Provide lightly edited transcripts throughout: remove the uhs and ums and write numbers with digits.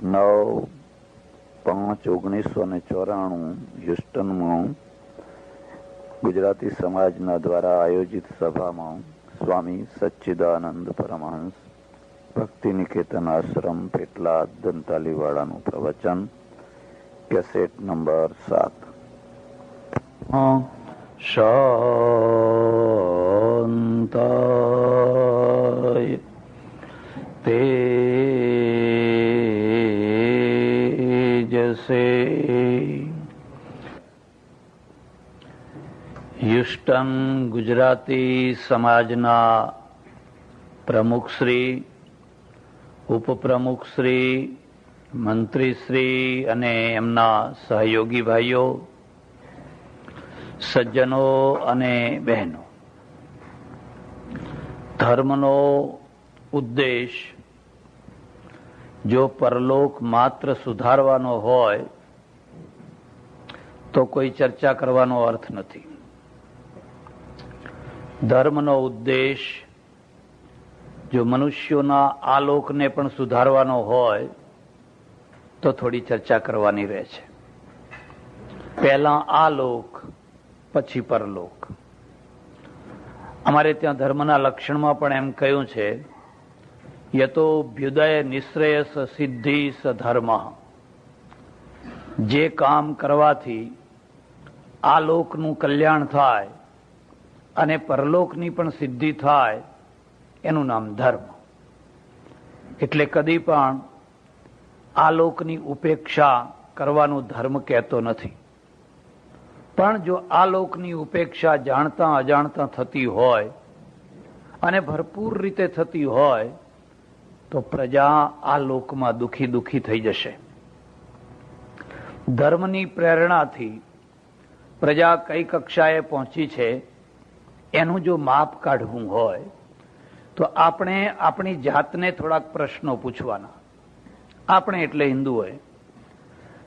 9/5/1994 હ્યુસ્ટનમાં ગુજરાતી સમાજના દ્વારા આયોજિત સભામાં સ્વામી સચ્ચિદાનંદ પરમહંસ ભક્તિ નિકેતન આશ્રમ પેટલાદ દંતાલીવાળાનું પ્રવચન, કેસેટ નંબર 7. શાંતાય તેજસે. હ્યુસ્ટન ગુજરાતી સમાજના પ્રમુખશ્રી, ઉપપ્રમુખશ્રી, મંત્રીશ્રી અને એમના સહયોગી ભાઈઓ, સજ્જનો અને બહેનો, ધર્મનો ઉદ્દેશ જો પરલોક માત્ર સુધારવાનો હોય તો કોઈ ચર્ચા કરવાનો અર્થ નથી. ધર્મનો ઉદ્દેશ જો મનુષ્યોના આલોકને પણ સુધારવાનો હોય તો થોડી ચર્ચા કરવાની રહે છે. પહેલા આલોક, પછી પરલોક. અમારે ત્યાં ધર્મના લક્ષણમાં પણ એમ કહ્યું છે, યતોભ્યુદય નિશ્રેયસ સિદ્ધિ સધર્મ. જે કામ કરવાથી આલોકનું કલ્યાણ થાય અને પરલોકની પણ સિદ્ધિ થાય એનું નામ ધર્મ. એટલે કદી પણ આલોકની ઉપેક્ષા કરવાનું ધર્મ કહેતો નથી. પણ જો આલોકની ઉપેક્ષા જાણતા અજાણતા થતી હોય અને ભરપૂર રીતે થતી હોય તો પ્રજા આ લોકમાં દુખી થઈ જશે. ધર્મની પ્રેરણાથી પ્રજા કઈ કક્ષાએ પહોંચી છે એનું જો માપ કાઢવું હોય તો આપણે આપણી જાતને થોડાક પ્રશ્નો પૂછવાના. આપણે એટલે હિન્દુઓએ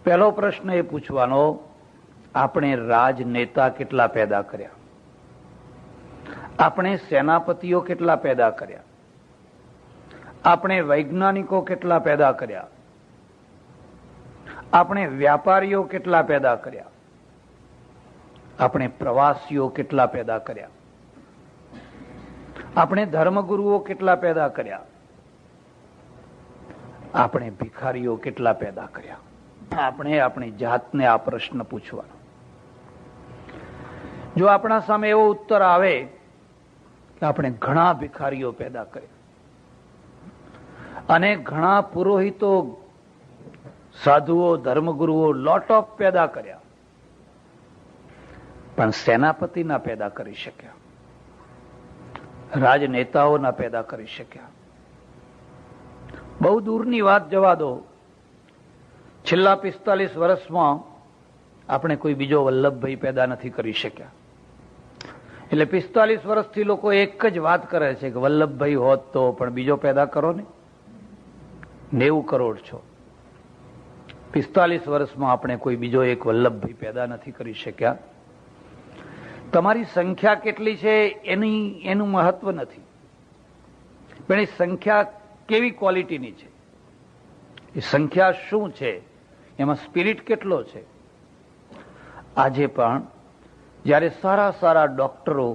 પહેલો પ્રશ્ન એ પૂછવાનો, આપણે રાજનેતા કેટલા પેદા કર્યા? આપણે સેનાપતિઓ કેટલા પેદા કર્યા? આપણે વૈજ્ઞાનિકો કેટલા પેદા કર્યા? આપણે વ્યાપારીઓ કેટલા પેદા કર્યા? આપણે પ્રવાસીઓ કેટલા પેદા કર્યા? આપણે ધર્મગુરુઓ કેટલા પેદા કર્યા? આપણે ભિખારીઓ કેટલા પેદા કર્યા? આપણે આપણી જાતને આ પ્રશ્ન પૂછવાનો. જો આપણા સામે એવો ઉત્તર આવે કે આપણે ઘણા ભિખારીઓ પેદા કર્યા અને ઘણા પુરોહિતો, સાધુઓ, ધર્મગુરુઓ લોટ ઓફ પેદા કર્યા, પણ સેનાપતિ ના પેદા કરી શક્યા, રાજનેતાઓ ના પેદા કરી શક્યા. બહુ દૂરની વાત જવા દો, છેલ્લા 45 વર્ષમાં આપણે કોઈ બીજો વલ્લભભાઈ પેદા નથી કરી શક્યા. એટલે 45 વર્ષથી લોકો એક જ વાત કરે છે કે વલ્લભભાઈ હોત તો, પણ બીજો પેદા કરો ને. 90 કરોડ છો, 45 વર્ષમાં આપણે કોઈ બીજો એક વલ્લભભાઈ પેદા નથી કરી શક્યા. તમારી સંખ્યા કેટલી છે એનું મહત્વ નથી, પણ એ સંખ્યા કેવી ક્વોલિટીની છે, એ સંખ્યા શું છે, એમાં સ્પિરિટ કેટલો છે. આજે પણ જ્યારે સારા સારા ડોક્ટરો,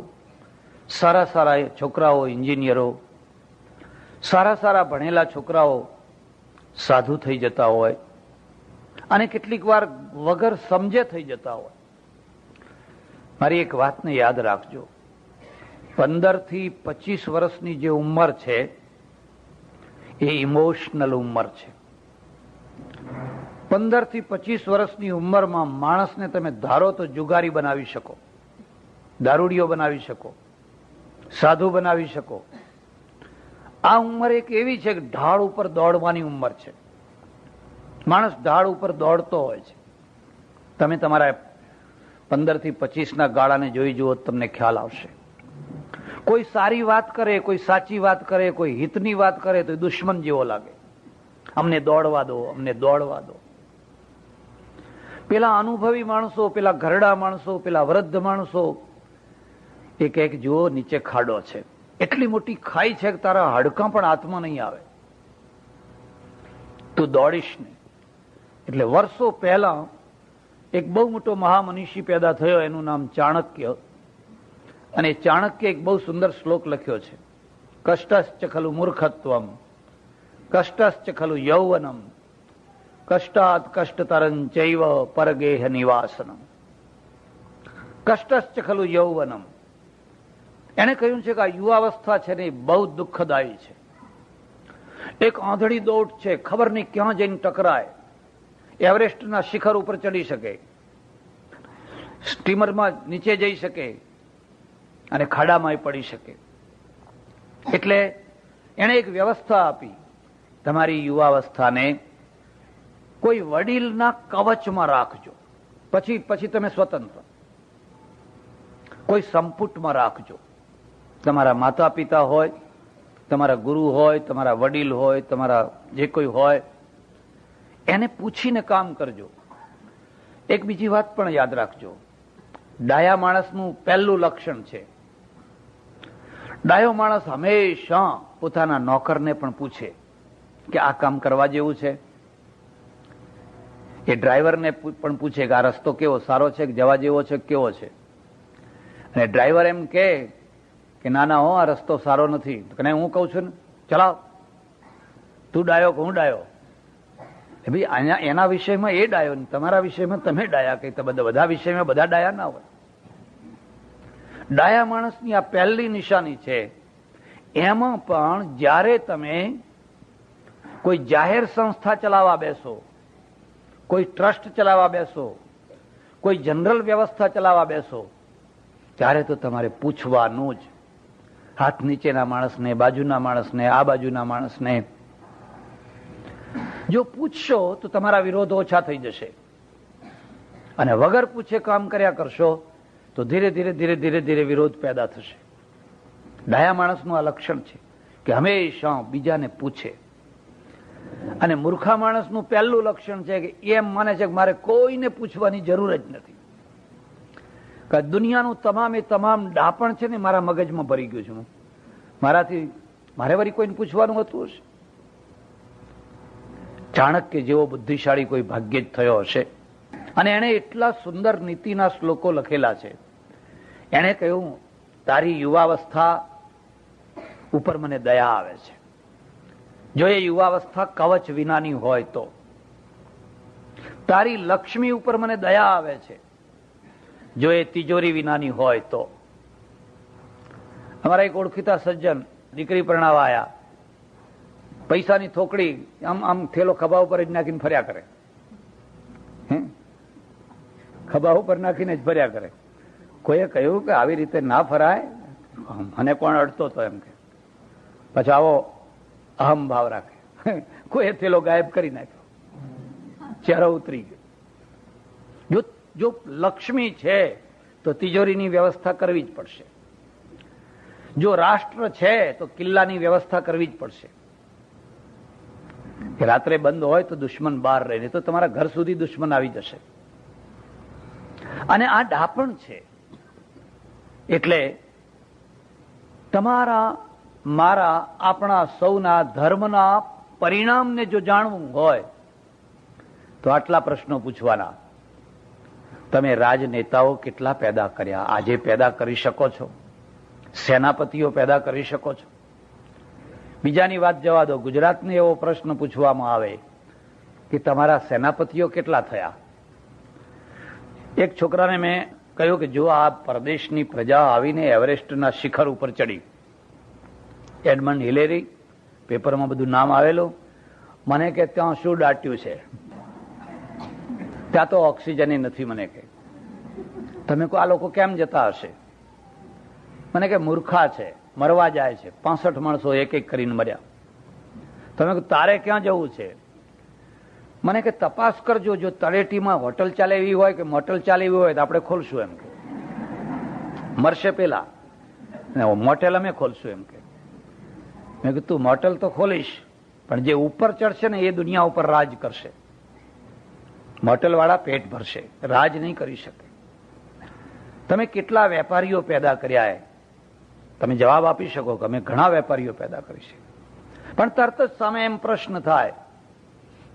સારા સારા છોકરાઓ એન્જિનિયરો, સારા સારા ભણેલા છોકરાઓ સાધુ થઈ જતા હોય અને કેટલીક વાર વગર સમજે થઈ જતા હોય. મારી એક વાતને યાદ રાખજો, 15 થી 25 વર્ષની જે ઉંમર છે એ ઇમોશનલ ઉંમર છે. 15 થી 25 વર્ષની ઉંમરમાં માણસને તમે ધારો તો જુગારી બનાવી શકો, દારૂડિયો બનાવી શકો, સાધુ બનાવી શકો. આ ઉંમર એક એવી છે કે ઢાળ ઉપર દોડવાની ઉંમર છે. માણસ ઢાળ ઉપર દોડતો હોય છે. તમે તમારા 15 થી 25 ના ગાળાને જોઈ જુઓ, તમને ખ્યાલ આવશે. કોઈ સારી વાત કરે, કોઈ સાચી વાત કરે, કોઈ હિતની વાત કરે તો દુશ્મન જેવો લાગે. અમને દોડવા દો, અમને દોડવા દો. પેલા અનુભવી માણસો, પેલા ઘરડા માણસો, પેલા વૃદ્ધ માણસો એ કહે કે જુઓ નીચે ખાડો છે, એટલી મોટી ખાઈ છે કે તારા હાડકાં પણ હાથમાં નહીં આવે. તું તું દોડીશ નહીં. એટલે વર્ષો પહેલા એક બહુ મોટો મહામનીષી પેદા થયો, એનું નામ ચાણક્ય. અને ચાણક્ય એક બહુ સુંદર શ્લોક લખ્યો છે, કષ્ટશ્ચ ખલુ મૂર્ખત્વમ, કષ્ટશ્ચ ખલુ યૌવનમ, કષ્ટાત કષ્ટતરં ચૈવ પરગેહ નિવાસનમ. કષ્ટશ્ચ ખલુ યૌવનમ. એને કહ્યું છે કે આ યુવાવસ્થા છે ને એ બહુ દુઃખદાયી છે. એક આંધળી દોટ છે, ખબર નહીં ક્યાં જઈને ટકરાય. એવરેસ્ટના શિખર ઉપર ચડી શકે, સ્ટીમરમાં નીચે જઈ શકે અને ખાડામાં પડી શકે. એટલે એણે એક વ્યવસ્થા આપી, તમારી યુવાવસ્થાને કોઈ વડીલના કવચમાં રાખજો, પછી તમે સ્વતંત્ર. કોઈ સંપુટમાં રાખજો. તમારા માતા પિતા હોય, તમારા ગુરુ હોય, તમારા વડીલ હોય, તમારા જે કોઈ હોય, એને પૂછીને કામ કરજો. એક બીજી વાત પણ યાદ રાખજો, ડાયા માણસનું પહેલું લક્ષણ છે, ડાયો માણસ હંમેશા પોતાના નોકરને પણ પૂછે કે આ કામ કરવા જેવું છે. એ ડ્રાઈવરને પણ પૂછે કે આ રસ્તો કેવો, સારો છે કે જવા જેવો છે, કેવો છે. અને ડ્રાઈવર એમ કે ના ના હો, આ રસ્તો સારો નથી, અને હું કહું છું ને ચલાવ, તું ડાયો કે હું ડાયો. ભાઈ અહીંયા એના વિષયમાં એ ડાયો ને તમારા વિષયમાં તમે ડાયા, કઈ બધા વિષયમાં બધા ડાયા ના હોય. ડાયા માણસની આ પહેલી નિશાની છે. એમાં પણ જ્યારે તમે કોઈ જાહેર સંસ્થા ચલાવવા બેસો, કોઈ ટ્રસ્ટ ચલાવવા બેસો, કોઈ જનરલ વ્યવસ્થા ચલાવવા બેસો, ત્યારે તો તમારે પૂછવાનું જ. હાથ નીચેના માણસને, બાજુના માણસને, આ બાજુના માણસને જો પૂછશો તો તમારા વિરોધો ઓછા થઈ જશે. અને વગર પૂછે કામ કર્યા કરશો તો ધીરે ધીરે ધીરે ધીરે ધીરે વિરોધ પેદા થશે. ડાયા માણસનું આ લક્ષણ છે કે હંમેશા બીજાને પૂછે. અને મૂર્ખા માણસનું પહેલું લક્ષણ છે કે એમ માને છે કે મારે કોઈને પૂછવાની જરૂર જ નથી, કે દુનિયાનું તમામ ડાપણ છે ને મારા મગજમાં ભરી ગયું છે, મારે વળી કોઈને પૂછવાનું હતું હશે. ચાણક્ય જેવો બુદ્ધિશાળી કોઈ ભાગ્ય જ થયો હશે. અને એણે એટલા સુંદર નીતિના શ્લોકો લખેલા છે. એણે કહ્યું, તારી યુવાવસ્થા ઉપર મને દયા આવે છે. જો એ યુવાવસ્થા કવચ વિનાની હોય તો. તારી લક્ષ્મી ઉપર મને દયા આવે છે, જો એ તિજોરી વિનાની હોય તો. અમારા એક ઓળખીતા સજ્જન દીકરી પરણાવા આવ્યા, પૈસાની થોકડી આમ થેલો ખભા ઉપર જ નાખીને ફર્યા કરે, ખભા ઉપર નાખીને જ ફર્યા કરે. કોઈએ કહ્યું કે આવી રીતે ના ફરાય, મને કોણ અડતો હતો એમ કે. પછી આવો અહમ ભાવ રાખે, કોઈ થેલો ગાયબ કરી નાખ્યો, ચહેરો ઉતરી ગયો. જો લક્ષ્મી છે તો તિજોરીની વ્યવસ્થા કરવી જ પડશે. જો રાષ્ટ્ર છે તો કિલ્લાની વ્યવસ્થા કરવી જ પડશે. કે રાત્રે બંધ હોય તો દુશ્મન બહાર રહે, નહીં તો તમારા ઘર સુધી દુશ્મન આવી જશે. અને આ ડાપણ છે. એટલે તમારા, મારા, આપણા સૌના ધર્મના પરિણામને જો જાણવું હોય તો આટલા પ્રશ્નો પૂછવાના. તમે રાજનેતાઓ કેટલા પેદા કર્યા, આજે પેદા કરી શકો છો? સેનાપતિઓ પેદા કરી શકો છો? બીજાની વાત જવા દો, ગુજરાતને એવો પ્રશ્ન પૂછવામાં આવે કે તમારા સેનાપતિઓ કેટલા થયા? એક છોકરાને મેં કહ્યું કે જો આ પરદેશની પ્રજા આવીને એવરેસ્ટના શિખર ઉપર ચડી, એડમંડ હિલેરી, પેપરમાં બધું નામ આવેલું, મને કે ત્યાં શું દાટ્યું છે? ત્યાં તો ઓક્સિજન નથી. મને કે તમે કહો આ લોકો કેમ જતા હશે? મને કે મૂર્ખા છે, મરવા જાય છે. 65 માણસો એક એક કરીને મર્યા. તમે કહો તારે ક્યાં જવું છે? મને કે તપાસ કરજો, જો તળેટીમાં હોટલ ચાલે એવી હોય કે મોટલ ચાલે એવી હોય તો આપણે ખોલશું એમ કે. મરશે પેલા, મોટેલ અમે ખોલશું એમ કે. મેં કીધું તું મોટેલ તો ખોલીશ, પણ જે ઉપર ચડશે ને એ દુનિયા ઉપર રાજ કરશે. મોટેલ વાળા પેટ ભરશે, રાજ નહીં કરી શકે. તમે કેટલા વેપારીઓ પેદા કર્યા? તમે જવાબ આપી શકો કે અમે ઘણા વેપારીઓ પેદા કરી છે. પણ તરત જ સામે એમ પ્રશ્ન થાય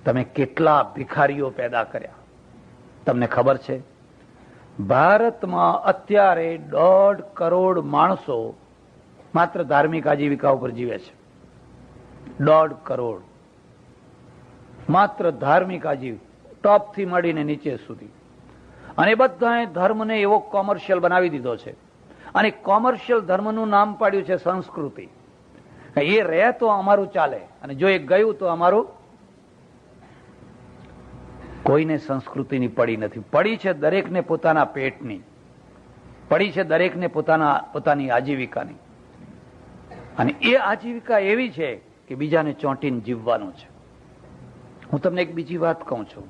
તમે કેટલા ભિખારીઓ પેદા કર્યા. તમને ખબર છે, ભારતમાં અત્યારે 1.5 કરોડ માણસો માત્ર ધાર્મિક આજીવિકા ઉપર જીવે છે. 1.5 કરોડ માત્ર ધાર્મિક આજીવિકા, ટોપથી મળીને નીચે સુધી. અને બધાએ ધર્મને એવો કોમર્શિયલ બનાવી દીધો છે. અને કોમર્શિયલ ધર્મનું નામ પાડ્યું છે સંસ્કૃતિ. એ રહે તો અમારું ચાલે, અને જો એ ગયું તો અમારું. કોઈને સંસ્કૃતિની પડી નથી. પડી છે દરેકને પોતાના પેટની, પડી છે દરેકને પોતાની આજીવિકાની. અને એ આજીવિકા એવી છે કે બીજાને ચોંટીને જીવવાનું છે. હું તમને એક બીજી વાત કહું છું.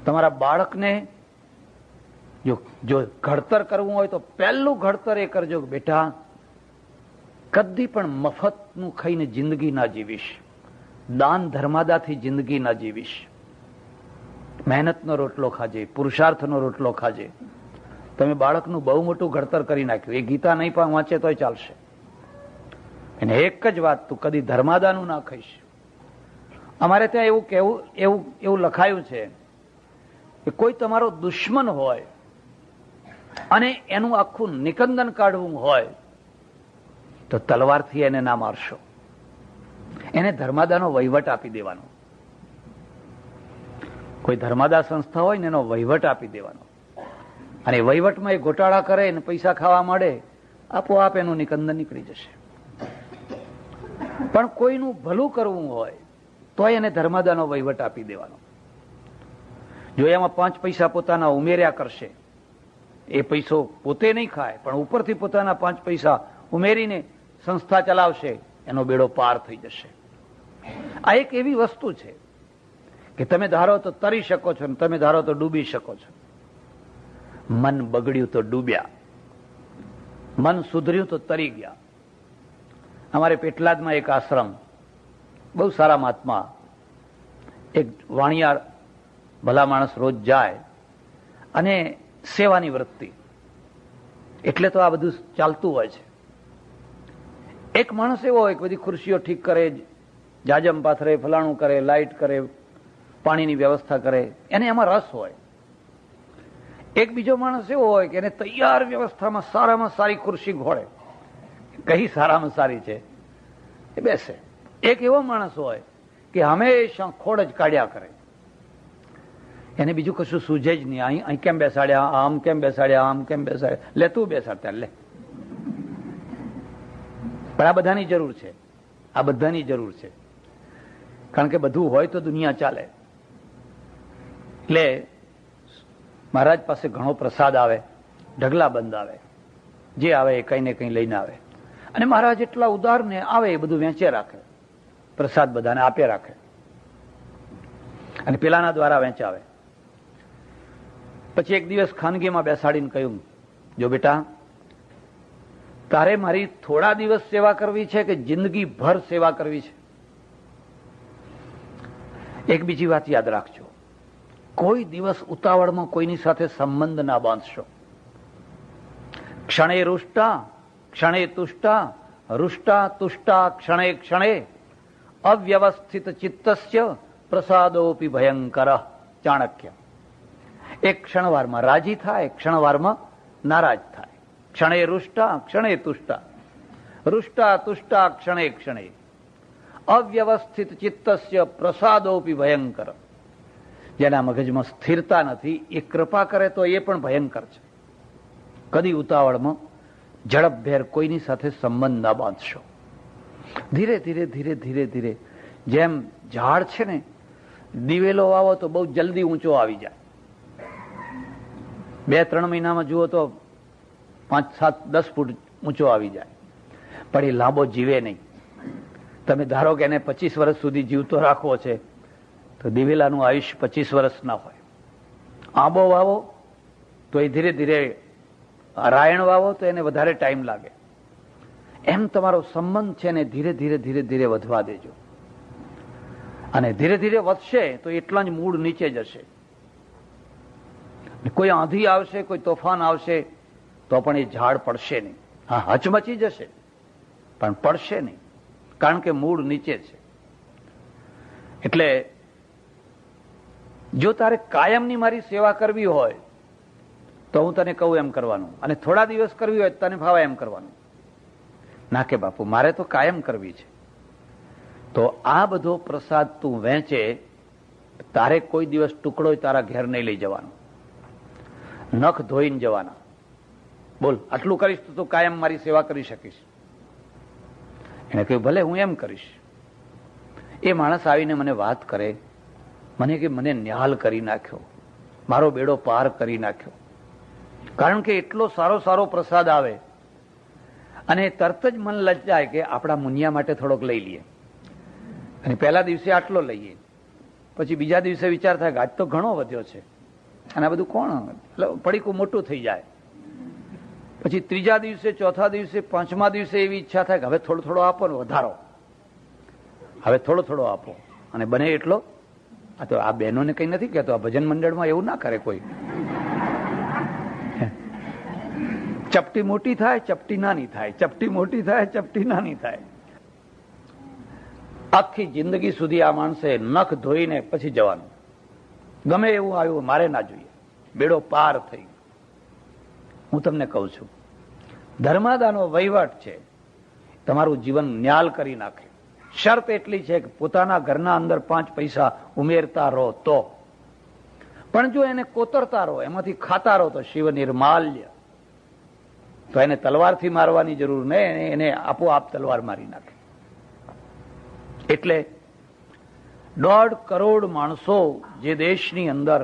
તમારા બાળકને જો ઘડતર કરવું હોય તો પહેલું ઘડતર એ કરજો કે બેટા, કદી પણ મફતનું ખાઈને જિંદગી ના જીવીશ, દાન ધર્માદાથી જિંદગી ના જીવીશ. મહેનતનો રોટલો ખાજે, પુરુષાર્થનો રોટલો ખાજે. તમે બાળકનું બહુ મોટું ઘડતર કરી નાખ્યું. એ ગીતા નહીં પણ વાંચે તોય ચાલશે. એને એક જ વાત, તું કદી ધર્માદાનું ના ખાઈશ. અમારે ત્યાં એવું લખાયું છે કે કોઈ તમારો દુશ્મન હોય અને એનું આખું નિકંદન કાઢવું હોય તો તલવારથી એને ના મારશો, એને ધર્માદાનો વહીવટ આપી દેવાનો. કોઈ ધર્માદા સંસ્થા હોય ને એનો વહીવટ આપી દેવાનો. અને વહીવટમાં એ ગોટાળા કરે ને પૈસા ખાવા મળે, આપોઆપ એનું નિકંદન નીકળી જશે. પણ કોઈનું ભલું કરવું હોય તો એને ધર્માદાનો વહીવટ આપી દેવાનો. જો એમાં 5 પૈસા પોતાના ઉમેર્યા કરશે, એ પૈસો પોતે નહીં ખાય પણ ઉપરથી પોતાના 5 પૈસા ઉમેરીને સંસ્થા ચલાવશે, એનો બેડો પાર થઈ જશે. આ એક એવી વસ્તુ છે કે તમે ધારો તો તરી શકો છો ને તમે ધારો તો ડૂબી શકો છો. મન બગડ્યું તો ડૂબ્યા, મન સુધર્યું તો તરી ગયા. અમારે પેટલાદમાં એક આશ્રમ, બહુ સારા મહાત્મા, એક વાણિયાર ભલા માણસ રોજ જાય અને સેવાની વૃત્તિ, એટલે તો આ બધું ચાલતું હોય છે. એક માણસ એવો હોય કે બધી ખુરશીઓ ઠીક કરે, જાજમ પાથરે, ફલાણું કરે, લાઇટ કરે, પાણીની વ્યવસ્થા કરે, એને એમાં રસ હોય. એક બીજો માણસ એવો હોય કે એને તૈયાર વ્યવસ્થામાં સારામાં સારી ખુરશી ઘોડે, કઈ સારામાં સારી છે એ બેસે. એક એવો માણસ હોય કે હંમેશા ખોડ જ કાઢ્યા કરે, એને બીજું કશું સૂઝે જ નહીં. અહીં કેમ બેસાડ્યા, આમ કેમ બેસાડ્યા, આમ કેમ બેસાડ્યા, લે તું બેસાડ ત્યાં લે. પણ આ બધાની જરૂર છે, આ બધાની જરૂર છે. કારણ કે બધું હોય તો દુનિયા ચાલે. એટલે મહારાજ પાસે ઘણો પ્રસાદ આવે, ઢગલા બંધ આવે, જે આવે એ કંઈ ને કંઈ લઈને આવે. અને મહારાજ એટલા ઉદારને આવે એ બધું વેચે રાખે, પ્રસાદ બધાને આપે રાખે, અને પેલાના દ્વારા વેચાવે. પછી એક દિવસ ખાનગીમાં બેસાડીને કહ્યું, જો બેટા, તારે મારી થોડા દિવસ સેવા કરવી છે કે જિંદગી ભર સેવા કરવી છે? એક બીજી વાત યાદ રાખજો, કોઈ દિવસ ઉતાવળમાં કોઈની સાથે સંબંધ ના બાંધશો. ક્ષણે રૂષ્ટા ક્ષણે તુષ્ટા, રૂષ્ટા તુષ્ટા ક્ષણે ક્ષણે, અવ્યવસ્થિત ચિત્તસ્ય પ્રસાદોપી ભયંકર. ચાણક્ય. એક ક્ષણવારમાં રાજી થાય, ક્ષણવારમાં નારાજ થાય. ક્ષણે રૂષ્ટા ક્ષણે તુષ્ટા, રૂષ્ટા તુષ્ટા ક્ષણે ક્ષણે, અવ્યવસ્થિત ચિત્તસ્ય પ્રસાદોપી ભયંકર. જેના મગજમાં સ્થિરતા નથી એ કૃપા કરે તો એ પણ ભયંકર છે. કદી ઉતાવળમાં ઝડપભેર કોઈની સાથે સંબંધ ના બાંધશો. ધીરે ધીરે ધીરે ધીરે ધીરે, જેમ ઝાડ છે ને, દિવેલો વાવો તો બહુ જલ્દી ઊંચો આવી જાય. 2-3 મહિનામાં જુઓ તો 5, 7, 10 ફૂટ ઊંચો આવી જાય, પણ એ લાંબો જીવે નહીં. તમે ધારો કે એને 25 વર્ષ સુધી જીવતો રાખવો છે તો દિવેલાનું આયુષ્ય 25 વર્ષ ના હોય. આંબો વાવો તો એ ધીરે ધીરે, રાયણ વાવો તો એને વધારે ટાઈમ લાગે. એમ તમારો સંબંધ છે ને ધીરે ધીરે ધીરે ધીરે વધવા દેજો. અને ધીરે ધીરે વધશે તો એટલા જ મૂળ નીચે જશે. કોઈ આંધી આવશે, કોઈ તોફાન આવશે તો પણ એ ઝાડ પડશે નહીં. હા, હચમચી જશે પણ પડશે નહીં, કારણ કે મૂળ નીચે છે. એટલે જો તારે કાયમની મારી સેવા કરવી હોય તો હું તને કહું એમ કરવાનું, અને થોડા દિવસ કરવી હોય તને ફાવે એમ કરવાનું. ના કે બાપુ મારે તો કાયમ કરવી છે. તો આ બધો પ્રસાદ તું વહેંચે, તારે કોઈ દિવસ ટુકડો તારા ઘેર નહીં લઈ જવાનો, નખ ધોઈને જવાના. બોલ આટલું કરીશ તો તું કાયમ મારી સેવા કરી શકીશ. એને કહ્યું ભલે હું એમ કરીશ. એ માણસ આવીને મને વાત કરે, મને કે મને ન્યાલ કરી નાખ્યો, મારો બેડો પાર કરી નાખ્યો. કારણ કે એટલો સારો સારો પ્રસાદ આવે અને તરત જ મન લજાય કે આપણા મુનિયા માટે થોડોક લઈ લઈએ. અને પહેલા દિવસે આટલો લઈએ, પછી બીજા દિવસે વિચાર થાય કે આજ તો ઘણો વધ્યો છે, અને આ બધું કોણ, પડીકું મોટું થઈ જાય. પછી ત્રીજા દિવસે, ચોથા દિવસે, પાંચમા દિવસે એવી ઈચ્છા થાય કે હવે થોડો થોડો આપો ને વધારો, હવે થોડો થોડો આપો. અને બને એટલો. આ તો આ બહેનોને કઈ નથી કહેતો, આ ભજન મંડળમાં એવું ના કરે કોઈ. ચપટી મોટી થાય, ચપટી નાની થાય, ચપટી મોટી થાય, ચપટી નાની થાય. આખી જિંદગી સુધી આ માણસે નખ ધોઈને પછી જવાનું. ગમે એવું આવ્યું મારે ના જોઈએ, બેડો પાર થઈ. હું તમને કહું છું, ધર્માદાનો વહીવટ છે, તમારું જીવન ન્યાલ કરી નાખે. શરત એટલી છે કે પોતાના ઘરના અંદર 5 પૈસા ઉમેરતા રહો તો, પણ જો એને કોતરતા રહો, એમાંથી ખાતા રહો તો શિવ નિર્માલ્ય. તો એને તલવારથી મારવાની જરૂર નહીં, એને આપોઆપ તલવાર મારી નાખે. એટલે 1.5 કરોડ માણસો જે દેશની અંદર,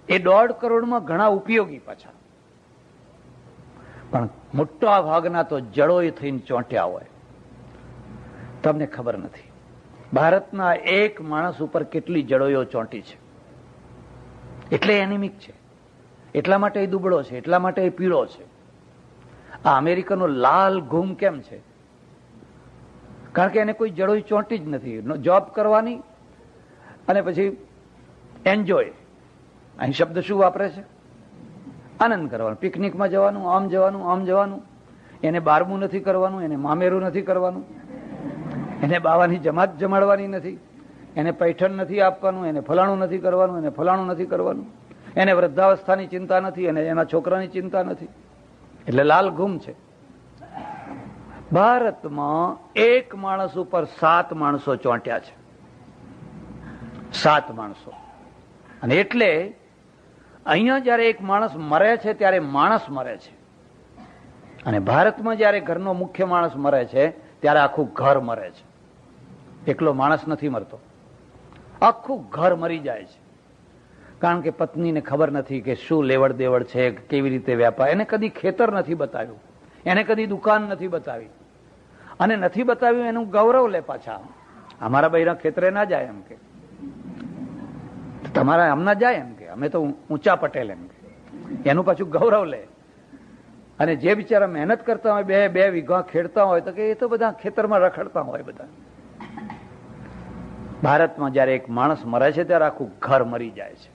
એ 1.5 કરોડમાં ઘણા ઉપયોગી પાછા, પણ મોટા ભાગના તો જડોય થઈને ચોંટ્યા હોય. તમને ખબર નથી ભારતના એક માણસ ઉપર કેટલી જડોયો ચોંટી છે. એટલે એનિમિક છે, એટલા માટે એ દુબળો છે, એટલા માટે એ પીળો છે. આ અમેરિકનો લાલ ઘૂમ કેમ છે? કારણ કે એને કોઈ જડોઈ ચોંટી જ નથી. જોબ કરવાની અને પછી એન્જોય. અહીં શબ્દ શું વાપરે છે? આનંદ કરવાનો. પિકનિકમાં જવાનું, આમ જવાનું, આમ જવાનું. એને 12મું નથી કરવાનું, એને મામેરું નથી કરવાનું, એને બાવાની જમાત જમાડવાની નથી, એને પૈઠણ નથી આપવાનું, એને ફલાણું નથી કરવાનું, એને ફલાણું નથી કરવાનું, એને વૃદ્ધાવસ્થાની ચિંતા નથી, એને એના છોકરાની ચિંતા નથી. એટલે લાલ ઘૂમ છે. ભારતમાં એક માણસ ઉપર 7 માણસો ચોંટ્યા છે. 7 માણસો. અને એટલે અહીંયા જયારે એક માણસ મરે છે ત્યારે માણસ મરે છે, અને ભારતમાં જયારે ઘરનો મુખ્ય માણસ મરે છે ત્યારે આખું ઘર મરે છે. એકલો માણસ નથી મરતો, આખું ઘર મરી જાય છે. કારણ કે પત્નીને ખબર નથી કે શું લેવડ દેવડ છે, કેવી રીતે વ્યાપાર. એને કદી ખેતર નથી બતાવ્યું, એને કદી દુકાન નથી બતાવી, અને નથી બતાવ્યું એનું ગૌરવ લે પાછા. અમારા બૈરા ખેતરે ના જાય એમ કે, તમારા આમના જાય એમ કે, અમે તો ઊંચા પટેલ એમ કે, એનું પાછું ગૌરવ લે. અને જે બિચારા મહેનત કરતા હોય, 2 વીઘા ખેડતા હોય, તો કે એ તો બધા ખેતરમાં રખડતા હોય બધા. ભારતમાં જયારે એક માણસ મરે છે ત્યારે આખું ઘર મરી જાય છે.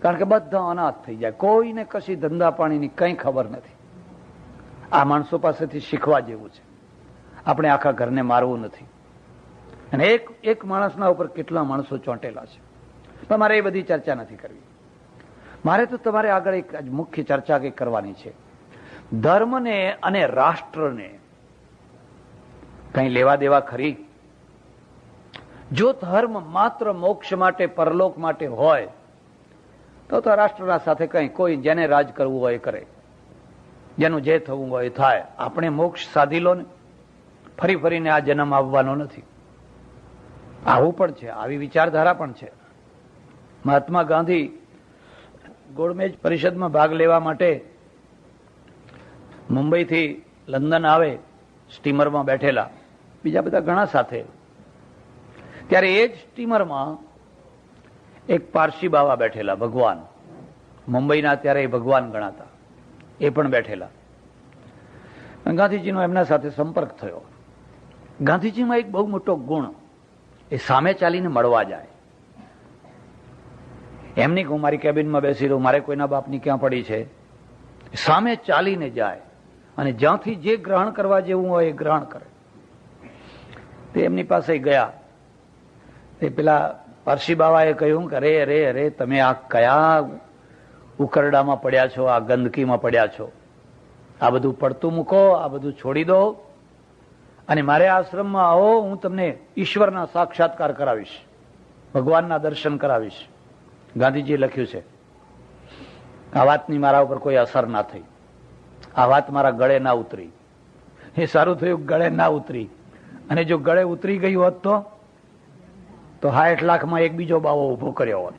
કારણ કે બધા અનાથ થઈ જાય, કોઈને કશી ધંધા પાણીની કંઈ ખબર નથી. આ માણસો પાસેથી શીખવા જેવું છે. આપણે આખા ઘરને મારવું નથી. અને એક માણસના ઉપર કેટલા માણસો ચોંટેલા છે. પણ મારે એ બધી ચર્ચા નથી કરવી. મારે તો તમારે આગળ એક મુખ્ય ચર્ચા કંઈક કરવાની છે. ધર્મને અને રાષ્ટ્રને કઈ લેવા દેવા ખરી? જો ધર્મ માત્ર મોક્ષ માટે, પરલોક માટે હોય તો રાષ્ટ્રના સાથે કઈ, કોઈ જેને રાજ કરવું હોય કરે, જેનું જે થવું હોય થાય. આપણે મોક્ષ સાધી લો ને, ફરી ફરીને આ જન્મ આવવાનો નથી. આવું પણ છે, આવી વિચારધારા પણ છે. મહાત્મા ગાંધી ગોળમેજ પરિષદમાં ભાગ લેવા માટે મુંબઈથી લંડન આવે, સ્ટીમરમાં બેઠેલા, બીજા બધા ઘણા સાથે. ત્યારે એ જ સ્ટીમરમાં એક પારસી બાવા બેઠેલા, ભગવાન, મુંબઈના ત્યારે એ ભગવાન ગણાતા, એ પણ બેઠેલા. ગાંધીજીનો એમના સાથે સંપર્ક થયો. ગાંધીજીમાં એક બહુ મોટો ગુણ, એ સામે ચાલીને મળવા જાય. એમની હું મારી કેબિનમાં બેસી રહું, મારે કોઈના બાપની ક્યાં પડી છે. સામે ચાલીને જાય અને જ્યાંથી જે ગ્રહણ કરવા જેવું હોય એ ગ્રહણ કરે. તે એમની પાસે ગયા. તે પેલા અરસી બાવાએ કહ્યું કે અરે અરે અરે, તમે આ કયા ઉકરડામાં પડ્યા છો, આ ગંદકીમાં પડ્યા છો, આ બધું પડતું મૂકો, આ બધું છોડી દો અને મારે આશ્રમમાં આવો, હું તમને ઈશ્વરના સાક્ષાત્કાર કરાવીશ, ભગવાનના દર્શન કરાવીશ. ગાંધીજીએ લખ્યું છે, આ વાતની મારા ઉપર કોઈ અસર ના થઈ, આ વાત મારા ગળે ના ઉતરી. એ સારું થયું ગળે ના ઉતરી, અને જો ગળે ઉતરી ગઈ હોત તો 60 લાખમાં એક બીજો બાવો ઉભો કર્યો હોત,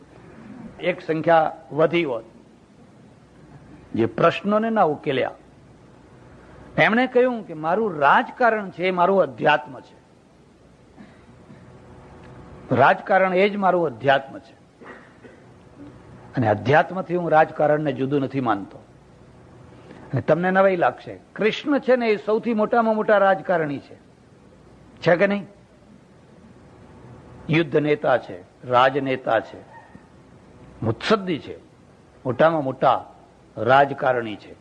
એક સંખ્યા વધી હોત. જે પ્રશ્નોને ના ઉકેલ્યા. એમણે કહ્યું કે મારું રાજકારણ છે, મારું અધ્યાત્મ છે, રાજકારણ એ જ મારું અધ્યાત્મ છે, અને અધ્યાત્મથી હું રાજકારણને જુદું નથી માનતો. અને તમને નવાઈ લાગશે, કૃષ્ણ છે ને એ સૌથી મોટામાં મોટા રાજકારણી છે કે નહીં? યુદ્ધ નેતા છે, રાજનેતા છે, મુત્સદ્દી છે, મોટામાં મોટા રાજકારણી છે.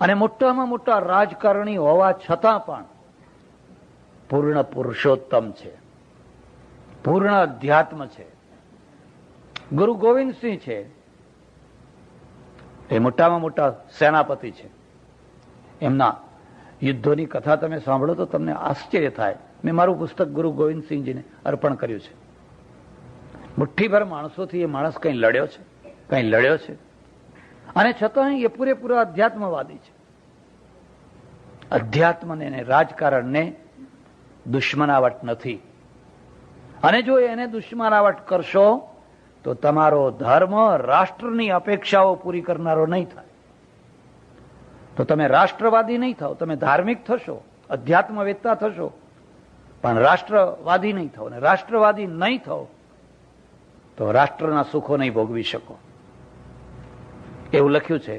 અને મોટામાં મોટા રાજકારણી હોવા છતાં પણ પૂર્ણ પુરુષોત્તમ છે, પૂર્ણ અધ્યાત્મ છે. ગુરુ ગોવિંદસિંહ છે, એ મોટામાં મોટા સેનાપતિ છે. એમના યુદ્ધોની કથા તમે સાંભળો તો તમને આશ્ચર્ય થાય. મેં મારું પુસ્તક ગુરુ ગોવિંદસિંહજીને અર્પણ કર્યું છે. મુઠ્ઠીભર માણસોથી એ માણસ કંઈ લડ્યો છે, કંઈ લડ્યો છે, અને છતાં એ પૂરેપૂરા અધ્યાત્મવાદી છે. અધ્યાત્મને અને રાજકારણને દુશ્મનાવટ નથી. અને જો એને દુશ્મનાવટ કરશો તો તમારો ધર્મ રાષ્ટ્રની અપેક્ષાઓ પૂરી કરનારો નહીં થાય. તો તમે રાષ્ટ્રવાદી નહીં થાવ, તમે ધાર્મિક થશો, અધ્યાત્મવેત્તા થશો, પણ રાષ્ટ્રવાદી નહીં થાવ. અને રાષ્ટ્રવાદી નહીં થાવ તો રાષ્ટ્રના સુખો નહીં ભોગવી શકો. એવું લખ્યું છે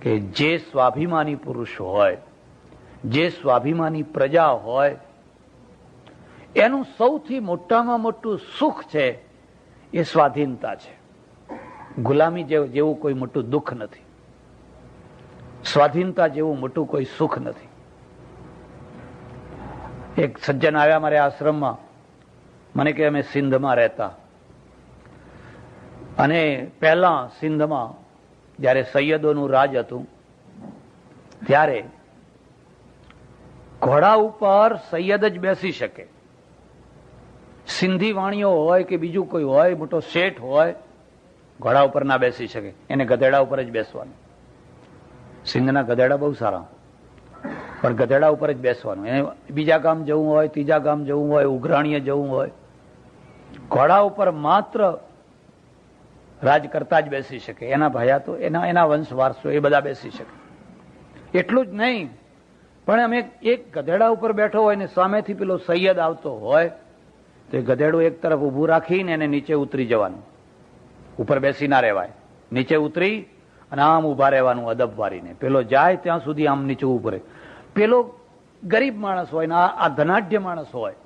કે જે સ્વાભિમાની પુરુષ હોય, જે સ્વાભિમાની પ્રજા હોય, એનું સૌથી મોટામાં મોટું સુખ છે એ સ્વાધીનતા છે. ગુલામી જેવું કોઈ મોટું દુઃખ નથી, સ્વાધીનતા જેવું મોટું કોઈ સુખ નથી. એક સજ્જન આવ્યા મારે આશ્રમમાં, મને કે અમે સિંધમાં રહેતા, અને પહેલા સિંધમાં જયારે સૈયદોનું રાજ હતું ત્યારે ઘોડા ઉપર સૈયદ જ બેસી શકે. સિંધી વાણીઓ હોય કે બીજું કોઈ હોય, મોટો શેઠ હોય, ઘોડા ઉપર ના બેસી શકે, એને ગધેડા ઉપર જ બેસવાનું. સિંધના ગધેડા બહુ સારા, પણ ગધેડા ઉપર જ બેસવાનું. એને બીજા ગામ જવું હોય, ત્રીજા ગામ જવું હોય, ઉઘરાણીએ જવું હોય, ઘોડા ઉપર માત્ર રાજ કરતા જ બેસી શકે. એના ભાયા તો એના વંશ વારસો એ બધા બેસી શકે. એટલું જ નહીં, પણ અમે એક ગધેડા ઉપર બેઠો હોય ને સામેથી પેલો સૈયદ આવતો હોય તો એ ગધેડું એક તરફ ઊભું રાખીને એને નીચે ઉતરી જવાનું. ઉપર બેસી ના રહેવાય, નીચે ઉતરી અને આમ ઉભા રહેવાનું અદબ વારીને. પેલો જાય ત્યાં સુધી આમ નીચે ઉભું રહે. પેલો ગરીબ માણસ હોય ને આ ધનાઢ્ય માણસ હોય,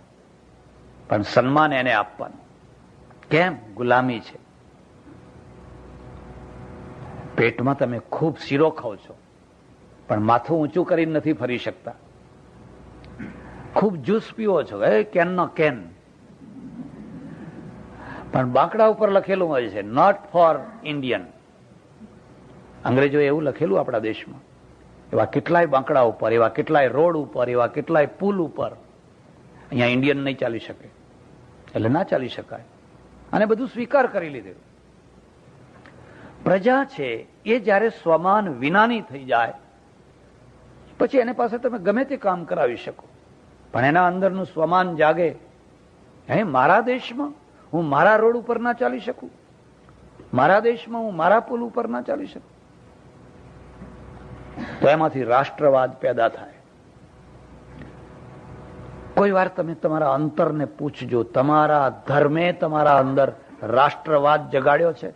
પણ સન્માન એને આપવાનું. કેમ? ગુલામી છે. પેટમાં તમે ખૂબ શીરો ખાઓ છો, પણ માથું ઊંચું કરીને નથી ફરી શકતા. ખૂબ જ્યુસ પીવો છો, કેન નો કેન, પણ બાંકડા ઉપર લખેલું હોય છે નોટ ફોર ઇન્ડિયન. અંગ્રેજો એવું લખેલું આપણા દેશમાં. એવા કેટલાય બાંકડા ઉપર, એવા કેટલાય રોડ ઉપર, એવા કેટલાય પુલ ઉપર અહીંયા ઇન્ડિયન નહીં ચાલી શકે, એટલે ના ચાલી શકાય. અને બધું સ્વીકાર કરી લીધું. પ્રજા છે એ જયારે સ્વમાન વિનાની થઈ જાય પછી એને પાસે તમે ગમે તે કામ કરાવી શકો, પણ એના અંદરનું સ્વમાન જાગે. મારા દેશમાં હું મારા રોડ ઉપર ના ચાલી શકું, મારા દેશમાં હું મારા પુલ ઉપર ના ચાલી શકું, તો એમાંથી રાષ્ટ્રવાદ પેદા થાય. કોઈ વાર તમે તમારા અંતરને પૂછજો, તમારા ધર્મે તમારા અંદર રાષ્ટ્રવાદ જગાડ્યો છે?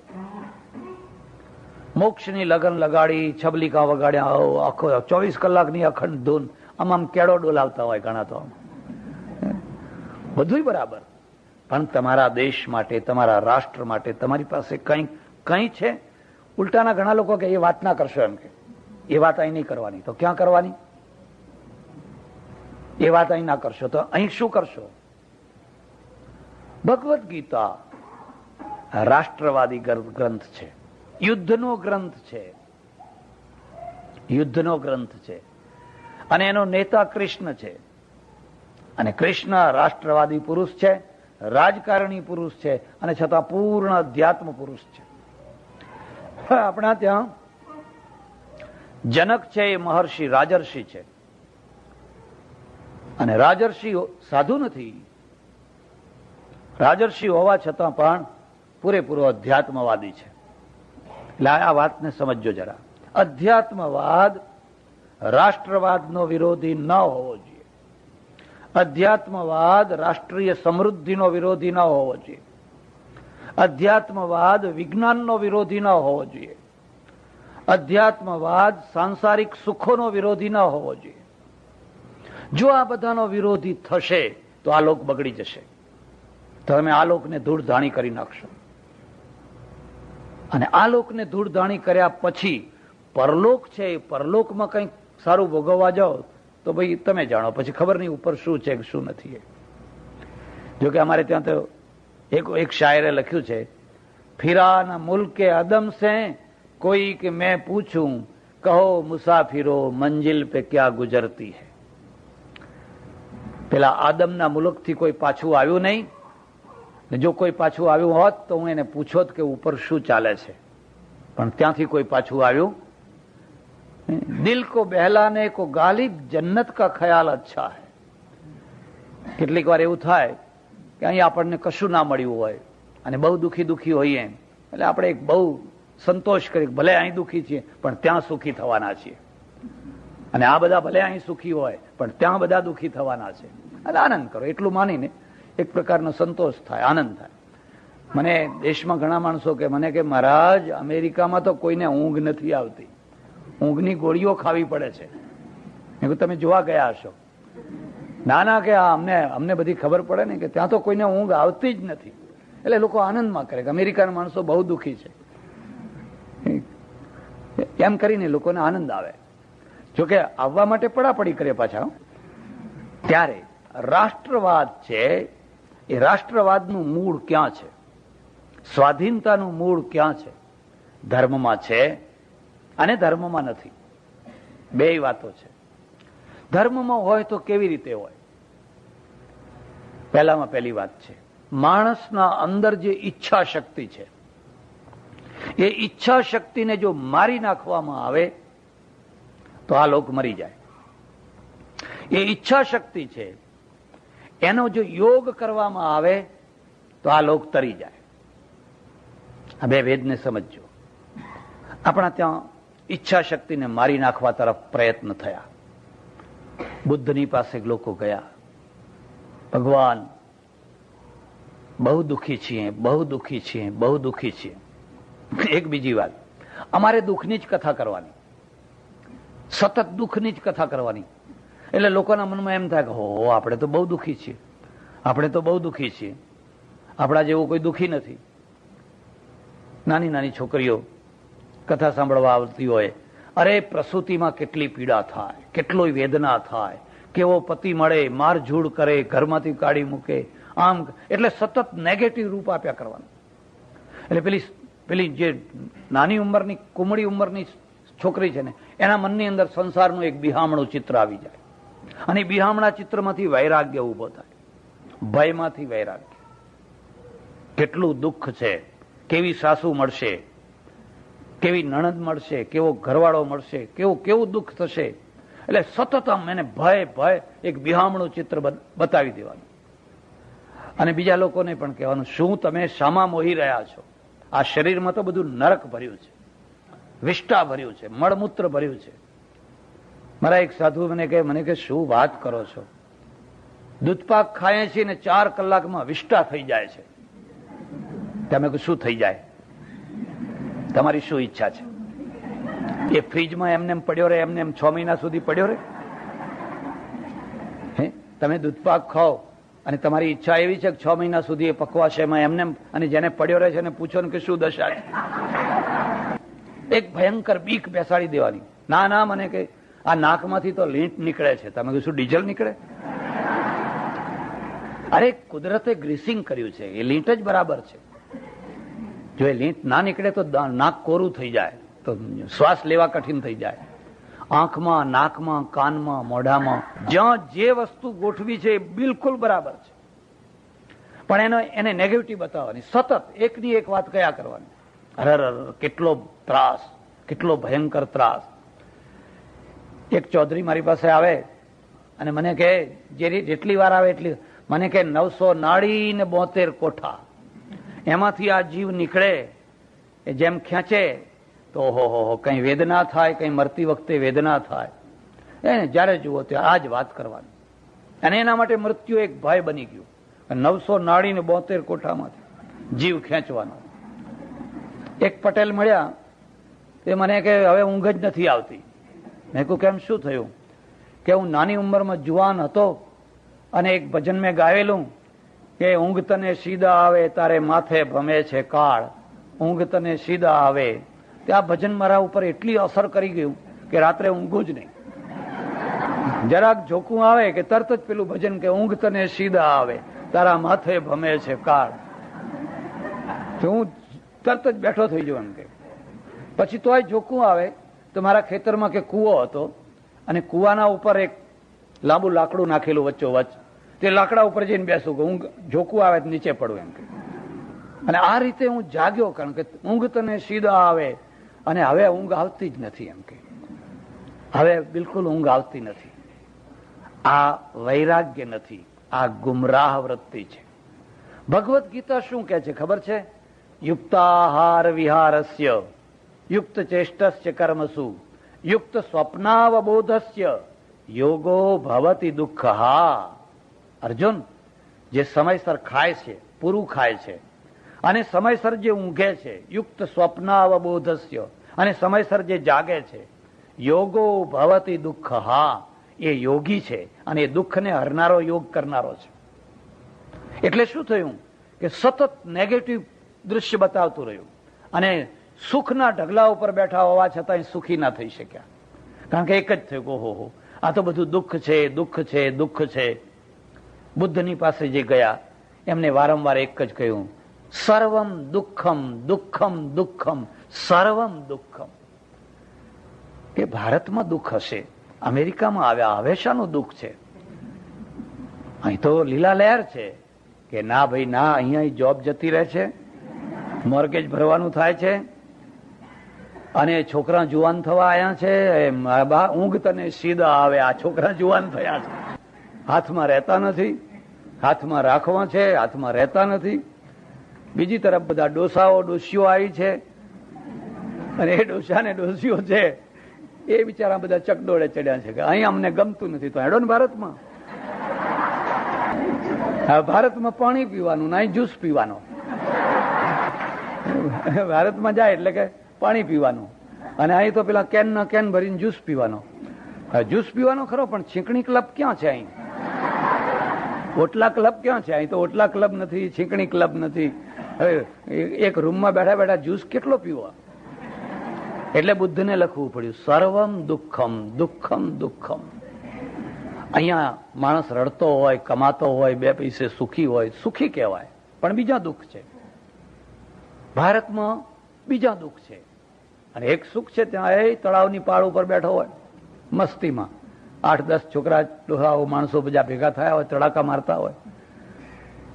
મોક્ષની લગન લગાડી, છબલિકા વગાડ્યા, આખો 24 કલાકની અખંડ ધૂન, આમ કેળો ડોલાવતા હોય ઘણા તો, બધું બરાબર, પણ તમારા દેશ માટે, તમારા રાષ્ટ્ર માટે તમારી પાસે કંઈ છે? ઉલટાના ઘણા લોકો કે એ વાત ના કરશો, એમ કે એ વાત અહીં નહીં કરવાની, તો ક્યાં કરવાની? એ વાત અહીં ના કરશો તો અહીં શું કરશો? ભગવદ્ ગીતા રાષ્ટ્રવાદી ગ્રંથ છે, યુદ્ધનો ગ્રંથ છે, યુદ્ધનો ગ્રંથ છે. અને એનો નેતા કૃષ્ણ છે. અને કૃષ્ણ રાષ્ટ્રવાદી પુરુષ છે, રાજકારણી પુરુષ છે, અને છતાં પૂર્ણ અધ્યાત્મ પુરુષ છે. આપણા ત્યાં જનક છે એ મહર્ષિ રાજર્ષિ છે, અને રાજર્ષિ સાધુ નથી. રાજર્ષિ હોવા છતાં પણ પૂરેપૂરો અધ્યાત્મવાદી છે. એટલે આ વાતને સમજો જરા. અધ્યાત્મવાદ રાષ્ટ્રવાદનો વિરોધી ન હોવો જોઈએ. અધ્યાત્મવાદ રાષ્ટ્રીય સમૃદ્ધિનો વિરોધી ન હોવો જોઈએ. અધ્યાત્મવાદ વિજ્ઞાનનો વિરોધી ન હોવો જોઈએ. અધ્યાત્મવાદ સાંસારિક સુખોનો વિરોધી ન હોવો જોઈએ. જો આ બધાનો વિરોધી થશે તો આ લોક બગડી જશે. તમે આ લોકને ધૂળધાણી કરી નાખશો. અને આ લોકને ધૂળધાણી કર્યા પછી પરલોક છે, એ પરલોકમાં કંઈક સારું ભોગવવા જાઓ તો ભાઈ તમે જાણો, પછી ખબર નહીં ઉપર શું છે શું નથી. જોકે અમારે ત્યાં તો એક શાયરે લખ્યું છે, ફિરાના મુલ્કે અદમ સે કોઈ કે મેં પૂછું, કહો મુસાફિરો મંજિલ પે ક્યાં ગુજરતી હૈ. પેલા આદમના મુલકથી કોઈ પાછું આવ્યું નહીં, ને જો કોઈ પાછું આવ્યું હોત તો હું એને પૂછોત કે ઉપર શું ચાલે છે, પણ ત્યાંથી કોઈ પાછું આવ્યું. દિલ કો બહેલાને કો ગાલિબ જન્નત કા ખ્યાલ અચ્છા હૈ. કેટલીક વાર એવું થાય કે અહીં આપણને કશું ના મળ્યું હોય અને બહુ દુખી હોઈએ, એટલે આપણે એક બહુ સંતોષ કરી, ભલે અહીં દુખી છીએ પણ ત્યાં સુખી થવાના છીએ, અને આ બધા ભલે અહીં સુખી હોય પણ ત્યાં બધા દુખી થવાના છે. એટલે આનંદ કરો, એટલું માનીને એક પ્રકારનો સંતોષ થાય, આનંદ થાય. મને દેશમાં ઘણા માણસો કે મને કે મહારાજ અમેરિકામાં તો કોઈને ઊંઘ નથી આવતી, ઊંઘની ગોળીઓ ખાવી પડે છે. મેં કહ્યું તમે જોવા ગયા હશો. ના ના કે અમને બધી ખબર પડે ને કે ત્યાં તો કોઈને ઊંઘ આવતી જ નથી. એટલે લોકો આનંદમાં કરે કે અમેરિકાના માણસો બહુ દુઃખી છે, એમ કરીને લોકોને આનંદ આવે. જોકે આવવા માટે પડાપડી કરે પાછા. ત્યારે રાષ્ટ્રવાદ છે, એ રાષ્ટ્રવાદનું મૂળ ક્યાં છે? સ્વાધીનતાનું મૂળ ક્યાં છે? ધર્મમાં છે અને ધર્મમાં નથી. બે વાતો છે. ધર્મમાં હોય તો કેવી રીતે હોય? પહેલામાં પહેલી વાત છે, માણસના અંદર જે ઈચ્છા શક્તિ છે, એ ઈચ્છા શક્તિને જો મારી નાખવામાં આવે તો આ લોક મરી જાય. એ ઈચ્છા શક્તિ છે, એનો જો યોગ કરવામાં આવે તો આ લોક તરી જાય. આ બે ભેદને સમજો. આપણા ત્યાં ઈચ્છા શક્તિને મારી નાખવા તરફ પ્રયત્ન થયા. બુદ્ધની પાસે લોકો ગયા, ભગવાન બહુ દુઃખી છીએ, બહુ દુઃખી છીએ, બહુ દુઃખી છીએ. એક બીજી વાત, અમારે દુઃખની જ કથા કરવાની, સતત દુઃખની જ કથા કરવાની. એટલે લોકોના મનમાં એમ થાય કે હો આપણે તો બહુ દુઃખી છીએ, આપણે તો બહુ દુઃખી છીએ, આપણા જેવું કોઈ દુઃખી નથી. નાની નાની છોકરીઓ કથા સાંભળવા આવતી હોય, અરે પ્રસૂતિમાં કેટલી પીડા થાય, કેટલી વેદના થાય, કેવો પતિ મળે, મારઝૂડ કરે, ઘરમાંથી કાઢી મૂકે, આમ. એટલે સતત નેગેટિવ રૂપ આપ્યા કરવાનું. એટલે પેલી જે નાની ઉંમરની કુમળી ઉંમરની છોકરી છે ને, એના મનની અંદર સંસારનું એક બિહામણું ચિત્ર આવી જાય, અને બિહામણા ચિત્રમાંથી વૈરાગ્ય ઉભો થાય, ભયમાંથી વૈરાગ્ય. કેટલું દુઃખ છે, કેવી સાસુ મળશે, કેવી નણંદ મળશે, કેવો ઘરવાળો મળશે, કેવું દુઃખ થશે. એટલે સતત આમ એને ભય એક બિહામણું ચિત્ર બતાવી દેવાનું. અને બીજા લોકોને પણ કહેવાનું, શું તમે શામાં મોહી રહ્યા છો? આ શરીરમાં તો બધું નરક ભર્યું છે, વિષ્ટા ભર્યું છે, મળમૂત્ર ભર્યું છે. મારા એક સાધુ મને કે શું વાત કરો છો? દૂધપાક ખાઈએ છીએ ને 4 કલાકમાં વિષ્ટા થઈ જાય છે. તમે શું થઈ જાય? તમારી શું ઈચ્છા છે? એ ફ્રીજમાં એમને પડ્યો રહે, એમને 6 મહિના સુધી પડ્યો રહે? તમે દૂધપાક ખાઓ અને તમારી ઈચ્છા એવી છે કે 6 મહિના સુધી એ પકવાશે એમાં એમને, અને જેને પડ્યો રહે છે એને પૂછો ને કે શું દશા છે? એક ભયંકર બીક બેસાડી દેવાની. ના મને કે આ નાકમાંથી તો લીંટ નીકળે છે. તમે કીધું ડીઝલ નીકળે? અરે કુદરતે ગ્રીસિંગ કર્યું છે, એ લીંટ જ બરાબર છે. જો એ લીંટ ના નીકળે તો નાક કોરું થઈ જાય, તો શ્વાસ લેવા કઠિન થઈ જાય. આંખમાં, નાકમાં, કાનમાં, મોઢામાં જ્યાં જે વસ્તુ ગોઠવી છે એ બિલકુલ બરાબર છે. પણ એને નેગેટિવ બતાવવાની, સતત એકની એક વાત કયા કરવાની. અરર, કેટલો ત્રાસ, કેટલો ભયંકર ત્રાસ. એક ચૌધરી મારી પાસે આવે અને મને કહે, જેટલી વાર આવે એટલી, મને કહે 900 ને 72 કોઠા, એમાંથી આ જીવ નીકળે એ જેમ ખેંચે તો હો કઈ વેદના થાય, કઈ મરતી વખતે વેદના થાય. એને જયારે જુઓ ત્યારે આ જ વાત કરવાની. અને એના માટે મૃત્યુ એક ભય બની ગયું. 900 ને 72 કોઠામાંથી જીવ ખેંચવાનો. એક પટેલ મળ્યા, તે મને કે હવે ઊંઘ જ નથી આવતી. મેં કહ્યું કેમ, શું થયું? કે હું નાની ઉંમરમાં જુવાન હતો અને એક ભજન મેં ગાવેલું કે ઊંઘ તને સીધા આવે તારે માથે ભમે છે કાળ, ઊંઘ તને સીધા આવે. તે આ ભજન મારા ઉપર એટલી અસર કરી ગયું કે રાત્રે ઊંઘું જ નહીં. જરાક જોખું આવે કે તરત જ પેલું ભજન કે ઊંઘ તને સીધા આવે તારા માથે ભમે છે કાળ. તો હું તરત જ બેઠો થઈ જાઉં એમ કે. પછી તોય જોખું આવે તો મારા ખેતરમાં કે કૂવો હતો અને કૂવાના ઉપર એક લાંબુ લાકડું નાખેલું વચ્ચોવચ્ચ, તે લાકડા ઉપર જઈને બેસું કે ઊંઘ જોખું આવે તો નીચે પડું એમ કે. અને આ રીતે હું જાગ્યો, કારણ કે ઊંઘ તને સીધા આવે. અને હવે ઊંઘ આવતી જ નથી એમ કે. હવે બિલકુલ ઊંઘ આવતી નથી. આ વૈરાગ્ય નથી, આ ગુમરાહ વૃત્તિ છે. ભગવદ્ ગીતા શું કહે છે ખબર છે? યુક્તાહાર વિહારસ્ય યુક્ત ચેષ્ટસ્ય કર્મસુ યુક્ત સ્વપ્નાવબોધસ્ય યોગો ભવતિ દુઃખા. અર્જુન, જે સમયસર ખાય છે, પૂરું ખાય છે, અને સમયસર જે ઊંઘે છે, યુક્ત સ્વપ્નાવબોધસ્ય, અને સમયસર જે જાગે છે, યોગો ભવતિ દુઃખા, એ યોગી છે અને એ દુઃખને હરનારો યોગ કરનારો છે. એટલે શું થયું કે સતત નેગેટિવ દૃશ્ય બતાવતું રહ્યું અને સુખના ઢગલા ઉપર બેઠા હોવા છતાં સુખી ના થઈ શક્યા. કારણ કે એક જ થયું કે ઓહો, આ તો બધું દુઃખ છે, દુઃખ છે, દુઃખ છે. બુદ્ધની પાસે જે ગયા એમને વારંવાર એક જ કહ્યું, સર્વમ દુઃખમ દુઃખમ દુઃખમ સર્વમ દુઃખમ. કે ભારતમાં દુઃખ હશે, અમેરિકામાં આવ્યા હવે શાનું દુઃખ છે? અહીં તો લીલા લહેર છે કે ના ભાઈ ના, અહીંયા જોબ જતી રહે છે, મોર્ગેજ ભરવાનું થાય છે, અને છોકરા જુવાન થવા આવ્યા છે. ઊંઘ તને સીધા આવે, આ છોકરા જુવાન થયા છે, હાથમાં રહેતા નથી, હાથમાં રાખવા છે, હાથમાં રહેતા નથી. બીજી તરફ બધા ડોસાઓ ડોસીઓ આવી છે, અને એ ડોસા ને ડોસીઓ છે એ બિચારા બધા ચકડોળે ચડ્યા છે કે અહીં અમને ગમતું નથી, તો હેડો ને ભારતમાં. ભારતમાં પાણી પીવાનું, નહીં જ્યુસ પીવાનો. ભારતમાં જાય એટલે કે પાણી પીવાનું, અને અહીં તો પેલા કેન ના કેન ભરીને જ્યુસ પીવાનો. જ્યુસ પીવાનો ખરો, પણ છીંકણી ક્લબ ક્યાં છે અહીં? ઓટલા ક્લબ ક્યાં છે અહીં? તો ઓટલા ક્લબ નથી, છીંકણી ક્લબ નથી. હવે એક રૂમમાં બેઠા બેઠા જ્યુસ કેટલો પીવો? એટલે બુદ્ધને લખવું પડ્યું, સર્વમ દુઃખમ દુઃખમ દુઃખમ. અહીંયા માણસ રડતો હોય, કમાતો હોય, બે પૈસે સુખી હોય, સુખી કહેવાય, પણ બીજા દુઃખ છે. ભારતમાં બીજા દુઃખ છે. અને એક સુખ છે, ત્યાં એ તળાવની પાળ ઉપર બેઠો હોય મસ્તીમાં, 8-10 છોકરા ડોહાઓ માણસો બધા ભેગા થયા હોય, તડાકા મારતા હોય,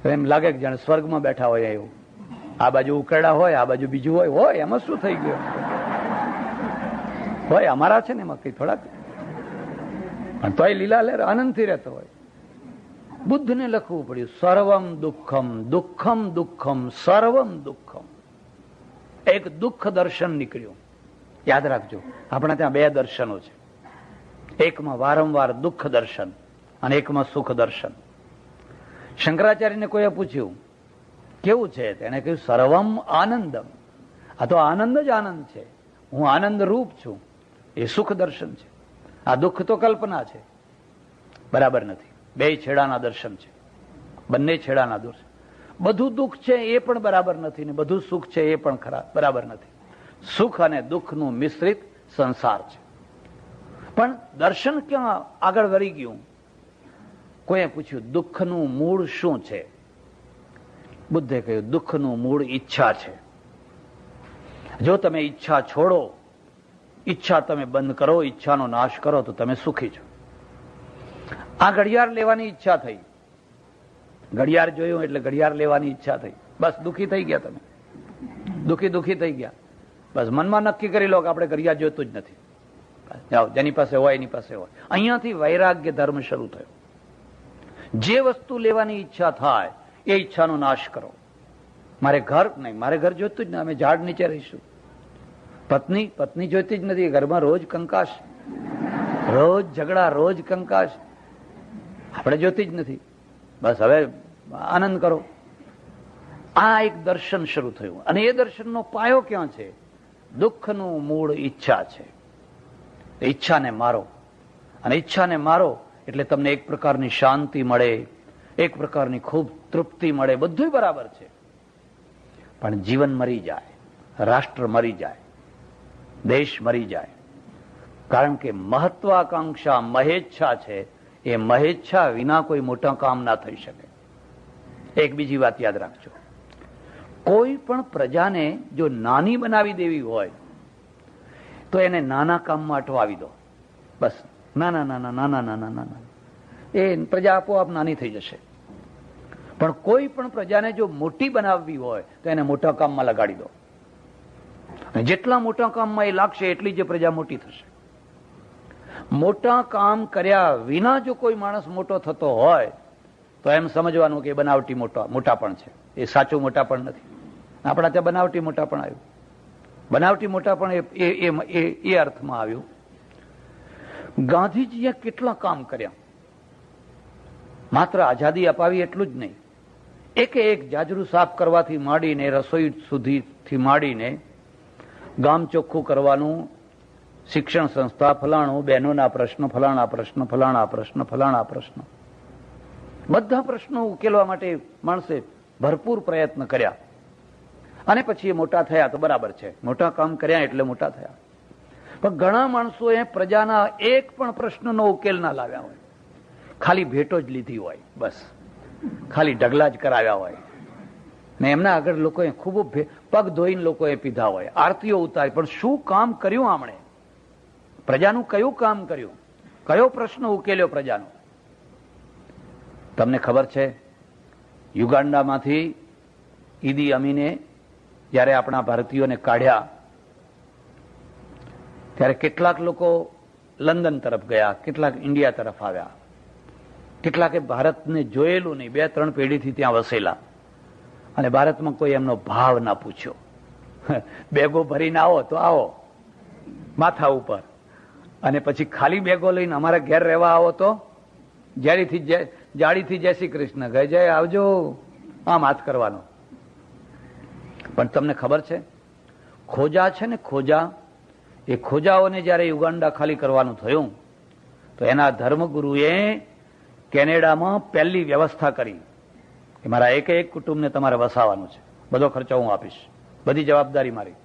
એમ લાગે કે જાણે સ્વર્ગમાં બેઠા હોય એવું. આ બાજુ ઉકેડા હોય, આ બાજુ બીજું હોય, એમાં શું થઈ ગયું હોય? અમારા છે ને એમાં કઈ થોડાક, પણ તોય લીલા લહેર આનંદથી રહેતો હોય. બુદ્ધને લખવું પડ્યું, સર્વમ દુઃખમ દુઃખમ દુઃખમ સર્વમ દુઃખમ. એક દુઃખ દર્શન નીકળ્યું. યાદ રાખજો, આપણા ત્યાં 2 દર્શનો છે. એકમાં વારંવાર દુઃખ દર્શન અને એકમાં સુખ દર્શન. શંકરાચાર્યને કોઈએ પૂછ્યું કેવું છે? તેને કહ્યું સર્વમ આનંદમ. આ તો આનંદ જ આનંદ છે, હું આનંદ રૂપ છું. એ સુખ દર્શન છે. આ દુઃખ તો કલ્પના છે, બરાબર નથી. 2 છેડાના દર્શન છે, બંને છેડાના દર્શન. બધું દુઃખ છે એ પણ બરાબર નથી, ને બધું સુખ છે એ પણ બરાબર નથી. સુખ અને દુઃખનું મિશ્રિત સંસાર છે. પણ દર્શન ક્યાં આગળ વળી ગયું? કોઈએ પૂછ્યું દુઃખનું મૂળ શું છે? બુદ્ધે કહ્યું દુઃખનું મૂળ ઈચ્છા છે. જો તમે ઈચ્છા છોડો, ઈચ્છા તમે બંધ કરો, ઈચ્છાનો નાશ કરો તો તમે સુખી છો. આ ઘડિયાળ લેવાની ઈચ્છા થઈ, ઘડિયાળ જોયું એટલે ઘડિયાળ લેવાની ઈચ્છા થઈ, બસ દુઃખી થઈ ગયા. તમે દુઃખી થઈ ગયા. બસ મનમાં નક્કી કરી લો કે આપણે ઘડિયાળ જોઈતું જ નથી. જાઓ, જેની પાસે હોય એની પાસે હોય. અહીંયાથી વૈરાગ્ય ધર્મ શરૂ થયો. જે વસ્તુ લેવાની ઈચ્છા થાય એ ઈચ્છાનો નાશ કરો. મારે ઘર નહીં, મારે ઘર જોઈતું જ નહીં, અમે ઝાડ નીચે રહીશું. પત્ની જોઈતી જ નથી, ઘરમાં રોજ કંકાશ, રોજ ઝઘડા, રોજ કંકાશ, આપણે જોઈતી જ નથી. બસ હવે આનંદ કરો. આ એક દર્શન શરૂ થયું. અને એ દર્શનનો પાયો ક્યાં છે? દુઃખનું મૂળ ઈચ્છા છે. ઈચ્છાને મારો, અને ઈચ્છાને મારો એટલે તમને એક પ્રકારની શાંતિ મળે, એક પ્રકારની ખૂબ તૃપ્તિ મળે, બધું બરાબર છે. પણ જીવન મરી જાય, રાષ્ટ્ર મરી જાય, દેશ મરી જાય. કારણ કે મહત્વાકાંક્ષા મહેચ્છા છે. એ મહેચ્છા વિના કોઈ મોટા કામ ના થઈ શકે. એક બીજી વાત યાદ રાખજો, કોઈ પણ પ્રજાને જો નાની બનાવી દેવી હોય તો એને નાના કામમાં અટવાવી દો. બસ નાના એ પ્રજા આપોઆપ નાની થઈ જશે. પણ કોઈ પણ પ્રજાને જો મોટી બનાવવી હોય તો એને મોટા કામમાં લગાડી દો. જેટલા મોટા કામમાં એ લાગશે એટલી જ પ્રજા મોટી થશે. મોટા કામ કર્યા વિના જો કોઈ માણસ મોટો થતો હોય તો એમ સમજવાનું કે બનાવટી મોટાપણ છે. એ સાચું મોટાપણ નથી. આપણા ત્યાં બનાવટી મોટાપણ આવ્યું. બનાવટી મોટાપણ એ અર્થમાં આવ્યું. ગાંધીજીએ કેટલા કામ કર્યા, માત્ર આઝાદી અપાવી એટલું જ નહીં, એક જાજરૂ સાફ કરવાથી માંડીને રસોઈ સુધીથી માંડીને ગામ ચોખ્ખું કરવાનું, શિક્ષણ સંસ્થા ફલાણું, બહેનોના પ્રશ્ન ફલાણા પ્રશ્ન, ફલાણા પ્રશ્ન, ફલાણા પ્રશ્ન, બધા પ્રશ્નો ઉકેલવા માટે માણસે ભરપૂર પ્રયત્ન કર્યા. અને પછી એ મોટા થયા તો બરાબર છે, મોટા કામ કર્યા એટલે મોટા થયા. પણ ઘણા માણસોએ પ્રજાના એક પણ પ્રશ્નનો ઉકેલ ના લાવ્યા હોય, ખાલી ભેટો જ લીધી હોય, બસ ખાલી ઢગલા જ કરાવ્યા હોય. ને એમના આગળ લોકોએ ખૂબ પગ ધોઈને લોકોએ પીધા હોય, આરતીઓ ઉતારી, પણ શું કામ કર્યું આમણે? પ્રજાનું કયું કામ કર્યું? કયો પ્રશ્ન ઉકેલ્યો પ્રજાનો? તમને ખબર છે, યુગાન્ડામાંથી ઈદી અમીને જ્યારે આપણા ભારતીયોને કાઢ્યા ત્યારે કેટલાક લોકો લંડન તરફ ગયા, કેટલાક ઇન્ડિયા તરફ આવ્યા, કેટલાકે ભારતને જોયેલું નહીં, 2-3 પેઢીથી ત્યાં વસેલા, અને ભારતમાં કોઈ એમનો ભાવ ના પૂછ્યો. બેગો ભરીને આવો તો આવો માથા ઉપર, અને પછી ખાલી બેગો લઈને અમારા ઘેર રહેવા આવો તો જાળીથી જય શ્રી કૃષ્ણ કહે, જય આવજો, આમ હાથ કરવાનો. પણ તમને ખબર છે, ખોજા છે ને, ખોજા, એ ખોજાઓને જયારે યુગાન્ડા ખાલી કરવાનું થયું તો એના ધર્મગુરુએ કેનેડામાં પહેલી વ્યવસ્થા કરી કે મારા એક કુટુંબને તમારે વસાવાનું છે, બધો ખર્ચો હું આપીશ, બધી જવાબદારી મારી.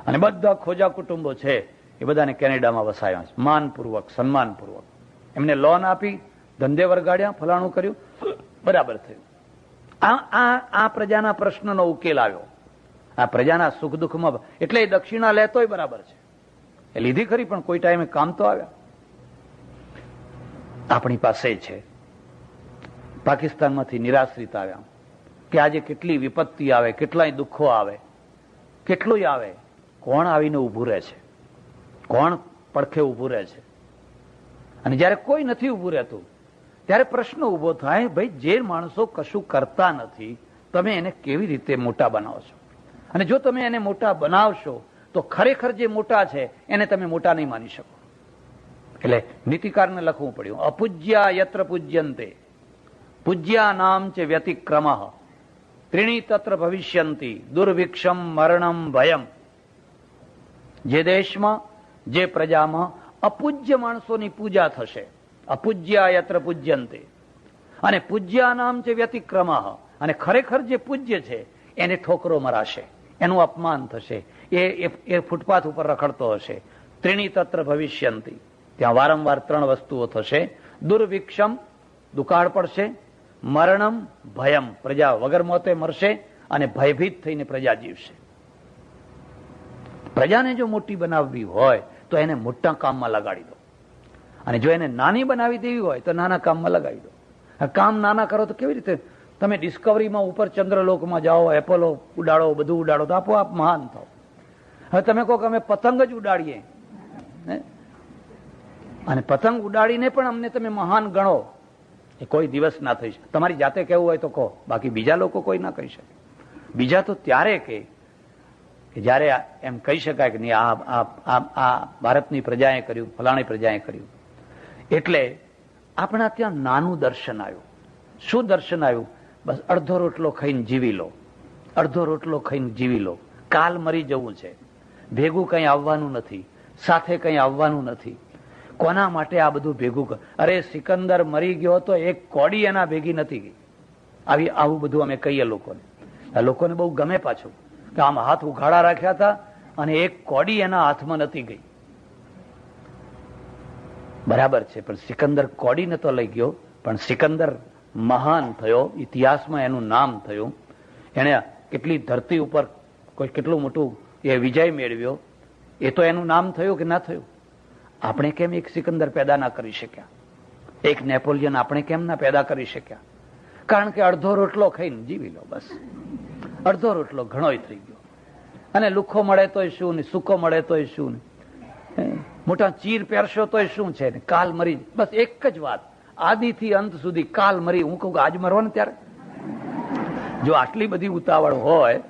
અને બધા ખોજા કુટુંબો છે એ બધાને કેનેડામાં વસાયા છે, માનપૂર્વક, સન્માનપૂર્વક. એમને લોન આપી, ધંધે વરગાડ્યા, ફલાણું કર્યું, બરાબર થયું. આ પ્રજાના પ્રશ્નનો ઉકેલ આવ્યો. આ પ્રજાના સુખ દુઃખમાં, એટલે એ દક્ષિણા લેતોય બરાબર છે, એ લીધી ખરી, પણ કોઈ ટાઈમે કામ તો આવ્યા. આપણી પાસે છે, પાકિસ્તાનમાંથી નિરાશ્રિત આવ્યા, કે આજે કેટલી વિપત્તિ આવે, કેટલાય દુઃખો આવે, કેટલું આવે, કોણ આવીને ઉભું રહે છે, કોણ પડખે ઉભું રહે છે. અને જયારે કોઈ નથી ઉભું રહેતું ત્યારે પ્રશ્ન ઉભો થાય, ભાઈ જે માણસો કશું કરતા નથી તમે એને કેવી રીતે મોટા બનાવો છો? અને જો તમે એને મોટા બનાવશો તો ખરેખર જે મોટા છે એને તમે મોટા નહીં માની શકો. એટલે નીતિકારને લખવું પડ્યું, અપૂજ્યા યત્ર પૂજ્યંતે પૂજ્યા નામ છે વ્યતિક્રમ ત્રીણી તત્ર ભવિષ્યંતિ દુર્ભિક્ષમ મરણમ ભયમ. જે દેશમાં, જે પ્રજામાં અપૂજ્ય માણસોની પૂજા થશે, અપૂજ્યા યત્ર પૂજ્યંતે, અને પૂજ્યા નામ છે વ્યતિક્રમ, અને ખરેખર જે પૂજ્ય છે એને ઠોકરો મરાશે, એનું અપમાન થશે, એ ફૂટપાથ ઉપર રખડતો હશે. ત્રીણી તત્ર ભવિષ્યંતિ, ત્યાં વારંવાર 3 વસ્તુઓ થશે, દુર્ભિક્ષમ દુકાળ પડશે, મરણમ ભયમ, પ્રજા વગર મોતે મરશે અને ભયભીત થઈને પ્રજા જીવશે. પ્રજાને જો મોટી બનાવવી હોય તો એને મોટા કામમાં લગાડી દો, અને જો એને નાની બનાવી દેવી હોય તો નાના કામમાં લગાવી દો. કામ નાના કરો તો કેવી રીતે? તમે ડિસ્કવરીમાં ઉપર ચંદ્રલોકમાં જાઓ, એપોલો ઉડાડો, બધું ઉડાડો તો આપોઆપ મહાન થાવ. હવે તમે કહો કે અમે પતંગ જ ઉડાડીએ અને પતંગ ઉડાડીને પણ અમને તમે મહાન ગણો, એ કોઈ દિવસ ના થઈ શકે. તમારી જાતે કહેવું હોય તો કહો, બાકી બીજા લોકો કોઈ ના કહી શકે. બીજા તો ત્યારે કે જયારે એમ કહી શકાય કે નહીં આ ભારતની પ્રજાએ કર્યું, ફલાણી પ્રજાએ કર્યું. એટલે આપણા ત્યાં નાનું દર્શન આવ્યું. શું દર્શન આવ્યું? બસ અડધો રોટલો ખાઈને જીવી લો, અડધો રોટલો ખાઈને જીવી લો. કાલ મરી જવું છે, ભેગું કંઈ આવવાનું નથી, સાથે કંઈ આવવાનું નથી. કોના માટે આ બધું ભેગું કર? અરે સિકંદર મરી ગયો તો એક કોડી એના ભેગી નથી ગઈ. આવું બધું અમે કહીએ લોકોને. આ લોકોને બહુ ગમે પાછું કે આમ હાથ ઉઘાડા રાખ્યા હતા અને એક કોડી એના હાથમાં નથી ગઈ. બરાબર છે, પણ સિકંદર કોડી નતો લઈ ગયો, પણ સિકંદર મહાન થયો, ઇતિહાસમાં એનું નામ થયું. એને કેટલી ધરતી ઉપર કેટલું મોટું એ વિજય મેળવ્યો, એ તો એનું નામ થયું કે ના થયું? આપણે કેમ એક સિકંદર પેદા ના કરી શક્યા? એક નેપોલિયન આપણે કેમ ના પેદા કરી શક્યા? કારણ કે અડધો રોટલો ખાઈને જીવી લો. બસ અડધો રોટલો ઘણોય થઈ ગયો. અને લુખ્ખો મળે તોય શું ને, સૂકો મળે તોય શું ને, મોટા ચીર પહેરશો તોય શું છે ને, કાલ મરી. બસ એક જ વાત, આદિથી અંત સુધી કાલ મરી. હું કહું આજ મરવાનું ત્યારે જો આટલી બધી ઉતાવળ હોય,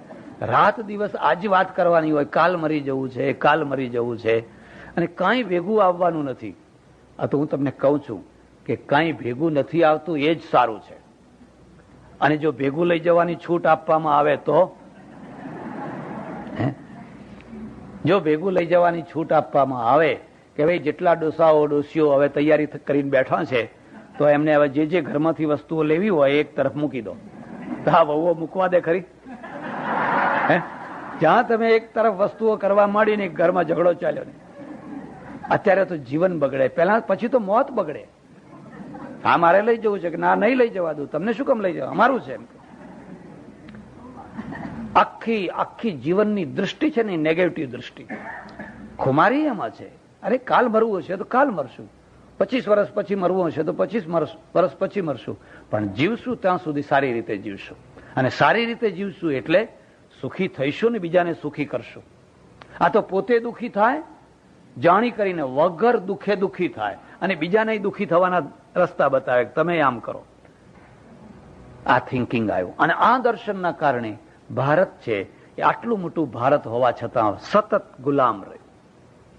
રાત દિવસ આજ વાત કરવાની હોય, કાલ મરી જવું છે, કાલ મરી જવું છે, અને કાંઈ ભેગું આવવાનું નથી. આ તો હું તમને કહું છું કે કાંઈ ભેગું નથી આવતું એ જ સારું છે. અને જો ભેગું લઈ જવાની છૂટ આપવામાં આવે તો, જો ભેગું લઈ જવાની છૂટ આપવામાં આવે કે ભાઈ જેટલા ડોસાઓ ડોસીઓ હવે તૈયારી કરીને બેઠા છે તો એમને હવે જે જે ઘરમાંથી વસ્તુઓ લેવી હોય એક તરફ મૂકી દો. તો આ વહુઓ મૂકવા દે ખરી? જ્યાં તમે એક તરફ વસ્તુઓ કરવા માંડીને એક ઘરમાં ઝઘડો ચાલ્યો ને. અત્યારે તો જીવન બગડે, પહેલા પછી તો મોત બગડે. હા મારે લઈ જવું છે કે ના નહીં લઈ જવા દઉં, તમને શું કામ લઈ જવા, અમારું છે એમ. આખી જીવનની દૃષ્ટિ છે ને નેગેટિવ દૃષ્ટિ, ખુમારી એમાં છે. અરે કાલ મરવું હશે તો કાલ મરશું, 25 વર્ષ પછી મરવું હશે તો 25 વર્ષ પછી મરશું, પણ જીવશું ત્યાં સુધી સારી રીતે જીવશું. અને સારી રીતે જીવશું એટલે સુખી થઈશું ને બીજાને સુખી કરશું. આ તો પોતે દુઃખી થાય, જાણી કરીને વગર દુઃખે દુઃખી થાય અને બીજાને દુઃખી થવાના રસ્તા બતાવે, તમે આમ કરો. આ થિંકિંગ આવ્યું. અને આ દર્શનના કારણે ભારત છે એ આટલું મોટું ભારત હોવા છતાં સતત ગુલામ રહ્યું,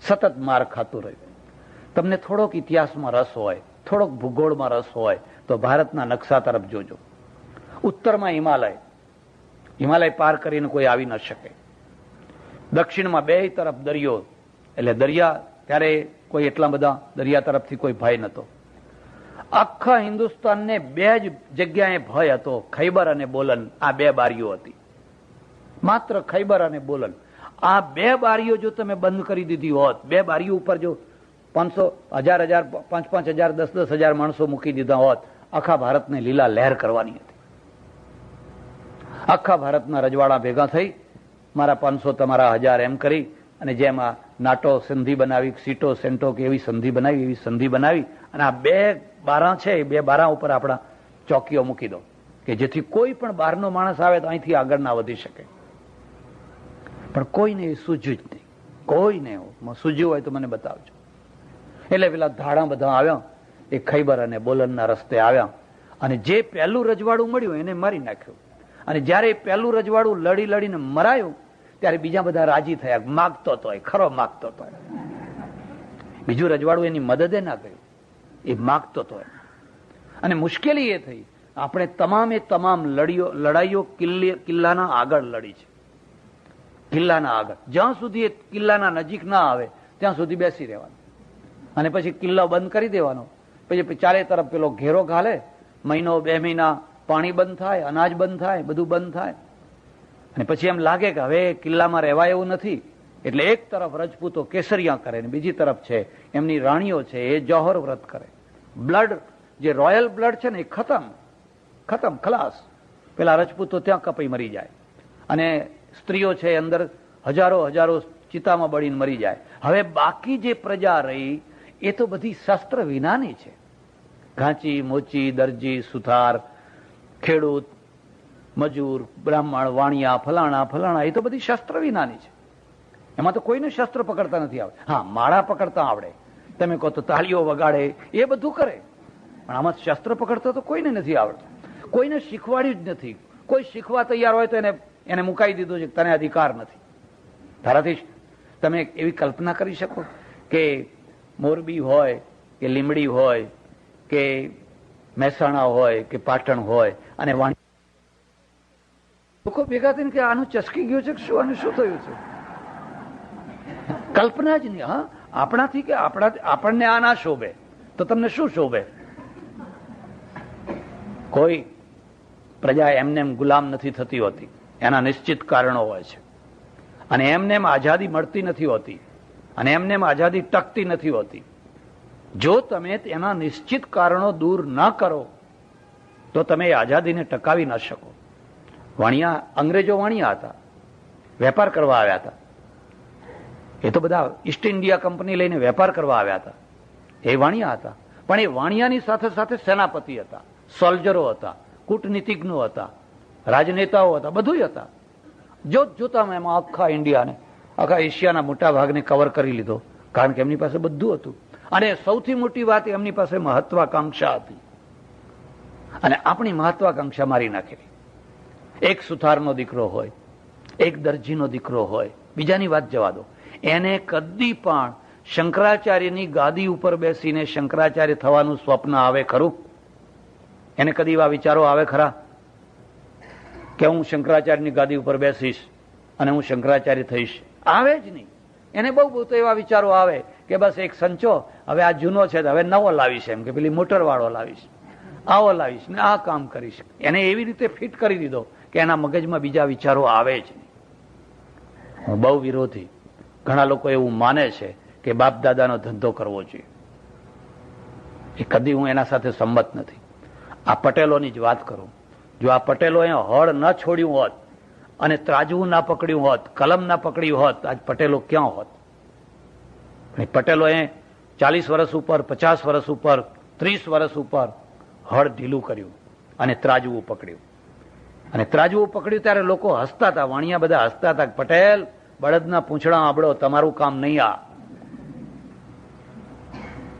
સતત માર ખાતું રહ્યું. તમને થોડોક ઇતિહાસમાં રસ હોય, થોડોક ભૂગોળમાં રસ હોય તો ભારતના નકશા તરફ જોજો. ઉત્તરમાં હિમાલય પાર કરીને કોઈ આવી ન શકે. દક્ષિણમાં બે તરફ દરિયો, એટલે દરિયા ત્યારે કોઈ એટલા બધા દરિયા તરફથી કોઈ ભય નતો. આખા હિન્દુસ્તાનને બે જ જગ્યાએ ભય હતો, ખૈબર અને બોલન. આ બે બારીઓ હતી, માત્ર ખૈબર અને બોલન. આ બે બારીઓ જો તમે બંધ કરી દીધી હોત, બે બારીઓ ઉપર જો 500, 1000, 5,000, 10,000 માણસો મૂકી દીધા હોત, આખા ભારતને લીલા લહેર કરવાની હતી. આખા ભારતના રજવાડા ભેગા થઈ મારા 500 તમારા 1000 એમ કરી અને જેમાં નાટો સંધિ બનાવી, સીટો સેન્ટો કે એવી સંધિ બનાવી અને આ બે બારા છે એ બે બારા ઉપર આપણા ચોકીઓ મૂકી દો કે જેથી કોઈ પણ બહારનો માણસ આવે તો અહીંથી આગળ ના વધી શકે. પણ કોઈને એ સૂઝ્યું જ નહીં, કોઈને સૂઝ્યું હોય તો મને બતાવજો. એટલે પેલા ધાડા બધા આવ્યા, એ ખૈબર અને બોલનના રસ્તે આવ્યા અને જે પહેલું રજવાડું મળ્યું એને મારી નાખ્યું. અને જયારે પહેલું રજવાડું લડીને મરાયું ત્યારે બીજા બધા રાજી થયા, માગતો તો ખરો માગતો તો. બીજું રજવાડું એની મદદે ના કર્યું, એ માગતો તો. અને મુશ્કેલી એ થઈ, આપણે તમામ લડાઈઓ કિલ્લાના આગળ લડી છે. કિલ્લાના આગળ જ્યાં સુધી એ કિલ્લાના નજીક ના આવે ત્યાં સુધી બેસી રહેવાનું અને પછી કિલ્લો બંધ કરી દેવાનો. પછી ચારે તરફ પેલો ઘેરો ઘાલે, મહિનો 2 મહિના પાણી બંધ થાય, અનાજ બંધ થાય, બધું બંધ થાય. અને પછી એમ લાગે કે હવે કિલ્લામાં રહેવાય એવું નથી, એટલે એક તરફ રજપૂતો કેસરિયા કરે ને બીજી તરફ છે એમની રાણીઓ છે એ જોહર વ્રત કરે, બ્લડ જે રોયલ બ્લડ છે ને એ ખતમ ખલાસ. પેલા રજપૂતો ત્યાં કપાઈ મરી જાય, અને સ્ત્રીઓ છે અંદર હજારો ચિતામાં બળીને મરી જાય. હવે બાકી જે પ્રજા રહી એ તો બધી શસ્ત્ર વિનાની છે. ઘાંચી, મોચી, દરજી, સુથાર, ખેડૂત, મજૂર, બ્રાહ્મણ, વાણિયા, ફલાણા એ તો બધી શસ્ત્ર વિનાની છે. એમાં તો કોઈને શસ્ત્ર પકડતા નથી આવડે. હા, માળા પકડતા આવડે, તમે કહો તો તાળીઓ વગાડે, એ બધું કરે, પણ આમાં શસ્ત્ર પકડતા તો કોઈને નથી આવડતું. કોઈને શીખવાડ્યું જ નથી. કોઈ શીખવા તૈયાર હોય તો એને મુકાઈ દીધું છે, તને અધિકાર નથી. તારાથી તમે એવી કલ્પના કરી શકો કે મોરબી હોય કે લીમડી હોય કે મહેસાણા હોય કે પાટણ હોય અને લોકો ભેગા થઈને કે આનું ચસકી ગયું છે, શું આનું શું થયું છે? કલ્પના જ નહીં. હા, આપણાથી કે આપણને આ ના શોભે તો તમને શું શોભે? કોઈ પ્રજા એમને ગુલામ નથી થતી હોતી, એના નિશ્ચિત કારણો હોય છે, અને એમને આઝાદી મળતી નથી હોતી, અને એમને આઝાદી ટકતી નથી હોતી. જો તમે એના નિશ્ચિત કારણો દૂર ન કરો તો તમે આઝાદીને ટકાવી ન શકો. અંગ્રેજો વાણિયા હતા, વેપાર કરવા આવ્યા હતા. એ તો બધા ઈસ્ટ ઇન્ડિયા કંપની લઈને વેપાર કરવા આવ્યા હતા, એ વાણિયા હતા. પણ એ વાણિયાની સાથે સાથે સેનાપતિ હતા, સોલ્જરો હતા, કૂટનીતિજ્ઞો હતા, રાજનેતાઓ હતા, બધું હતા. જોતા એમાં આખા ઇન્ડિયાને, આખા એશિયાના મોટા ભાગને કવર કરી લીધો, કારણ કે એમની પાસે બધું હતું. અને સૌથી મોટી વાત, એમની પાસે મહત્વાકાંક્ષા હતી, અને આપણી મહત્વાકાંક્ષા મારી નાખેલી. એક સુથારનો દીકરો હોય, એક દરજીનો દીકરો હોય, બીજાની વાત જવા દો, એને કદી પણ શંકરાચાર્યની ગાદી ઉપર બેસીને શંકરાચાર્ય થવાનું સ્વપ્ન આવે ખરું? એને કદી એવા વિચારો આવે ખરા કે હું શંકરાચાર્યની ગાદી ઉપર બેસીશ અને હું શંકરાચાર્ય થઈશ? આવે જ નહીં. એને બહુ તો એવા વિચારો આવે કે બસ એક સંચો, હવે આ જૂનો છે હવે નવો લાવીશ, એમ કે પેલી મોટર વાળો લાવીશ, આવો લાવીશ ને આ કામ કરીશ. એને એવી રીતે ફિટ કરી દીધો કે એના મગજમાં બીજા વિચારો આવે જ નહીં. હું બહુ વિરોધી. ઘણા લોકો એવું માને છે કે બાપ દાદાનો ધંધો કરવો જોઈએ. એ કદી હું એના સાથે સંમત નથી. આ પટેલોની જ વાત કરું. જો આ પટેલોએ હળ ન છોડ્યું હોત અને ત્રાજવું ના પકડ્યું હોત, કલમ ના પકડ્યું હોત, આજ પટેલો ક્યાં હોત? પટેલોએ 40 વર્ષ ઉપર, 50 વર્ષ ઉપર, 30 વર્ષ ઉપર હળ ઢીલું કર્યું અને ત્રાજવું પકડ્યું. અને ત્રાજવું પકડ્યું ત્યારે લોકો હસતા હતા, વાણિયા બધા હસતા હતા, પટેલ બળદના પૂંછડા આબળો, તમારું કામ નહીં આ.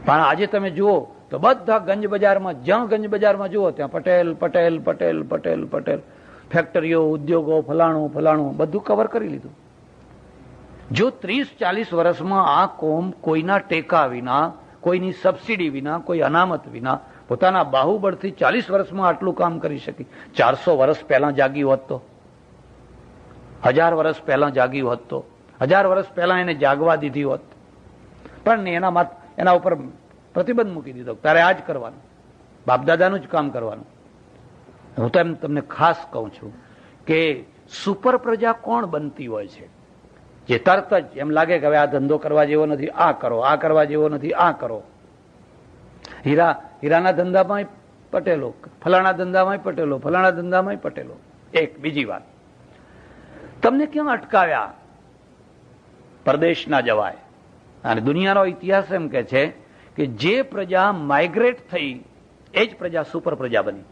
પણ આજે તમે જુઓ તો બધા ગંજ બજારમાં, જ્યાં ગંજ બજારમાં જુઓ ત્યાં પટેલ પટેલ પટેલ પટેલ પટેલ, ફેક્ટરીઓ, ઉદ્યોગો, ફલાણું બધું કવર કરી લીધું. જો 30-40 વર્ષમાં આ કોમ કોઈના ટેકા વિના, કોઈની સબસિડી વિના, કોઈ અનામત વિના પોતાના બાહુબળથી 40 વર્ષમાં આટલું કામ કરી શકી. 400 વર્ષ પહેલા જાગી હોત તો, 1000 વર્ષ પહેલા જાગી હોત તો, 1000 વર્ષ પહેલા એને જાગવા દીધી હોત, પણ એના ઉપર પ્રતિબંધ મૂકી દીધો, તારે આ જ કરવાનું, બાપદાદાનું જ કામ કરવાનું. હું તો એમ તમને ખાસ કહું છું કે સુપર પ્રજા કોણ બનતી હોય છે? જે તરત જ એમ લાગે કે હવે આ ધંધો કરવા જેવો નથી, આ કરો, આ કરવા જેવો નથી, આ કરો. હીરાના ધંધામાં પટેલો, ફલાણા ધંધામાં પટેલો, ફલાણા ધંધામાં પટેલો. એક બીજી વાત, તમને ક્યાં અટકાવ્યા? પરદેશ ના જવાય. અને દુનિયાનો ઇતિહાસ એમ કે છે કે જે પ્રજા માઇગ્રેટ થઈ એ જ પ્રજા સુપર પ્રજા બની.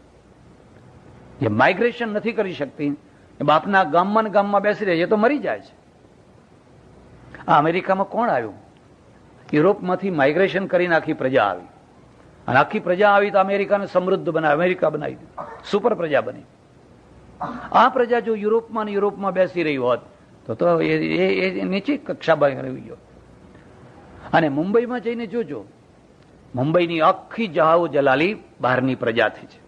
જે માઇગ્રેશન નથી કરી શકતી, બાપના ગામમાં બેસી રહે છે તો મરી જાય છે. આ અમેરિકામાં કોણ આવ્યું? યુરોપમાંથી માઇગ્રેશન કરીને આખી પ્રજા આવી, અને આખી પ્રજા આવી તો અમેરિકાને સમૃદ્ધ બનાવી, અમેરિકા બનાવી દીધું, સુપર પ્રજા બની. આ પ્રજા જો યુરોપમાં બેસી રહી હોત તો એ નીચી કક્ષા રહી હોત. અને મુંબઈમાં જઈને જોજો, મુંબઈની આખી જહાઓ જલાલી બહારની પ્રજાથી છે,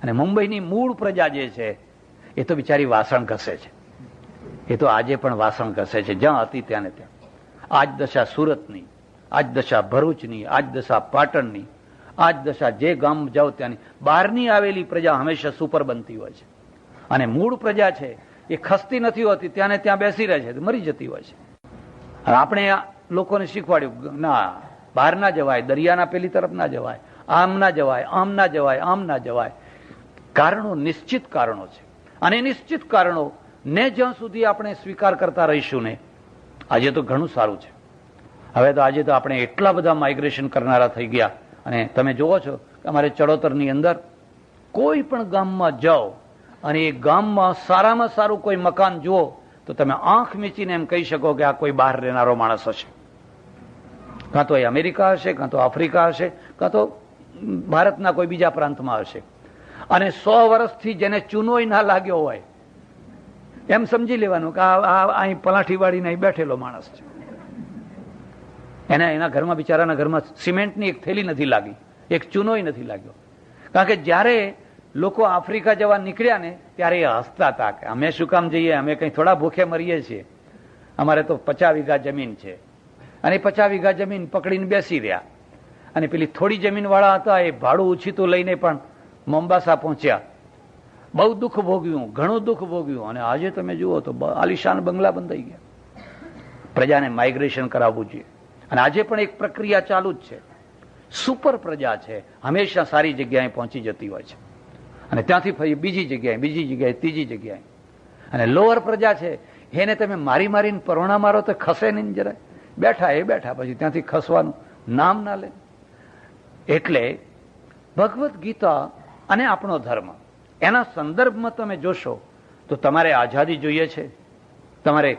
અને મુંબઈની મૂળ પ્રજા જે છે એ તો બિચારી વાસણ ઘસે છે. એ તો આજે પણ વાસણ ઘસે છે, જ્યાં હતી ત્યાં ને ત્યાં. આજ દશા સુરતની, આજ દશા ભરૂચની, આજ દશા પાટણની, આજ દશા જે ગામ જાઓ ત્યાંની. બહારની આવેલી પ્રજા હંમેશા સુપર બનતી હોય છે, અને મૂળ પ્રજા છે એ ખસતી નથી હોતી, ત્યાં ને ત્યાં બેસી રહે છે, મરી જતી હોય છે. આપણે લોકોને શીખવાડ્યું ના, બહાર ના જવાય, દરિયાના પેલી તરફ ના જવાય, આમ ના જવાય, આમ ના જવાય, આમ ના જવાય. કારણો નિશ્ચિત કારણો છે, અને નિશ્ચિત કારણો ને જ્યાં સુધી આપણે સ્વીકાર કરતા રહીશું ને, આજે તો ઘણું સારું છે. હવે તો આજે તો આપણે એટલા બધા માઇગ્રેશન કરનારા થઈ ગયા. અને તમે જુઓ છો કે અમારે ચડોતરની અંદર કોઈ પણ ગામમાં જાઓ અને એ ગામમાં સારામાં સારું કોઈ મકાન જુઓ તો તમે આંખ મીચીને એમ કહી શકો કે આ કોઈ બહાર રહેનારો માણસ હશે. કાં તો એ અમેરિકા હશે, કાં તો આફ્રિકા હશે, કાં તો ભારતના કોઈ બીજા પ્રાંતમાં હશે. અને 100 વર્ષથી જેને ચૂનોય ના લાગ્યો હોય એમ સમજી લેવાનું કે આ અહીં પલાઠી વાળીને અહીં બેઠેલો માણસ છે. એના ઘરમાં, બિચારાના ઘરમાં સિમેન્ટની એક થેલી નથી લાગી, એક ચૂનોય નથી લાગ્યો. કારણ કે જ્યારે લોકો આફ્રિકા જવા નીકળ્યા ને ત્યારે એ હસતા હતા કે અમે શું કામ જઈએ, અમે કંઈ થોડા ભૂખે મરીએ છીએ, અમારે તો 50 વીઘા જમીન છે. અને 50 વીઘા જમીન પકડીને બેસી રહ્યા. અને પેલી થોડી જમીન વાળા હતા એ ભાડું ઉછીતું લઈને પણ મોમ્બાસા પહોંચ્યા. બહુ દુઃખ ભોગ્યું, ઘણું દુઃખ ભોગ્યું. અને આજે તમે જુઓ તો આલિશાન બંગલા બંધાઈ ગયા. પ્રજાને માઇગ્રેશન કરાવવું જોઈએ. અને આજે પણ એક પ્રક્રિયા ચાલુ જ છે. સુપર પ્રજા છે, હંમેશા સારી જગ્યાએ પહોંચી જતી હોય છે, અને ત્યાંથી ફરી બીજી જગ્યાએ, ત્રીજી જગ્યાએ. અને લોઅર પ્રજા છે એને તમે મારીને પરોણા મારો તો ખસે નહીં જરાય. બેઠા પછી ત્યાંથી ખસવાનું નામ ના લે. એટલે ભગવદ્ ગીતા અને આપણો ધર્મ, એના સંદર્ભમાં તમે જોશો તો તમારે આઝાદી જોઈએ છે, તમારે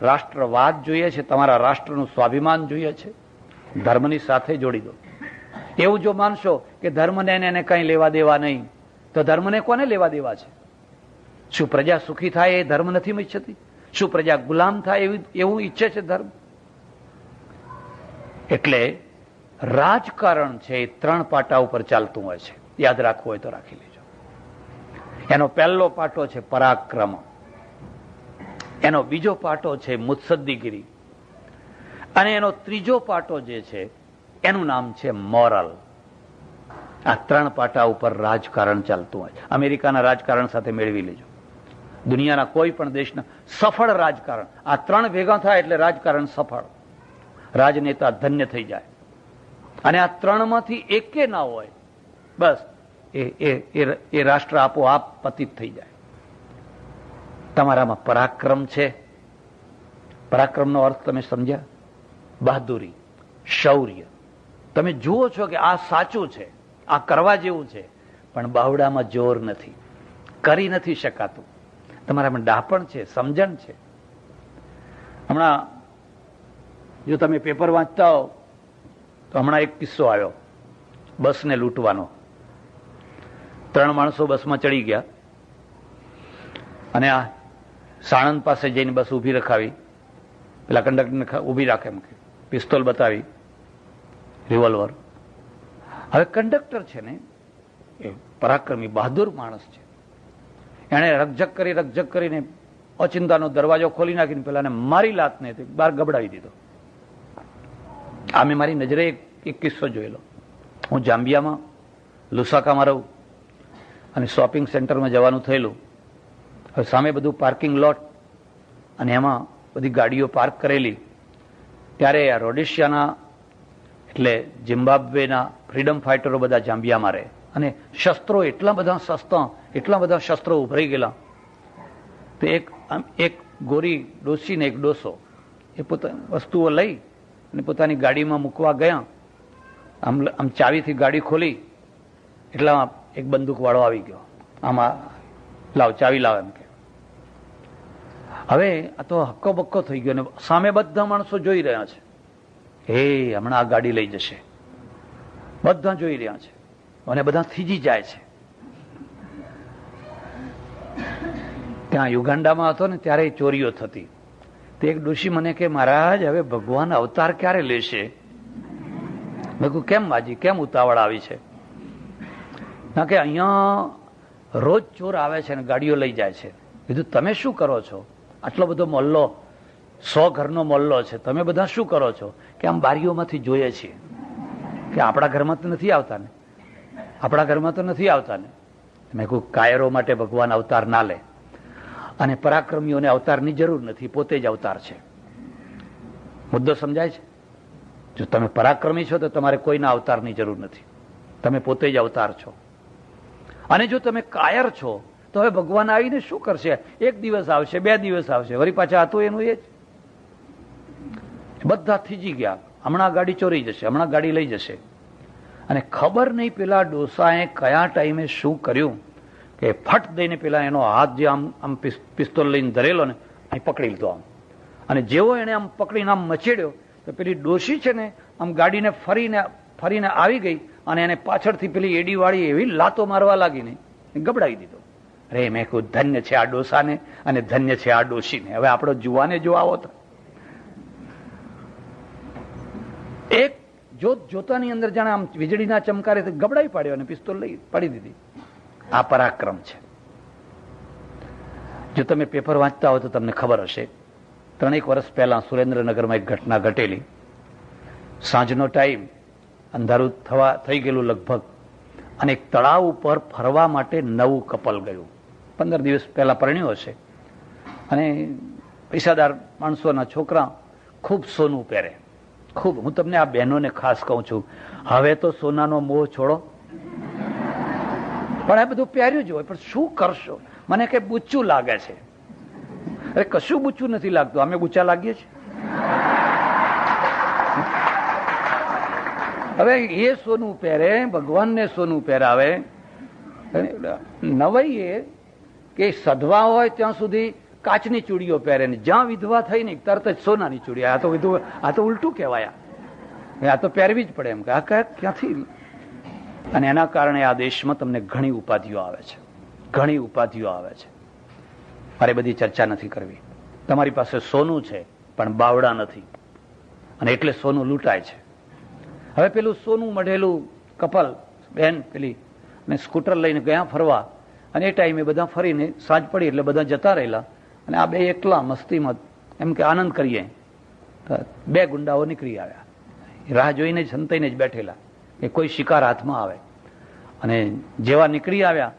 રાષ્ટ્રવાદ જોઈએ છે, તમારા રાષ્ટ્રનું સ્વાભિમાન જોઈએ છે. ધર્મની સાથે જોડી દો. એવું જો માનશો કે ધર્મને એને કંઈ લેવા દેવા નહીં, તો ધર્મને કોને લેવા દેવા છે? શું પ્રજા સુખી થાય એ ધર્મ નથી ઈચ્છતી? શું પ્રજા ગુલામ થાય એવું ઈચ્છે છે ધર્મ? એટલે રાજકારણ છે એ 3 પાટા ઉપર ચાલતું હોય છે. યાદ રાખવું હોય તો રાખી લેજો. એનો પહેલો પાટો છે પરાક્રમ, એનો બીજો પાટો છે મુત્સદ્દીગીરી, અને એનો ત્રીજો પાટો જે છે એનું નામ છે મોરલ. આ 3 પાટા ઉપર રાજકારણ ચાલતું હોય. અમેરિકાના રાજકારણ સાથે મેળવી લેજો. દુનિયાના કોઈ પણ દેશના સફળ રાજકારણ, આ 3 ભેગા થાય એટલે રાજકારણ સફળ, રાજનેતા ધન્ય થઈ જાય. અને આ 3માંથી એકે ના હોય, બસ એ રાષ્ટ્ર આપોઆપ પતિત થઈ જાય. તમારામાં પરાક્રમ છે. પરાક્રમનો અર્થ તમે સમજ્યા? બહાદુરી, શૌર્ય. તમે જુઓ છો કે આ સાચું છે, આ કરવા જેવું છે, પણ બાવડામાં જોર નથી, કરી નથી શકાતું. તમારામાં ડાપણ છે, સમજણ છે. હમણાં જો તમે પેપર વાંચતા હો તો હમણાં એક કિસ્સો આવ્યો બસને લૂંટવાનો. 3 માણસો બસમાં ચડી ગયા અને આ સાણંદ પાસે જઈને બસ ઊભી રખાવી. પેલા કંડક્ટરને ઊભી રાખે, મૂકી, પિસ્તોલ બતાવી, રિવોલ્વર. હવે કંડક્ટર છે ને એ પરાક્રમી બહાદુર માણસ છે. એણે રકઝક કરીને ઓચિંતાનો દરવાજો ખોલી નાખીને પેલાને મારી લાતને બહાર ગબડાવી દીધો. આ મેં મારી નજરે એક કિસ્સો જોયેલો. હું જાંબિયામાં લુસાકામાં રહું અને શોપિંગ સેન્ટરમાં જવાનું થયેલું. હવે સામે બધું પાર્કિંગ લોટ અને એમાં બધી ગાડીઓ પાર્ક કરેલી. ત્યારે આ રોડેશિયાના એટલે ઝિમ્બાબ્વેના ફ્રીડમ ફાઇટરો બધા જાંબિયામાં રહે, અને શસ્ત્રો એટલા બધા શસ્ત્રો ઉભરાઈ ગયેલા. તો એક ગોરી ડોસી ને એક ડોસો એ વસ્તુઓ લઈ અને પોતાની ગાડીમાં મૂકવા ગયા. આમ ચાવીથી ગાડી ખોલી એટલામાં એક બંદૂક વાળો આવી ગયો. આમાં લાવ, ચાવી લાવ એમ કે. હવે આ તો હક્કો બક્કો થઈ ગયો ને સામે બધા માણસો જોઈ રહ્યા છે. હમણાં આ ગાડી લઈ જશે, બધા જોઈ રહ્યા છે અને બધા થીજી જાય છે. ત્યાં યુગાન્ડામાં હતો ને ત્યારે ચોરીઓ થતી. તે એક ડોશી મને કે મહારાજ હવે ભગવાન અવતાર ક્યારે લેશે? મેં કહ્યું કેમ માજી, કેમ ઉતાવળ આવી છે? ના કે અહીંયા રોજ ચોર આવે છે ને ગાડીઓ લઈ જાય છે. કીધું તમે શું કરો છો? આટલો બધો મોહલ્લો, 100 ઘરનો મોહલ્લો છે, તમે બધા શું કરો છો? કે આમ બારીઓમાંથી જોઈએ છીએ કે આપણા ઘરમાં તો નથી આવતા ને, આપણા ઘરમાં તો નથી આવતા ને. મેં કહ્યું કાયરો માટે ભગવાન અવતાર ના લે, અને પરાક્રમીઓને અવતારની જરૂર નથી, પોતે જ અવતાર છે. મુદ્દો સમજાય છે? જો તમે પરાક્રમી છો તો તમારે કોઈના અવતારની જરૂર નથી. તમે પોતે જ અવતાર છો. અને જો તમે કાયર છો તો હવે ભગવાન આવીને શું કરશે? એક દિવસ આવશે, 2 દિવસ આવશે, વળી પાછા હતું એનું એ જ. બધા થીજી ગયા, હમણાં ગાડી ચોરી જશે, હમણાં ગાડી લઈ જશે. અને ખબર નહીં પેલા ડોસાએ કયા ટાઈમે શું કર્યું કે ફટ દઈને પેલા એનો હાથ જે આમ પિસ્તોલ લઈને ધરેલો ને અહીં પકડી લીધો આમ. અને જેવો એને આમ પકડીને આમ મચેડ્યો તો પેલી ડોશી છે ને આમ ગાડીને ફરીને આવી ગઈ અને એને પાછળથી પેલી એડીવાળી એવી લાતો મારવા લાગીને ગબડાવી દીધો. અરે મેં કહ્યું ધન્ય છે આ ડોસાને અને ધન્ય છે આ ડોશીને. હવે આપણો જુવાને જો આવો તો એક જોતાની અંદર જાણે આમ વીજળીના ચમકારે ગબડાઈ પાડ્યો અને પિસ્તોલ લઈ પાડી દીધી. આ પરાક્રમ છે. જો તમે પેપર વાંચતા હોય તો તમને ખબર હશે, 3 વર્ષ પહેલા સુરેન્દ્રનગરમાં એક ઘટના ઘટેલી. સાંજનો ટાઈમ, અંધારું થઈ ગયેલું લગભગ, અને એક તળાવ ઉપર ફરવા માટે નવું કપલ ગયું. 15 દિવસ પહેલા પરણ્યું હશે. અને પૈસાદાર માણસોના છોકરા ખૂબ સોનું પહેરે, ખૂબ. હું તમને આ બહેનોને ખાસ કહું છું, હવે તો સોનાનો મોહ છોડો. પણ આ બધું પહેર્યું જ હોય, પણ શું કરશો? મને કઈ બુચ્ચું લાગે છે. અરે કશું બુચ્ચું નથી લાગતું, અમે બુચ્ચા લાગીએ છીએ. હવે એ સોનું પહેરે, ભગવાનને સોનું પહેરાવે. નવાઈ એ કે સધવા હોય ત્યાં સુધી કાચની ચૂડીઓ પહેરે ને જ્યાં વિધવા થઈ ને તરત જ સોનાની ચૂડી. આ તો ઉલટું કહેવાય. આ તો પહેરવી જ પડે એમ કે આ ક્યાંથી. અને એના કારણે આ દેશમાં તમને ઘણી ઉપાધિઓ આવે છે, ઘણી ઉપાધિઓ આવે છે. મારે બધી ચર્ચા નથી કરવી. તમારી પાસે સોનું છે પણ બાવડા નથી, અને એટલે સોનું લૂંટાય છે. હવે પેલું સોનું મઢેલું કપલ બેન પેલી અને સ્કૂટર લઈને ગયા ફરવા, અને એ ટાઈમે બધા ફરીને સાંજ પડી એટલે બધા જતા રહેલા. અને આ બે એકલા મસ્તીમાં એમ કે આનંદ કરીએ. 2 ગુંડાઓ નીકળી આવ્યા, રાહ જોઈને જ સંતાઈને જ બેઠેલા કે કોઈ શિકાર હાથમાં આવે. અને જેવા નીકળી આવ્યા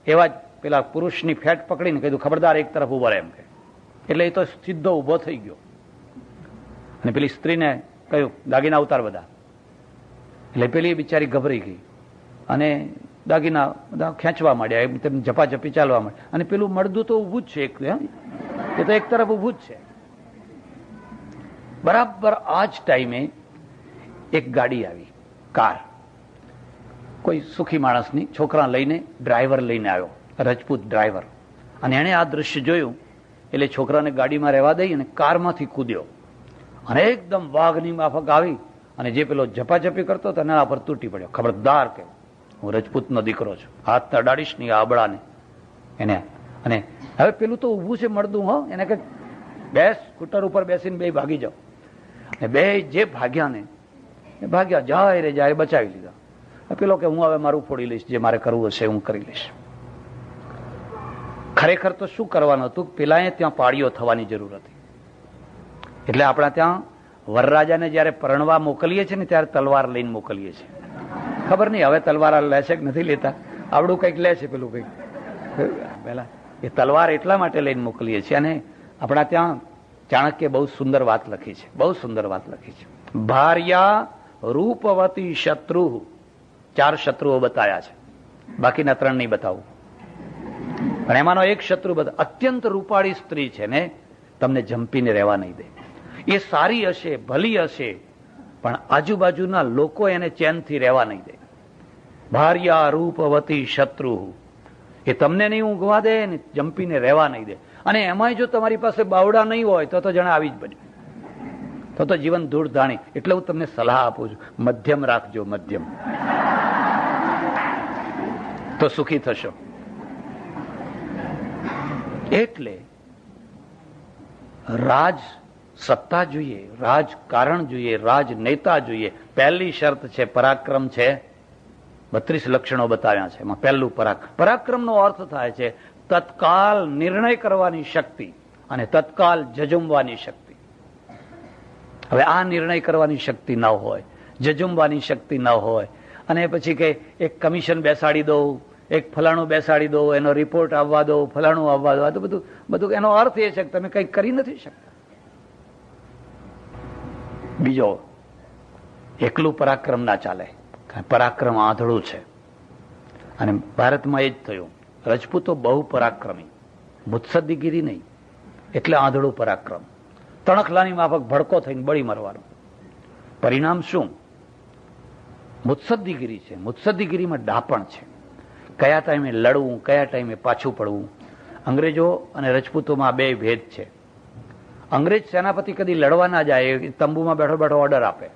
એવા જ પેલા પુરુષની ફેટ પકડીને કીધું ખબરદાર એક તરફ ઉભા રહે એમ કે. એટલે એ તો સીધો ઉભો થઈ ગયો. અને પેલી સ્ત્રીને કહ્યું દાગીના ઉતાર બધા. એટલે પેલી બિચારી ગભરાઈ ગઈ અને દાગીના બધા ખેંચવા માંડ્યા, તેમ ઝપાઝપી ચાલવા માંડ્યા. અને પેલું મળદું તો ઊભું જ છે, એ તો એક તરફ ઊભું જ છે. બરાબર આ જ ટાઈમે એક ગાડી આવી, કાર, કોઈ સુખી માણસની, છોકરા લઈને ડ્રાઈવર લઈને આવ્યો, રજપૂત ડ્રાઈવર. અને એણે આ દ્રશ્ય જોયું એટલે છોકરાને ગાડીમાં રહેવા દઈ અને કારમાંથી કૂદ્યો અને એકદમ વાઘની માફક આવી અને જે પેલો ઝપાઝપી કરતો હતો એના પર તૂટી પડ્યો. ખબરદાર કે હું રજપૂતનો દીકરો છું, હાથ અડાડીશ નહીં આબળાને એને. અને હવે પેલું તો ઊભું છે મળદું, હો, એને કે બેસ, સ્કૂટર ઉપર બેસીને 2 ભાગી જાઓ. અને 2 જે ભાગ્યા ને ભાગ્યા, જાય રે જાય, બચાવી લીધા. પેલો કે હું હવે મારું ફોડી લઈશ, જે મારે કરવું હશે હું કરી લઈશ. ખરેખર તો શું કરવાનું હતું? પેલાએ ત્યાં પાળીઓ થવાની જરૂર હતી. એટલે આપણા ત્યાં વરરાજાને જયારે પરણવા મોકલીએ છીએ ને ત્યારે તલવાર લઈને મોકલીએ છીએ. ખબર નહીં હવે તલવાર લે છે કે નથી લેતા, આવડું કંઈક લે છે પેલું કંઈક. પેલા એ તલવાર એટલા માટે લઈને મોકલીએ છીએ. અને આપણા ત્યાં ચાણક્ય બહુ સુંદર વાત લખી છે, બહુ સુંદર વાત લખી છે. ભાર્યા રૂપવતી શત્રુ, 4 શત્રુઓ બતાવ્યા છે, બાકીના 3 નહીં બતાવું. પણ એમાંનો એક શત્રુ અત્યંત રૂપાળી સ્ત્રી છે ને, તમને જંપીને રહેવા નહીં દે. એ સારી હશે, ભલી હશે, પણ આજુબાજુના લોકો એને ચેનથી રહેવા નહીં દે. ભાર્યા રૂપવતી શત્રુ, એ તમને નહીં ઊંઘવા દે ને જંપીને રહેવા નહીં દે. અને એમાંય જો તમારી પાસે બાવડા નહીં હોય તો જણા આવી જ બન્યું, તો જીવન ધૂળ ધાણી. એટલે હું તમને સલાહ આપું છું, મધ્યમ રાખજો, મધ્યમ, તો સુખી થશો. એટલે રાજ સત્તા જોઈએ, રાજકારણ જોઈએ, રાજનેતા જોઈએ. પહેલી શરત છે પરાક્રમ છે. 32 લક્ષણો બતાવ્યા છે એમાં પહેલું પરાક્રમનો અર્થ થાય છે તત્કાલ નિર્ણય કરવાની શક્તિ અને તત્કાલ જજુમવાની શક્તિ. હવે આ નિર્ણય કરવાની શક્તિ ન હોય, જજુમવાની શક્તિ ન હોય, અને પછી કે એક કમિશન બેસાડી દો, એક ફલાણું બેસાડી દો, એનો રિપોર્ટ આવવા દો, ફલાણું આવવા દો, આ તો બધું એનો અર્થ એ છે કે તમે કંઈ કરી નથી શકતા. બીજો, એકલું પરાક્રમ ના ચાલે, પરાક્રમ આંધળું છે. અને ભારતમાં એ જ થયું. રજપૂતો બહુ પરાક્રમી, મુત્સદ્દીગીરી નહીં, એટલે આંધળું પરાક્રમ. તણખલાની માફક ભડકો થઈને બળી મરવાનું. પરિણામ શું? મુત્સદ્દીગીરી છે. મુત્સદ્દીગીરીમાં ડાપણ છે. કયા ટાઈમે લડવું, કયા ટાઈમે પાછું પડવું. અંગ્રેજો અને રજપૂતોમાં બે ભેદ છે. અંગ્રેજ સેનાપતિ કદી લડવા ના જાય, તંબુમાં બેઠો બેઠો ઓર્ડર આપે.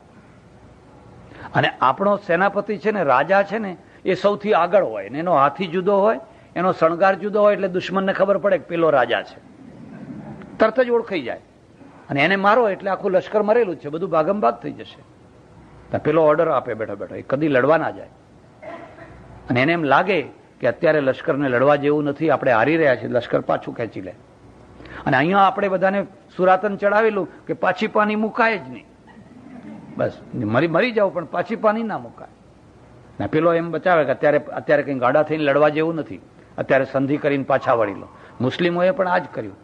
અને આપણો સેનાપતિ છે ને, રાજા છે ને, એ સૌથી આગળ હોય ને એનો હાથી જુદો હોય, એનો શણગાર જુદો હોય, એટલે દુશ્મનને ખબર પડે કે પેલો રાજા છે, તરત જ ઓળખાઈ જાય. અને એને મારો એટલે આખું લશ્કર મરેલું છે, બધું ભાગમ ભાગ થઈ જશે. પેલો ઓર્ડર આપે બેઠો બેઠો, એ કદી લડવા ના જાય. અને એને એમ લાગે કે અત્યારે લશ્કરને લડવા જેવું નથી, આપણે હારી રહ્યા છીએ, લશ્કર પાછું ખેંચી લે. અને અહીંયા આપણે બધાને સુરાતન ચડાવેલું કે પાછી પાની મુકાય જ નહીં, બસ મરી જાવ પણ પાછી પાની ના મુકાય. ને પેલો એમ બચાવે કે અત્યારે કંઈ ગાડા થઈને લડવા જેવું નથી, અત્યારે સંધિ કરીને પાછા વળી લો. મુસ્લિમોએ પણ આ જ કર્યું.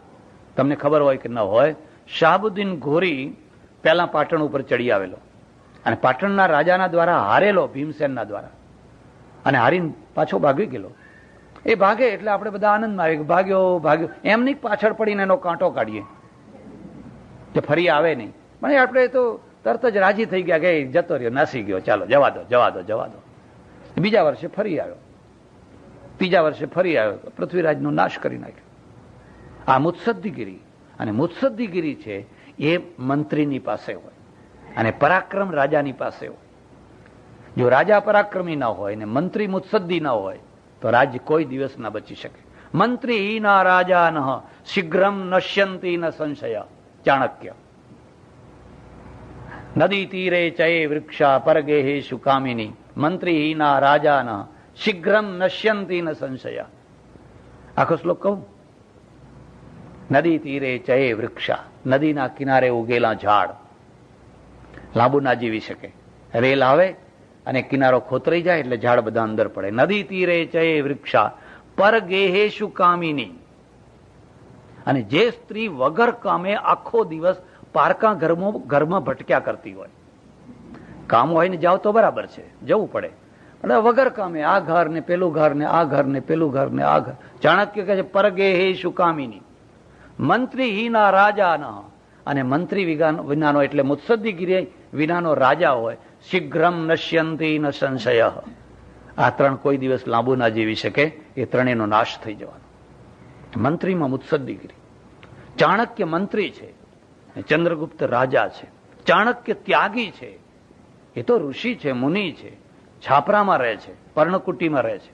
તમને ખબર હોય કે ન હોય, શાહબુદ્દીન ઘોરી પહેલા પાટણ ઉપર ચડી આવેલો અને પાટણના રાજાના દ્વારા હારેલો ભીમસેનના દ્વારા, અને હારીને પાછો ભાગી ગયેલો. એ ભાગે એટલે આપણે બધા આનંદમાં આવે કે ભાગ્યો ભાગ્યો, એમ નહીં પાછળ પડીને એનો કાંટો કાઢીએ કે ફરી આવે નહીં. પણ આપણે તો તરત જ રાજી થઈ ગયા કે જતો રહ્યો, નાસી ગયો, ચાલો જવા દો જવા દો જવા દો. બીજા વર્ષે ફરી આવ્યો, ત્રીજા વર્ષે ફરી આવ્યો, પૃથ્વીરાજનો નાશ કરી નાખ્યો. આ મુત્સદ્દીગીરી. અને મુત્સદ્દીગીરી છે એ મંત્રીની પાસે હોય અને પરાક્રમ રાજાની પાસે હોય. જો રાજા પરાક્રમી ના હોય ને મંત્રી મુત્સદ્દી ના હોય તો રાજ્ય કોઈ દિવસ ના બચી શકે. મંત્રી ના રાજા ન શીઘ્રમ નશ્યંતી ન સંશય. ચાણક્ય. નદી તીરે ચયે વૃક્ષા પરગેહેશુ કામિની મંત્રીહીના રાજા ન શીઘ્રમ નશ્યંતી ન સંશય. આખો શ્લોક કહું. નદી તીરે ચયે વૃક્ષા, નદીના કિનારે ઉગેલા ઝાડ લાંબુ ના જીવી શકે. રેલ આવે અને કિનારો ખોતરાઈ જાય એટલે ઝાડ બધા અંદર પડે. નદી તીરે ચયે વૃક્ષા પરગેહેશુ કામિની. અને જે સ્ત્રી વગર કામે આખો દિવસ પારકા ઘરમાં ભટક્યા કરતી હોય, કામ હોય ને જાવ તો બરાબર છે, જવું પડે, પણ વગર કામે આ ઘર ને પેલું ઘર ને આ ઘર ને પેલું ઘર ને આ ઘર. ચાણક્ય કહે છે પરગેહેશુ કામિની મંત્રીહીના રાજા ન. અને મંત્રી વિનાનો એટલે મુત્સદ્દીગીરી વિનાનો રાજા હોય, શીઘ્રમ નશ્યંતી ન સંશય. આ ત્રણ કોઈ દિવસ લાંબુ ના જીવી શકે, એ ત્રણેયનો નાશ થઈ જવાનો. મંત્રીમાં મુત્સદ્દીગીરી. ચાણક્ય મંત્રી છે, ચંદ્રગુપ્ત રાજા છે. ચાણક્ય ત્યાગી છે, એ તો ઋષિ છે, મુનિ છે, છાપરામાં રહે છે, પર્ણકુટીમાં રહે છે.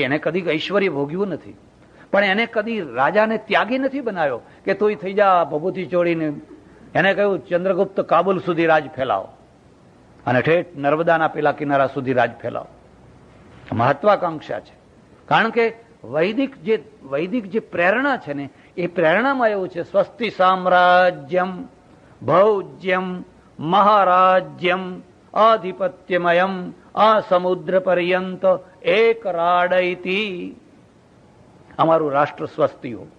એને કદી ઐશ્વર્ય ભોગ્યું નથી, પણ એને કદી રાજાને ત્યાગી નથી બનાવ્યો કે તું થઈ જા ભભૂતિ ચોડીને. એને કહ્યું ચંદ્રગુપ્ત કાબુલ સુધી રાજ ફેલાવો અને ઠેઠ નર્મદાના પેલા કિનારા સુધી રાજ ફેલાવો. મહત્વાકાંક્ષા છે. કારણ કે વૈદિક જે પ્રેરણા છે ને, એ પ્રેરણામાં એવું છે સ્વસ્તિ સામ્રાજ્યમ ભૌજ્યમ મહારાજ્યમ આધિપત્યમયમ આ સમુદ્ર પર્યંત એક રાડૈતી. અમારું રાષ્ટ્ર સ્વસ્તી હોય,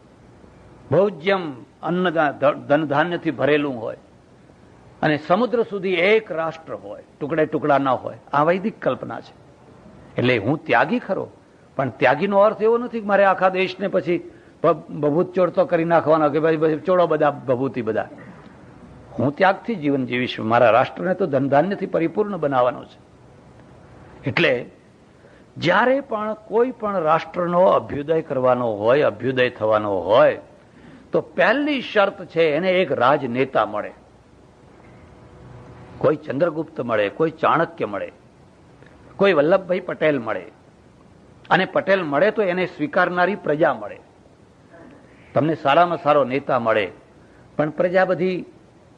ભૌજ્યમ અન્ન ધન ધાન્યથી ભરેલું હોય, અને સમુદ્ર સુધી એક રાષ્ટ્ર હોય, ટુકડે ટુકડા ના હોય. આ વૈદિક કલ્પના છે. એટલે હું ત્યાગી ખરો, પણ ત્યાગીનો અર્થ એવો નથી કે મારે આખા દેશને પછી ભભૂત ચોડતો કરી નાખવાનો કે ભાઈ ચોડો બધા ભભૂતિ બધા. હું ત્યાગથી જીવન જીવીશ. મારા રાષ્ટ્રને તો ધનધાન્યથી પરિપૂર્ણ બનાવવાનો છે. એટલે જ્યારે પણ કોઈ પણ રાષ્ટ્રનો અભ્યુદય કરવાનો હોય, અભ્યુદય થવાનો હોય, તો પહેલી શરત છે એને એક રાજનેતા મળે. કોઈ ચંદ્રગુપ્ત મળે, કોઈ ચાણક્ય મળે, કોઈ વલ્લભભાઈ પટેલ મળે. અને પટેલ મળે તો એને સ્વીકારનારી પ્રજા મળે. તમને સારામાં સારો નેતા મળે, પણ પ્રજા બધી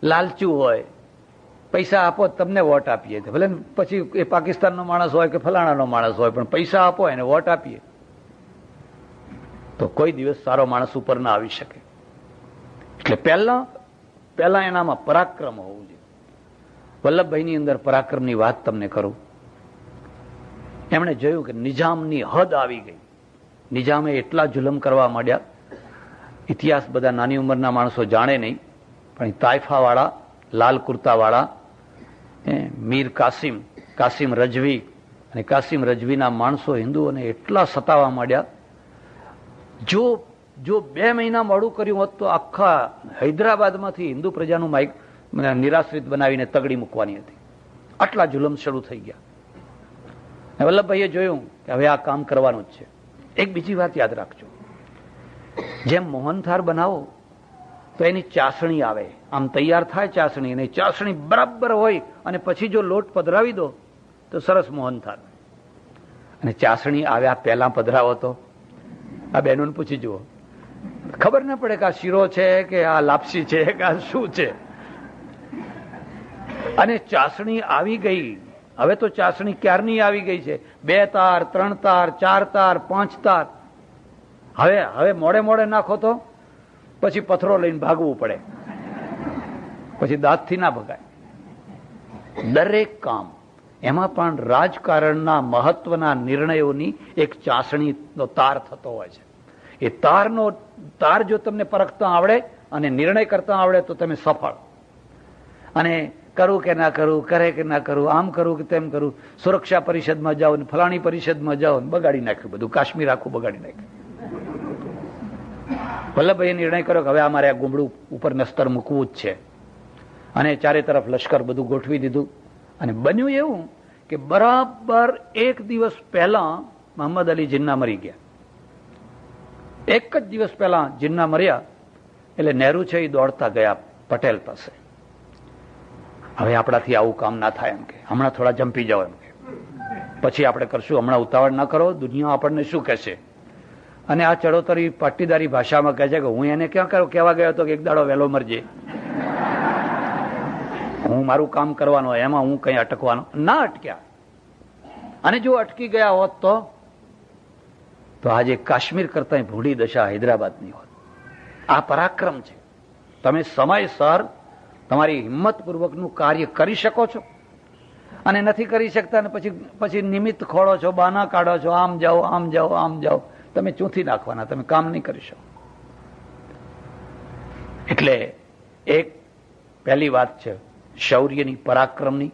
લાલચુ હોય, પૈસા આપો તમને વોટ આપીએ. ભલે પછી એ પાકિસ્તાનનો માણસ હોય કે ફલાણાનો માણસ હોય, પણ પૈસા આપો એને વોટ આપીએ, તો કોઈ દિવસ સારો માણસ ઉપર ના આવી શકે. એટલે પહેલા એનામાં પરાક્રમ હોવું જોઈએ. વલ્લભભાઈની અંદર પરાક્રમની વાત તમને કરું. એમણે જોયું કે નિજામની હદ આવી ગઈ. નિજામે એટલા જુલમ કરવા માંડ્યા. ઇતિહાસ બધા નાની ઉંમરના માણસો જાણે નહીં, પણ તાઇફાવાળા, લાલ કુર્તાવાળા, મીર કાસિમ કાસિમ રજવી, અને કાસિમ રજવીના માણસો હિન્દુઓને એટલા સતાવા માંડ્યા, જો 2 મહિના મોડું કર્યું હોત તો આખા હૈદરાબાદમાંથી હિન્દુ પ્રજાનું માઇક નિરાશ્રિત બનાવીને તગડી મૂકવાની હતી. આટલા જુલમ શરૂ થઈ ગયા. વલ્લભભાઈએ જોયું કે હવે આ કામ કરવાનું જ છે. એક બીજી વાત યાદ રાખજો, જેમ મોહનથાળ બનાવો તો એની ચાસણી આવે, આમ તૈયાર થાય ચાસણી, અને ચાસણી બરાબર હોય અને પછી જો લોટ પધરાવી દો તો સરસ મોહનથાળ. અને ચાસણી આવ્યા પહેલા પધરાવો તો આ બહેનોને પૂછી જુઓ, ખબર ના પડે કે આ શીરો છે કે આ લાપસી છે કે આ શું છે. અને ચાસણી આવી ગઈ, હવે તો ચાસણી ક્યારની આવી ગઈ છે, 2 તાર 3 તાર 4 તાર 5 તાર. હવે મોડે નાખો તો પછી પથરો લઈને ભાગવું પડે, પછી દાંતથી ના ભગાય. દરેક કામ, એમાં પણ રાજકારણના મહત્વના નિર્ણયોની એક ચાસણીનો તાર થતો હોય છે. એ તાર જો તમને પરખતા આવડે અને નિર્ણય કરતા આવડે તો તમે સફળ. અને કરું કે ના કરું, કરે કે ના કરું, આમ કરું કે તેમ કરું, સુરક્ષા પરિષદમાં જાઓ ને ફલાણી પરિષદમાં જાઓ ને બગાડી નાખ્યું બધું, કાશ્મીર આખું બગાડી નાખ્યું. વલ્લભભાઈએ નિર્ણય કર્યો કે હવે અમારે આ ગુમડું ઉપર નસ્તર મૂકવું જ છે. અને ચારે તરફ લશ્કર બધું ગોઠવી દીધું. અને બન્યું એવું કે બરાબર 1 દિવસ પહેલા મોહમ્મદ અલી જીન્ના મરી ગયા. 1 જ દિવસ પહેલા જીન્ના મર્યા એટલે નહેરુ છે એ દોડતા ગયા પટેલ પાસે. હવે આપણાથી આવું કામ ના થાય એમ કે, હમણાં થોડા જંપી જાઓ એમ કે, પછી આપણે કરશું, હમણાં ઉતાવળ ના કરો, દુનિયા આપણને શું કહેશે. અને આ ચડોતરી પાટીદારી ભાષામાં કહે છે કે હું એને ક્યાં કહેવા ગયો હતો કે એક દાડો વહેલો મરજે, હું મારું કામ કરવાનું હોય, એમાં હું કઈ અટકવાનો ના અટક્યા. અને જો અટકી ગયા હોત તો આજે કાશ્મીર કરતા ભૂડી દશા હૈદરાબાદની હોત. આ પરાક્રમ છે. તમે સમયસર તમારી હિંમતપૂર્વકનું કાર્ય કરી શકો છો, અને નથી કરી શકતા ને પછી નિમિત્ત ખોળો છો, બહાના કાઢો છો, આમ જાઓ આમ જાઓ આમ જાઓ, તમે ચૂંથી નાખવાના, તમે કામ નહીં કરી શકો. એટલે એક પહેલી વાત છે શૌર્યની, પરાક્રમની,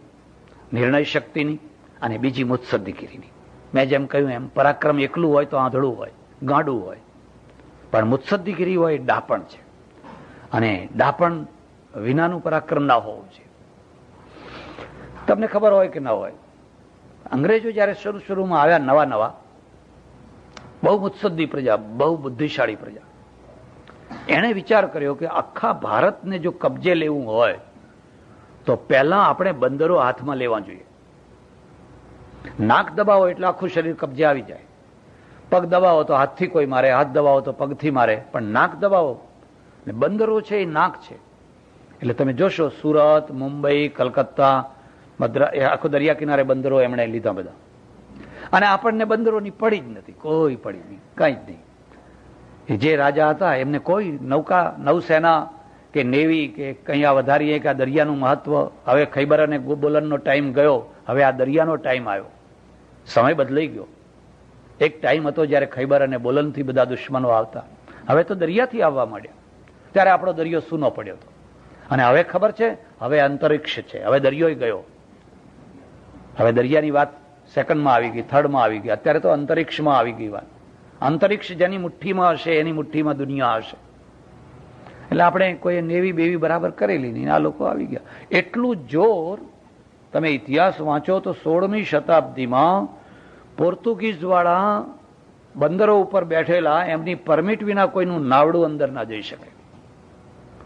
નિર્ણય શક્તિની, અને બીજી મુત્સદ્દીગીરીની. મેં જેમ કહ્યું એમ પરાક્રમ એકલું હોય તો આંધળું હોય, ગાંડું હોય, પણ મુત્સદ્દીગીરી હોય ડાપણ છે. અને ડાપણ વિનાનું પરાક્રમ ના હોવું જોઈએ. તમને ખબર હોય કે ના હોય, અંગ્રેજો જયારે શરૂમાં આવ્યા નવા, બહુ મુત્સદ્દી પ્રજા, બહુ બુદ્ધિશાળી પ્રજા, એણે વિચાર કર્યો કે આખા ભારતને જો કબજે લેવું હોય તો પહેલા આપણે બંદરો હાથમાં લેવા જોઈએ. નાક દબાવો એટલે આખું શરીર કબજે આવી જાય, પગ દબાવો તો હાથથી કોઈ મારે, હાથ દબાવો તો પગથી મારે, પણ નાક દબાવો. બંદરો છે એ નાક છે. એટલે તમે જોશો સુરત, મુંબઈ, કલકત્તા, મદ્રાસ, આખો દરિયા કિનારે બંદરો એમણે લીધા બધા. અને આપણને બંદરોની પડી જ નથી, કોઈ પડી નહીં, કઈ જ નહીં. જે રાજા હતા એમને કોઈ નૌસેના કે નેવી કે કયા વધારીએ કે આ દરિયાનું મહત્વ, હવે ખૈબર અને બોલનનો ટાઈમ ગયો, હવે આ દરિયાનો ટાઈમ આવ્યો. સમય બદલાઈ ગયો. એક ટાઈમ હતો જયારે ખૈબર અને બોલનથી બધા દુશ્મનો આવતા, હવે તો દરિયાથી આવવા માંડ્યા. ત્યારે આપણો દરિયો સૂનો પડ્યો હતો. અને હવે ખબર છે, હવે અંતરિક્ષ છે, હવે દરિયો ગયો. હવે દરિયાની વાત સેકન્ડમાં આવી ગઈ, થર્ડમાં આવી ગઈ, અત્યારે તો અંતરિક્ષમાં આવી ગઈ વાત. અંતરિક્ષ જેની મુઠ્ઠીમાં હશે એની મુઠ્ઠીમાં દુનિયા હશે. એટલે આપણે કોઈ નેવી બેવી બરાબર કરેલી નહીં, આ લોકો આવી ગયા. એટલું જોર, તમે ઇતિહાસ વાંચો તો 16મી શતાબ્દીમાં પોર્તુગીઝ વાળા બંદરો ઉપર બેઠેલા, એમની પરમિટ વિના કોઈનું નાવડું અંદર ના જઈ શકે.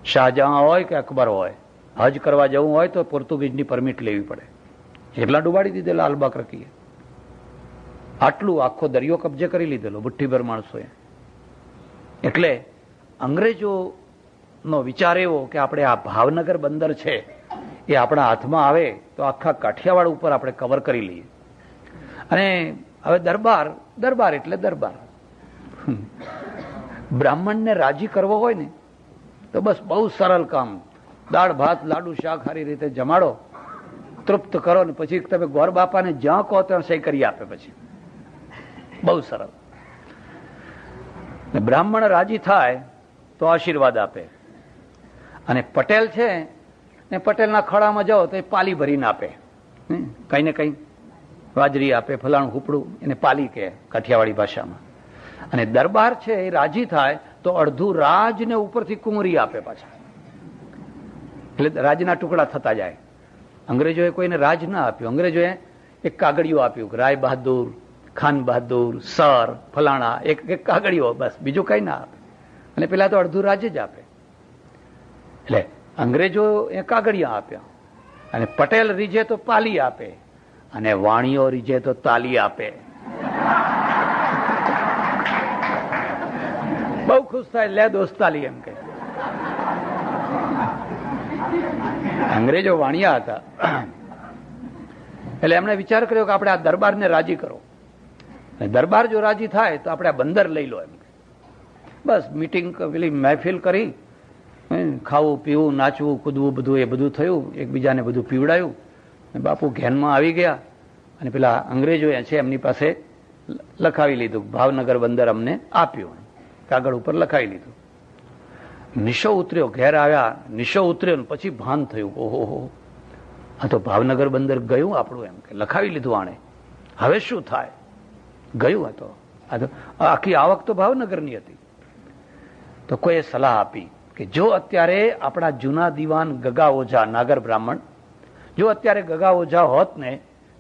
શાહજહાં હોય કે અકબર હોય, હજ કરવા જવું હોય તો પોર્તુગીઝની પરમિટ લેવી પડે. એટલા ડુબાડી દીધેલા અલબકરકીએ. આટલું આખો દરિયો કબજે કરી લીધેલો મુઠ્ઠીભર માણસોએ. એટલે અંગ્રેજોનો વિચાર એવો કે આપણે આ ભાવનગર બંદર છે એ આપણા હાથમાં આવે તો આખા કાઠિયાવાડ ઉપર આપણે કવર કરી લઈએ. અને હવે દરબાર એટલે દરબાર. બ્રાહ્મણને રાજી કરવો હોય ને તો બસ બહુ સરળ કામ, દાળ ભાત લાડુ શાક સારી રીતે જમાડો, તૃપ્ત કરો ને પછી તમે ગોર બાપાને જ્યાં કહો ત્યાં સહી કરી આપે. પછી બહુ સરળ. બ્રાહ્મણ રાજી થાય તો આશીર્વાદ આપે. અને પટેલ છે ને પટેલના ખડામાં જાઓ તો એ પાલી ભરીને આપે. કઈ ને કઈ વાજરી આપે, ફલાણું હુપડું, એને પાલી કહે કાઠિયાવાડી ભાષામાં. અને દરબાર છે એ રાજી થાય તો અડધું રાજ ને ઉપરથી કુંવરી આપે પાછા, એટલે રાજના ટુકડા થતા જાય. અંગ્રેજોએ કોઈને રાજ ના આપ્યું, અંગ્રેજોએ એક કાગળિયું આપ્યું, રાય બહાદુર, ખાન બહાદુર, સર, ફલાણા, એક કાગળિયો, બસ, બીજું કઈ ના આપે. અને પેલા તો અડધું રાજ જ આપે. એટલે અંગ્રેજો એ કાગળિયા આપ્યા, અને પટેલ રીજે તો પાલી આપે, અને વાણીઓ રીજે તો તાલી આપે. બહુ ખુશ થાય, લે દોસ્તાલી એમ કે. અંગ્રેજો વાણિયા હતા, એટલે એમણે વિચાર કર્યો કે આપણે આ દરબારને રાજી કરો, દરબાર જો રાજી થાય તો આપણે આ બંદર લઈ લો એમ. બસ મીટિંગ પેલી મહેફિલ કરી, ખાવું પીવું નાચવું કૂદવું બધું એ બધું થયું, એકબીજાને બધું પીવડાયું. બાપુ ઘેનમાં આવી ગયા અને પેલા અંગ્રેજો છે એમની પાસે લખાવી લીધું, ભાવનગર બંદર અમને આપ્યું, કાગળ ઉપર લખાવી લીધું. નિશો ઉતર્યો, ઘેર આવ્યા, નિશો ઉતર્યો ને પછી ભાન થયું, ઓહો આ તો ભાવનગર બંદર ગયું આપણું એમ કે, લખાવી લીધું આણે, હવે શું થાય? ગયું હતો, આ તો આખી આવક તો ભાવનગરની હતી. તો કોઈએ સલાહ આપી કે જો અત્યારે આપણા જૂના દીવાન ગગા ઓઝા, નાગર બ્રાહ્મણ, જો અત્યારે ગગા ઓઝા હોત ને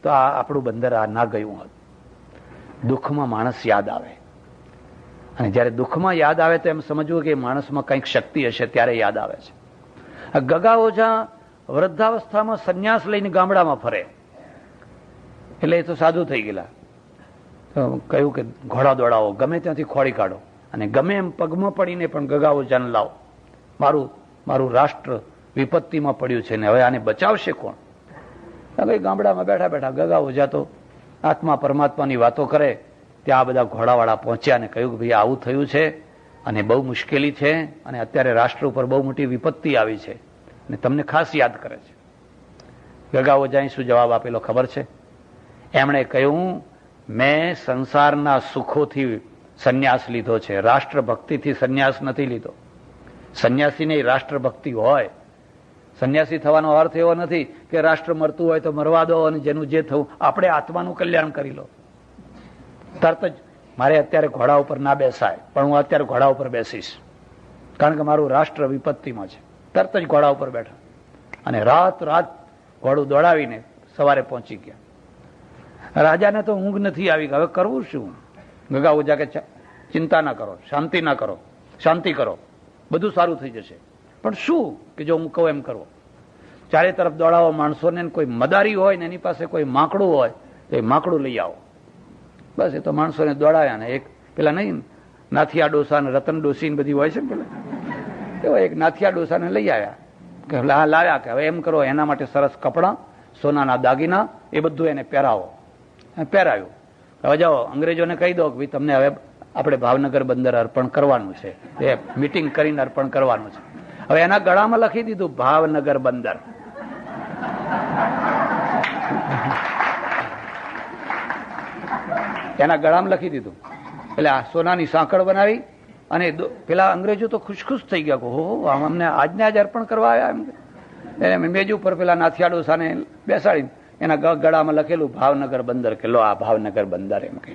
તો આ આપણું બંદર આ ના ગયું હોત. દુઃખમાં માણસ યાદ આવે, અને જયારે દુઃખમાં યાદ આવે તો એમ સમજવું કે માણસમાં કંઈક શક્તિ હશે, ત્યારે યાદ આવે છે. ગગા ઓઝા વૃદ્ધાવસ્થામાં સંન્યાસ લઈને ગામડામાં ફરે, એટલે એ તો સાધુ થઈ ગયેલા. કહ્યું કે ઘોડા દોડાવો, ગમે ત્યાંથી ખોડી કાઢો, અને ગમે એમ પગમાં પડીને પણ ગગા ઓઝાને લાવો, મારું રાષ્ટ્ર વિપત્તિમાં પડ્યું છે ને હવે આને બચાવશે કોણ? હવે ગામડામાં બેઠા બેઠા ગગા ઓઝા તો આત્મા પરમાત્માની વાતો કરે. ત્યાં બધા ઘોડાવાળા પહોંચ્યા અને કહ્યું કે ભાઈ આવું થયું છે અને બહુ મુશ્કેલી છે, અને અત્યારે રાષ્ટ્ર ઉપર બહુ મોટી વિપત્તિ આવી છે અને તમને ખાસ યાદ કરે છે. ગગા ઓઝાએ શું જવાબ આપેલો ખબર છે? એમણે કહ્યું, મેં સંસારના સુખોથી સંન્યાસ લીધો છે, રાષ્ટ્રભક્તિથી સંન્યાસ નથી લીધો. સંન્યાસીને રાષ્ટ્રભક્તિ હોય. સંન્યાસી થવાનો અર્થ એવો નથી કે રાષ્ટ્ર મરતું હોય તો મરવા દો અને જેનું જે થવું, આપણે આત્માનું કલ્યાણ કરી લો. તરત જ મારે અત્યારે ઘોડા ઉપર ના બેસાય, પણ હું અત્યારે ઘોડા ઉપર બેસીશ, કારણ કે મારું રાષ્ટ્ર વિપત્તિમાં છે. તરત જ ઘોડા ઉપર બેઠા અને રાત ઘોડું દોડાવીને સવારે પહોંચી ગયા. રાજાને તો ઊંઘ નથી આવી, હવે કરવું શું? ગગા ઓઝા કે ચિંતા ના કરો, શાંતિ કરો, બધું સારું થઈ જશે. પણ શું કે જો હું કહું એમ કરવો. ચારે તરફ દોડાવો માણસોને, કોઈ મદારી હોય ને એની પાસે કોઈ માકડું હોય તો એ માકડું લઈ આવો. બસ એ તો માણસોને દોડાયા ને એક પેલા નહીં નાથિયા ડોસા ને રતન ડોસી ને બધી હોય છે ને, પેલા એવો એક નાથિયા ડોસાને લઈ આવ્યા કે હા લાવ્યા કે હવે એમ કરો, એના માટે સરસ કપડાં, સોનાના દાગીના એ બધું એને પહેરાવો. પહેરાવ્યું. હવે જાઓ અંગ્રેજોને કહી દો કે ભાઈ તમને હવે આપણે ભાવનગર બંદર અર્પણ કરવાનું છે, એ મીટિંગ કરીને અર્પણ કરવાનું છે. હવે એના ગળામાં લખી દીધું ભાવનગર બંદર. એના ગળામાં લખી દીધું. એટલે આ સોનાની સાંકળ બનાવી અને પેલા અંગ્રેજો તો ખુશ થઈ ગયા, હો અમને આજને આજ અર્પણ કરવા આવ્યા એમ. એને મેજ ઉપર પેલા નાથિયા ડોસાને બેસાડી એના ગળામાં લખેલું ભાવનગર બંદર, કે લો આ ભાવનગર બંદર એમ કે.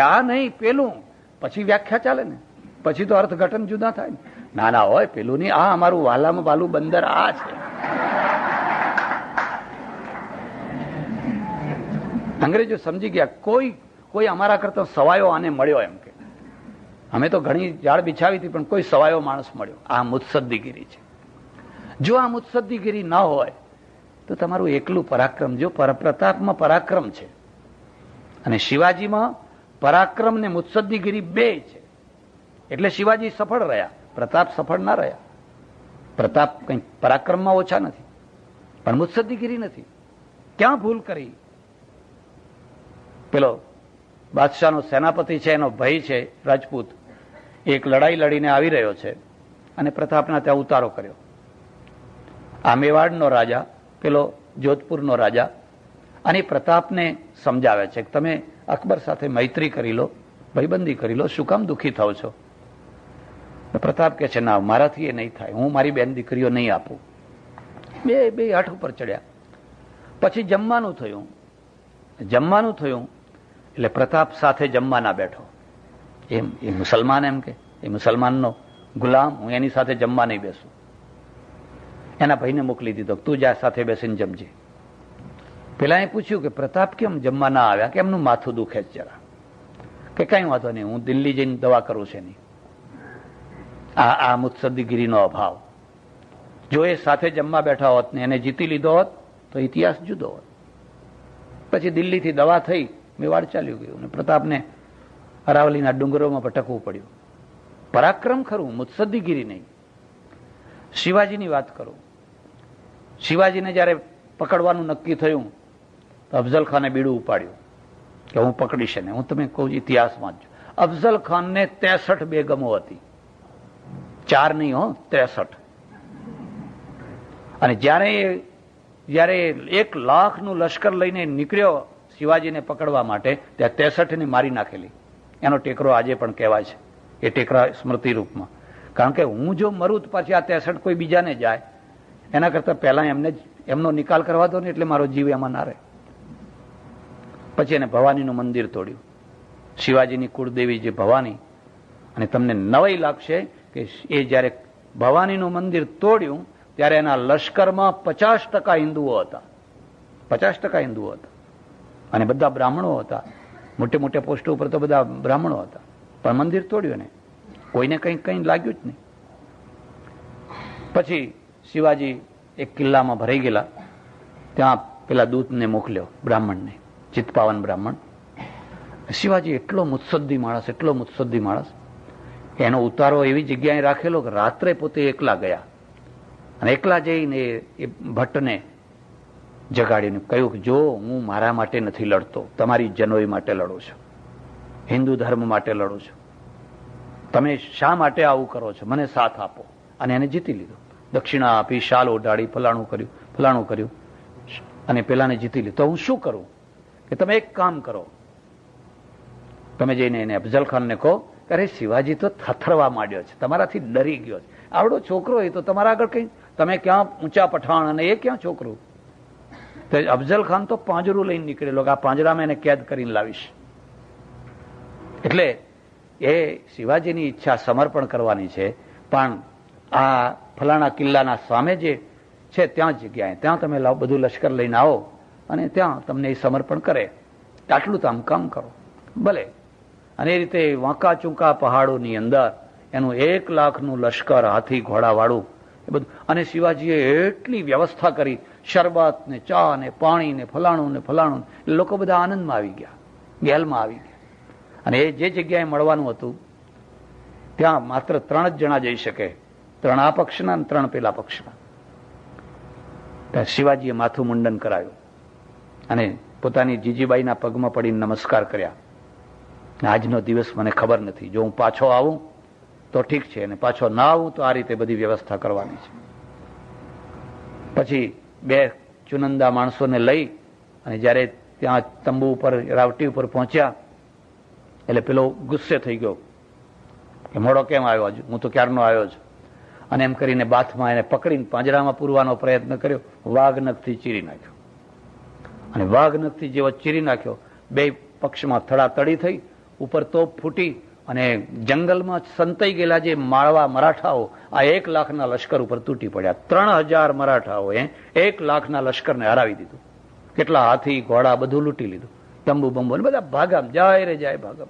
આ નહીં પેલું, પછી વ્યાખ્યા ચાલે ને, પછી તો અર્થઘટન જુદા થાય ને. ના હોય પેલું નહીં, આ અમારું વાલામાં વાલું બંદર આ છે. અંગ્રેજો સમજી ગયા, કોઈ અમારા કરતા સવાયો આને મળ્યો એમ કે. અમે તો ઘણી ઝાડ બિછાવી હતી પણ કોઈ સવાયો માણસ મળ્યો. આ મુત્સદ્દીગીરી છે. જો આ મુત્સદ્દીગીરી ન હોય તો તમારું એકલું પરાક્રમ, જો પ્રતાપમાં પરાક્રમ છે અને શિવાજીમાં પરાક્રમ ને મુત્સદ્દીગીરી બે છે, એટલે શિવાજી સફળ રહ્યા, પ્રતાપ સફળ ના રહ્યા. પ્રતાપ કઈ પરાક્રમમાં ઓછા નથી પણ મુત્સદ્દીગીરી નથી. ક્યાં ભૂલ કરી? પેલો બાદશાહનો સેનાપતિ છે, એનો ભાઈ છે રાજપૂત, એક લડાઈ લડીને આવી રહ્યો છે અને પ્રતાપના ત્યાં ઉતારો કર્યો. આ મેવાડનો રાજા, પેલો જોધપુરનો રાજા, અને પ્રતાપને સમજાવે છે કે તમે અકબર સાથે મૈત્રી કરી લો, ભાઈબંધી કરી લો, શું કામ દુઃખી થાવ છો? પ્રતાપ કે છે ના, મારાથી એ નહીં થાય, હું મારી બેન દીકરીઓ નહીં આપું. બે હઠ ઉપર ચડ્યા. પછી જમવાનું થયું એટલે પ્રતાપ સાથે જમવા ના બેઠો. એમ એ મુસલમાન, એમ કે એ મુસલમાનનો ગુલામ, હું એની સાથે જમવા નહીં બેસું. એના ભાઈને મોકલી દીધો, તું જા સાથે બેસીને જમજે. પેલા એ પૂછ્યું કે પ્રતાપ કેમ જમવા ના આવ્યા, કે એમનું માથું દુખે છે જરા. કે કઈ વાંધો નહીં, હું દિલ્હી જઈને દવા કરું છે નહીં. આ મુત્સદ્દીગીરીનો અભાવ. જો એ સાથે જમવા બેઠા હોત ને એને જીતી લીધો હોત તો ઇતિહાસ જુદો હોત. પછી દિલ્હીથી દવા થઈ, મેવાડ ચાલ્યું ગયું ને પ્રતાપને અરાવલીના ડુંગરોમાં ભટકવું પડ્યું. પરાક્રમ ખરું, મુત્સદ્દીગીરી નહીં. શિવાજીની વાત કરું. શિવાજીને જયારે પકડવાનું નક્કી થયું તો અફઝલ ખાને બીડું ઉપાડ્યું કે હું પકડીશ ને. હું તમે કહું ઇતિહાસ વાંચજો. અફઝલ ખાનને 63 બેગમો હતી, 4 નહીં હો, 63. અને જયારે 1 લાખનું લશ્કર લઈને નીકળ્યો શિવાજીને પકડવા માટે, ત્યાં 63 મારી નાખેલી. એનો ટેકરો આજે પણ કહેવાય છે, એ ટેકરા સ્મૃતિ રૂપમાં. કારણ કે હું જો મરું તો પાછી આ 63 કોઈ બીજાને જાય, એના કરતા પહેલા એમનો નિકાલ કરવા દો ને, એટલે મારો જીવ એમાં ના રહે. પછી એને ભવાનીનું મંદિર તોડ્યું, શિવાજીની કુળદેવી જે ભવાની. અને તમને નવાઈ લાગશે કે એ જયારે ભવાનીનું મંદિર તોડ્યું ત્યારે એના લશ્કરમાં 50% હિન્દુઓ હતા. 50% હિન્દુઓ હતા અને બધા બ્રાહ્મણો હતા. મોટે મોટે પોસ્ટો ઉપર તો બધા બ્રાહ્મણો હતા. પણ મંદિર તોડ્યું ને, કોઈને કંઈ લાગ્યું જ નહીં. પછી શિવાજી એક કિલ્લામાં ભરાઈ ગયેલા, ત્યાં પેલા દૂતને મોકલ્યો, બ્રાહ્મણને, ચિત્પાવન બ્રાહ્મણ. શિવાજી એટલો મુત્સદ્દી માણસ, એનો ઉતારો એવી જગ્યાએ રાખેલો કે રાત્રે પોતે એકલા ગયા અને એકલા જઈને એ ભટ્ટને જગાડીને કહ્યું કે જો હું મારા માટે નથી લડતો, તમારી જનોઈ માટે લડું છું, હિન્દુ ધર્મ માટે લડું છું. તમે શા માટે આવું કરો છો, મને સાથ આપો. અને એને જીતી લીધો. દક્ષિણા આપી, શાલ ઓઢાડી, ફલાણું કર્યું અને પેલાને જીતી લીધો. તો હું શું કરું કે તમે એક કામ કરો, તમે જઈને એને અફઝલ ખાનને કહો કે અરે શિવાજી તો થથરવા માંડ્યો છે, તમારાથી ડરી ગયો છે. આવડો છોકરો એ તો તમારા આગળ કઈ, તમે ક્યાં ઊંચા પઠાણ અને એ ક્યાં છોકરું. તો અફઝલ ખાન તો પાંજરું લઈને નીકળેલો કે આ પાંજરામાં એને કેદ કરીને લાવીશ. એટલે એ શિવાજીની ઈચ્છા સમર્પણ કરવાની છે, પણ આ ફલાણા કિલ્લાના સામે જે છે ત્યાં જગ્યાએ, ત્યાં તમે બધું લશ્કર લઈને આવો અને ત્યાં તમને એ સમર્પણ કરે, આટલું તો આમ કામ કરો ભલે. અને એ રીતે વાંકા ચૂંકા પહાડોની અંદર એનું 1 લાખનું લશ્કર, હાથી ઘોડાવાળું એ બધું. અને શિવાજીએ એટલી વ્યવસ્થા કરી, શરબત ને ચા ને પાણી ને ફલાણું, એટલે લોકો બધા આનંદમાં આવી ગયા, ગેલમાં આવી ગયા. અને એ જે જગ્યાએ મળવાનું હતું ત્યાં માત્ર 3 જ જણા જઈ શકે, 3 આ પક્ષના અને 3 પેલા પક્ષના. ત્યાં શિવાજીએ માથું મુંડન કરાયું અને પોતાની જીજીબાઈના પગમાં પડીને નમસ્કાર કર્યા. આજનો દિવસ મને ખબર નથી, જો હું પાછો આવું તો ઠીક છે, અને પાછો ના આવું તો આ રીતે બધી વ્યવસ્થા કરવાની છે. પછી 2 ચુનંદા માણસોને લઈ અને જયારે ત્યાં તંબુ ઉપર, રાવટી ઉપર પહોંચ્યા એટલે પેલો ગુસ્સે થઈ ગયો કે મોડો કેમ આવ્યો, હું તો ક્યારનો આવ્યો છું. અને એમ કરીને બાથમાં એને પકડીને પાંજરામાં પૂરવાનો પ્રયત્ન કર્યો, વાઘ નખથી ચીરી નાખ્યો. અને વાઘ નખથી જેવો ચીરી નાખ્યો, 2 પક્ષમાં થડાતડી થઈ, ઉપર તોપ ફૂટી અને જંગલમાં સંતાઈ ગયેલા જે માળવા મરાઠાઓ આ 1 લાખના લશ્કર ઉપર તૂટી પડ્યા. 3000 મરાઠાઓએ 1 લાખના લશ્કરને હરાવી દીધું. કેટલા હાથી ઘોડા બધું લૂંટી લીધું, તંબુ બંબુ બધા ભાગામ જાય રે જાય, ભાગામ.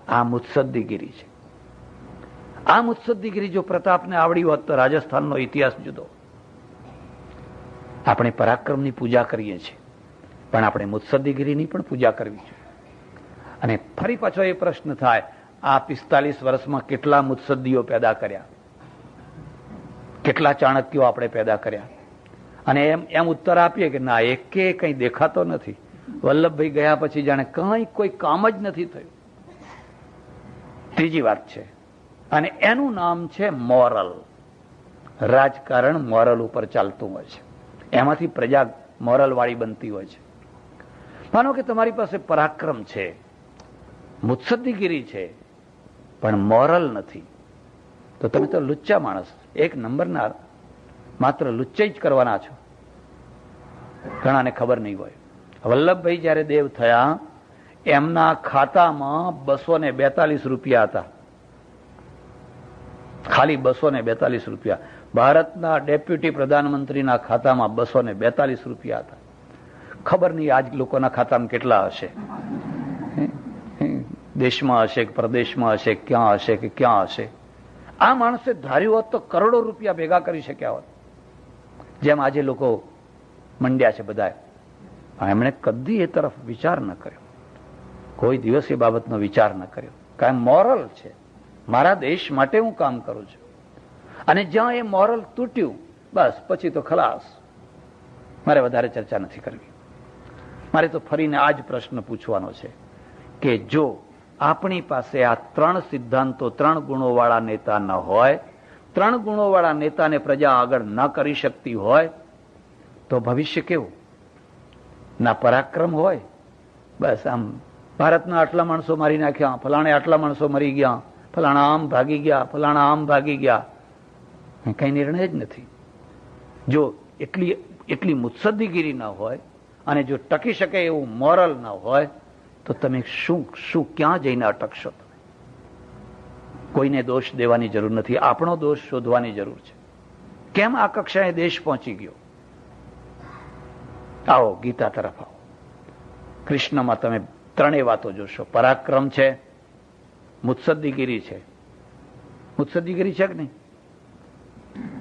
આ મુત્સદ્દીગીરી છે. આ મુત્સદ્દીગીરી જો પ્રતાપને આવડી હોત તો રાજસ્થાનનો ઇતિહાસ જુદો. આપણે પરાક્રમની પૂજા કરીએ છીએ, પણ આપણે મુત્સદ્દીગીરીની પણ પૂજા કરવી છે. અને ફરી પાછો એ પ્રશ્ન થાય, આ 45 વર્ષમાં કેટલા મુત્સદ્દીઓ પેદા કર્યા, કેટલા ચાણક્યો આપણે પેદા કર્યા. અને એમ ઉત્તર આપીએ કે ના, એકે કંઈ દેખાતો નથી. વલ્લભભાઈ ગયા પછી જાણે કોઈ કામ જ નથી થયું. ત્રીજી વાત છે, અને એનું નામ છે મોરલ. રાજકારણ મોરલ ઉપર ચાલતું હોય છે, એમાંથી પ્રજા મોરલ વાળી બનતી હોય છે. માનો કે તમારી પાસે પરાક્રમ છે, મુત્સદ્દીગીરી છે, પણ મોરલ નથી, તો તમે તો લુચ્ચા માણસ, 1 નંબરના, માત્ર લુચ્ચાઈ જ કરવાના છો. ઘણાને ખબર નહીં હોય. વલ્લભભાઈ જયારે દેવ થયા એમના ખાતામાં 242 રૂપિયા હતા, ખાલી 242 રૂપિયા. ભારતના ડેપ્યુટી પ્રધાનમંત્રીના ખાતામાં 242 રૂપિયા હતા. ખબર નહીં આજ લોકોના ખાતામાં કેટલા હશે, દેશમાં હશે કે પ્રદેશમાં હશે, ક્યાં હશે કે ક્યાં હશે. આ માણસે ધાર્યું હોત તો કરોડો રૂપિયા ભેગા કરી શક્યા હોત, જેમ આજે લોકો મંડ્યા છે બધા. એમણે કદી એ તરફ વિચાર ન કર્યો, કોઈ દિવસ એ બાબતનો વિચાર ન કર્યો. કારણ મોરલ છે, મારા દેશ માટે હું કામ કરું છું. અને જ્યાં એ મોરલ તૂટ્યું બસ પછી તો ખલાસ. મારે વધારે ચર્ચા નથી કરવી. મારે તો ફરીને આ જ પ્રશ્ન પૂછવાનો છે કે જો આપણી પાસે આ 3 સિદ્ધાંતો 3 ગુણોવાળા નેતા ન હોય, 3 ગુણોવાળા નેતાને પ્રજા આગળ ન કરી શકતી હોય તો ભવિષ્ય કેવું? ના પરાક્રમ હોય, બસ આમ ભારતના આટલા માણસો મારી નાખ્યા, ફલાણે આટલા માણસો મરી ગયા, ફલાણા આમ ભાગી ગયા, ફલાણા આમ ભાગી ગયા, કઈ નિર્ણય જ નથી. જો એટલી મુત્સદ્દીગીરી ન હોય અને જો ટકી શકે એવું મોરલ ન હોય તો તમે શું ક્યાં જઈને અટકશો? તમે કોઈને દોષ દેવાની જરૂર નથી, આપણો દોષ શોધવાની જરૂર છે. કેમ આ કક્ષાએ દેશ પહોંચી ગયો? આવો ગીતા તરફ આવો. કૃષ્ણમાં તમે 3 વાતો જોશો. પરાક્રમ છે, મુત્સદ્દીગીરી છે. મુત્સદ્દીગીરી છે કે નહીં?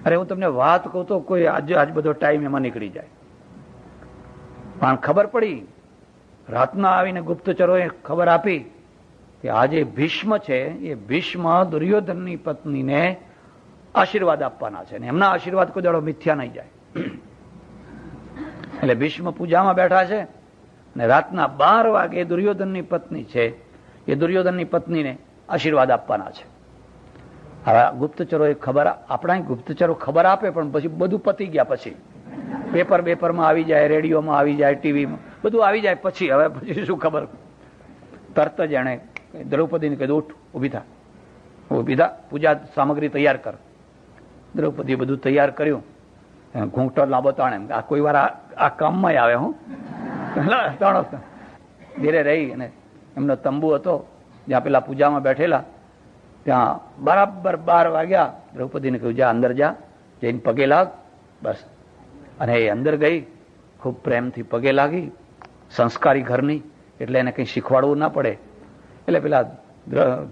અરે હું તમને વાત કહું તો કોઈ આજ બધો ટાઈમ એમાં નીકળી જાય. પણ ખબર પડી, રાતના આવીને ગુપ્તચરોએ ખબર આપી કે આજે ભીષ્મ છે, એ ભીષ્મ દુર્યોધનની પત્નીને આશીર્વાદ આપવાના છે, એમના આશીર્વાદ કોઈ દાડો મિથ્યા નહીં જાય. એટલે ભીષ્મ પૂજામાં બેઠા છે અને રાતના 12 વાગે દુર્યોધનની પત્ની છે, એ દુર્યોધનની પત્નીને આશીર્વાદ આપવાના છે. હવે ગુપ્તચરોએ ખબર, આપણા ગુપ્તચરો ખબર આપે પણ પછી બધું પતી ગયા પછી પેપરમાં આવી જાય, રેડિયોમાં આવી જાય, ટીવીમાં બધું આવી જાય પછી હવે પછી શું ખબર? તરત જ એણે દ્રૌપદીને કીધું, ઉઠ, ઊભી થા, પૂજા સામગ્રી તૈયાર કર. દ્રૌપદીએ બધું તૈયાર કર્યું. ઘૂંટો લાંબો તાણે, આ કોઈ વાર આ કામમાં આવે. હું ધીરે રહી અને એમનો તંબુ હતો જ્યાં પેલા પૂજામાં બેઠેલા, ત્યાં બરાબર 12 વાગ્યા. દ્રૌપદીને કહ્યું, જા અંદર જા, જઈને પગે લાગ. બસ. અને એ અંદર ગઈ, ખૂબ પ્રેમથી પગે લાગી. સંસ્કારી ઘરની એટલે એને કંઈ શીખવાડવું ના પડે. એટલે પેલા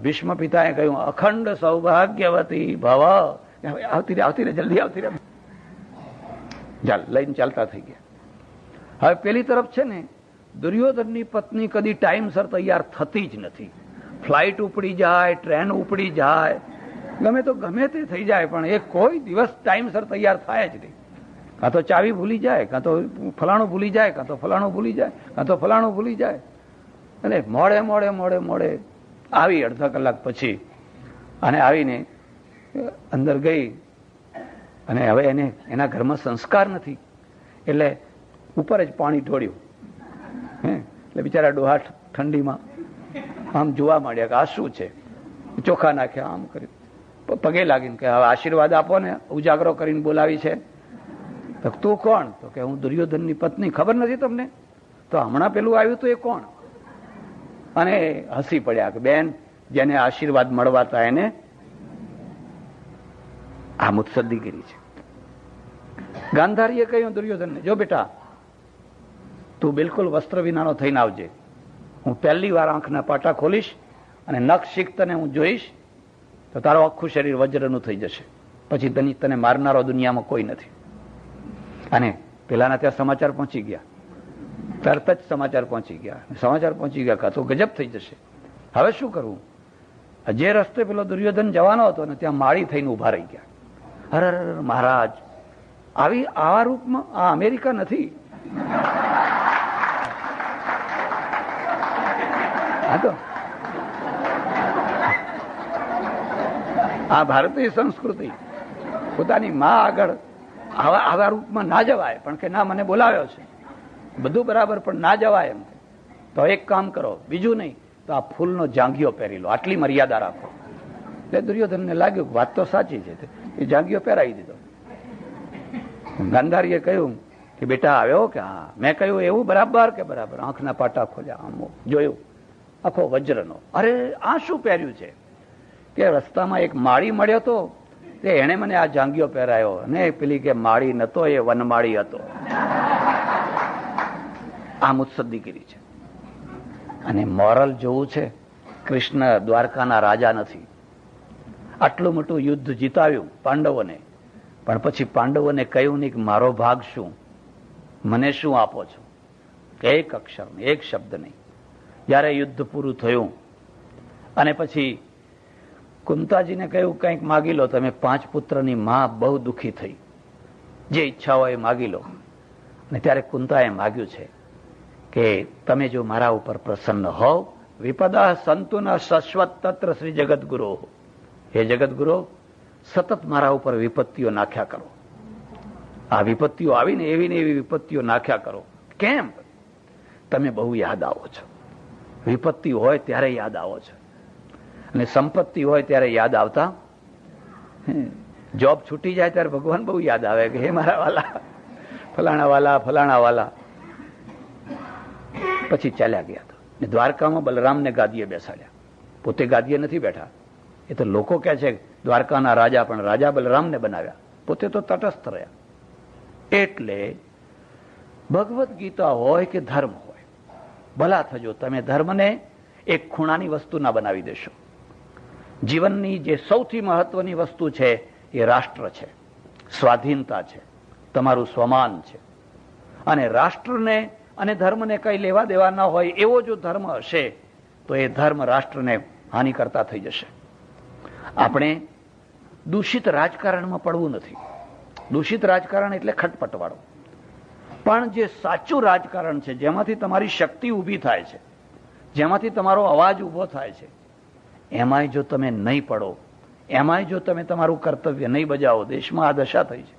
ભીષ્મ પિતાએ કહ્યું, અખંડ સૌભાગ્યવતી ભવ. આવતી રે, જલ્દી આવતી રે. ચાલ, લઈને ચાલતા થઈ ગયા. હવે પેલી તરફ છે ને, દુર્યોધનની પત્ની કદી ટાઈમસર તૈયાર થતી જ નથી. ફ્લાઇટ ઉપડી જાય, ટ્રેન ઉપડી જાય, ગમે તે થઈ જાય, પણ એ કોઈ દિવસ ટાઈમસર તૈયાર થાય જ નહીં. કાં તો ચાવી ભૂલી જાય, કાં તો ફલાણું ભૂલી જાય, કાં તો ફલાણું ભૂલી જાય, કાં તો ફલાણું ભૂલી જાય. અને મોડે આવી અડધા કલાક પછી. અને આવીને અંદર ગઈ. અને હવે એના ઘરમાં સંસ્કાર નથી એટલે ઉપર જ પાણી ઢોળ્યું. એટલે બિચારા ડોહા ઠંડીમાં આમ જોવા માંડ્યા કે આ શું છે. ચોખા નાખ્યા, આમ કર્યું, પગે લાગીને કે હવે આશીર્વાદ આપો ને, ઉજાગરો કરીને બોલાવી છે. તો તું કોણ? તો કે હું દુર્યોધનની પત્ની. ખબર નથી તમને? તો હમણાં પેલું આવ્યું તો એ કોણ? અને હસી પડ્યા કે બેન, જેને આશીર્વાદ મળવા હતા એને આ મુત્સદ્દીગીરી છે. ગાંધારીએ કહ્યું દુર્યોધનને, જો બેટા, તું બિલકુલ વસ્ત્ર વિનાનો થઈને આવજે. હું પહેલી વાર આંખના પાટા ખોલીશ અને નખ શીખ તને હું જોઈશ તો તારું આખું શરીર વજ્રનું થઈ જશે. પછી તને મારનારો દુનિયામાં કોઈ નથી. અને પેલાના ત્યાં સમાચાર પહોંચી ગયા, તરત જ સમાચાર પહોંચી ગયા કાં તો ગજબ થઈ જશે. હવે શું કરવું? જે રસ્તે પેલો દુર્યોધન જવાનો હતો ને ત્યાં માળી થઈને ઉભા રહી ગયા. અરે મહારાજ, આવા રૂપમાં આ અમેરિકા નથી. આ ભારતીય સંસ્કૃતિ. પોતાની માં આગળ આવા રૂપમાં ના જવાય, પણ કે ના, મને બોલાવ્યો છે, બધું બરાબર, પણ ના જવાય એમ. તો એક કામ કરો, બીજું નહીં તો આ ફૂલનો જાંઘિયો પહેરી લો, આટલી મર્યાદા રાખો. એટલે દુર્યોધનને લાગ્યું વાત તો સાચી છે, એ જાંઘિયો પહેરાવી દીધો. ગાંધારીએ કહ્યું કે બેટા આવ્યો કે હા. મેં કહ્યું એવું બરાબર કે બરાબર. આંખના પાટા ખોલ્યા, આમ જોયું, આખો વજ્રનો. અરે આ શું પહેર્યું છે? કે રસ્તામાં એક માળી મળ્યો હતો, તે એણે મને આ જાંગીઓ પહેરાયો. અને પેલી કે માળી નતો, એ વનમાળી હતો. આ મુત્સદ્દીગીરી છે. અને મોરલ જોવું છે, કૃષ્ણ દ્વારકાના રાજા નથી. આટલું મોટું યુદ્ધ જીતાવ્યું પાંડવોને, પણ પછી પાંડવોને કહ્યું નહીં કે મારો ભાગ શું, મને શું આપો છો? એક અક્ષર, એક શબ્દ નહીં. જયારે યુદ્ધ પૂરું થયું અને પછી કુંતાજીને કહ્યું કંઈક માગી લો તમે. 5 પુત્રની માં બહુ દુઃખી થઈ, જે ઈચ્છા હોય એ માગી લો. અને ત્યારે કુંતાએ માગ્યું છે કે તમે જો મારા ઉપર પ્રસન્ન હોવ, વિપદા સંતુના શશ્વત તત્ર શ્રી જગદગુરો, હે જગદગુરો, સતત મારા ઉપર વિપત્તિઓ નાખ્યા કરો. આ વિપત્તિઓ આવીને એવી ને એવી વિપત્તિઓ નાખ્યા કરો. કેમ? તમે બહુ યાદ આવો છો. વિપત્તિ હોય ત્યારે યાદ આવો છો, અને સંપત્તિ હોય ત્યારે યાદ આવતા. જોબ છૂટી જાય ત્યારે ભગવાન બહુ યાદ આવે કે હે મારા વાલા, ફલાણા વાલા, ફલાણા વાલા. પછી ચાલ્યા ગયા હતા. દ્વારકામાં બલરામને ગાદીએ બેસાડ્યા. પોતે ગાદીએ નથી બેઠા. એ તો લોકો કહે છે દ્વારકાના રાજા, પણ રાજા બલરામને બનાવ્યા, પોતે તો તટસ્થ રહ્યા. એટલે ભગવદ્ ગીતા હોય કે ધર્મ હોય, ભલા થજો તમે ધર્મને એક ખૂણાની વસ્તુ ના બનાવી દેશો. જીવનની જે સૌથી મહત્વની વસ્તુ છે એ રાષ્ટ્ર છે, સ્વાધીનતા છે, તમારું સ્વમાન છે. અને રાષ્ટ્રને અને ધર્મને કઈ લેવા દેવા ના હોય એવો જો ધર્મ હશે તો એ ધર્મ રાષ્ટ્રને હાનિ કરતા થઈ જશે. આપણે દૂષિત રાજકારણમાં પડવું નથી. દૂષિત રાજકારણ એટલે ખટપટવાળું. પણ જે સાચું રાજકારણ છે, જેમાંથી તમારી શક્તિ ઊભી થાય છે, જેમાંથી તમારો અવાજ ઊભો થાય છે, એમાંય જો તમે નહીં પડો, એમાંય જો તમે તમારું કર્તવ્ય નહીં બજાવો, દેશમાં આ દશા થઈ છે.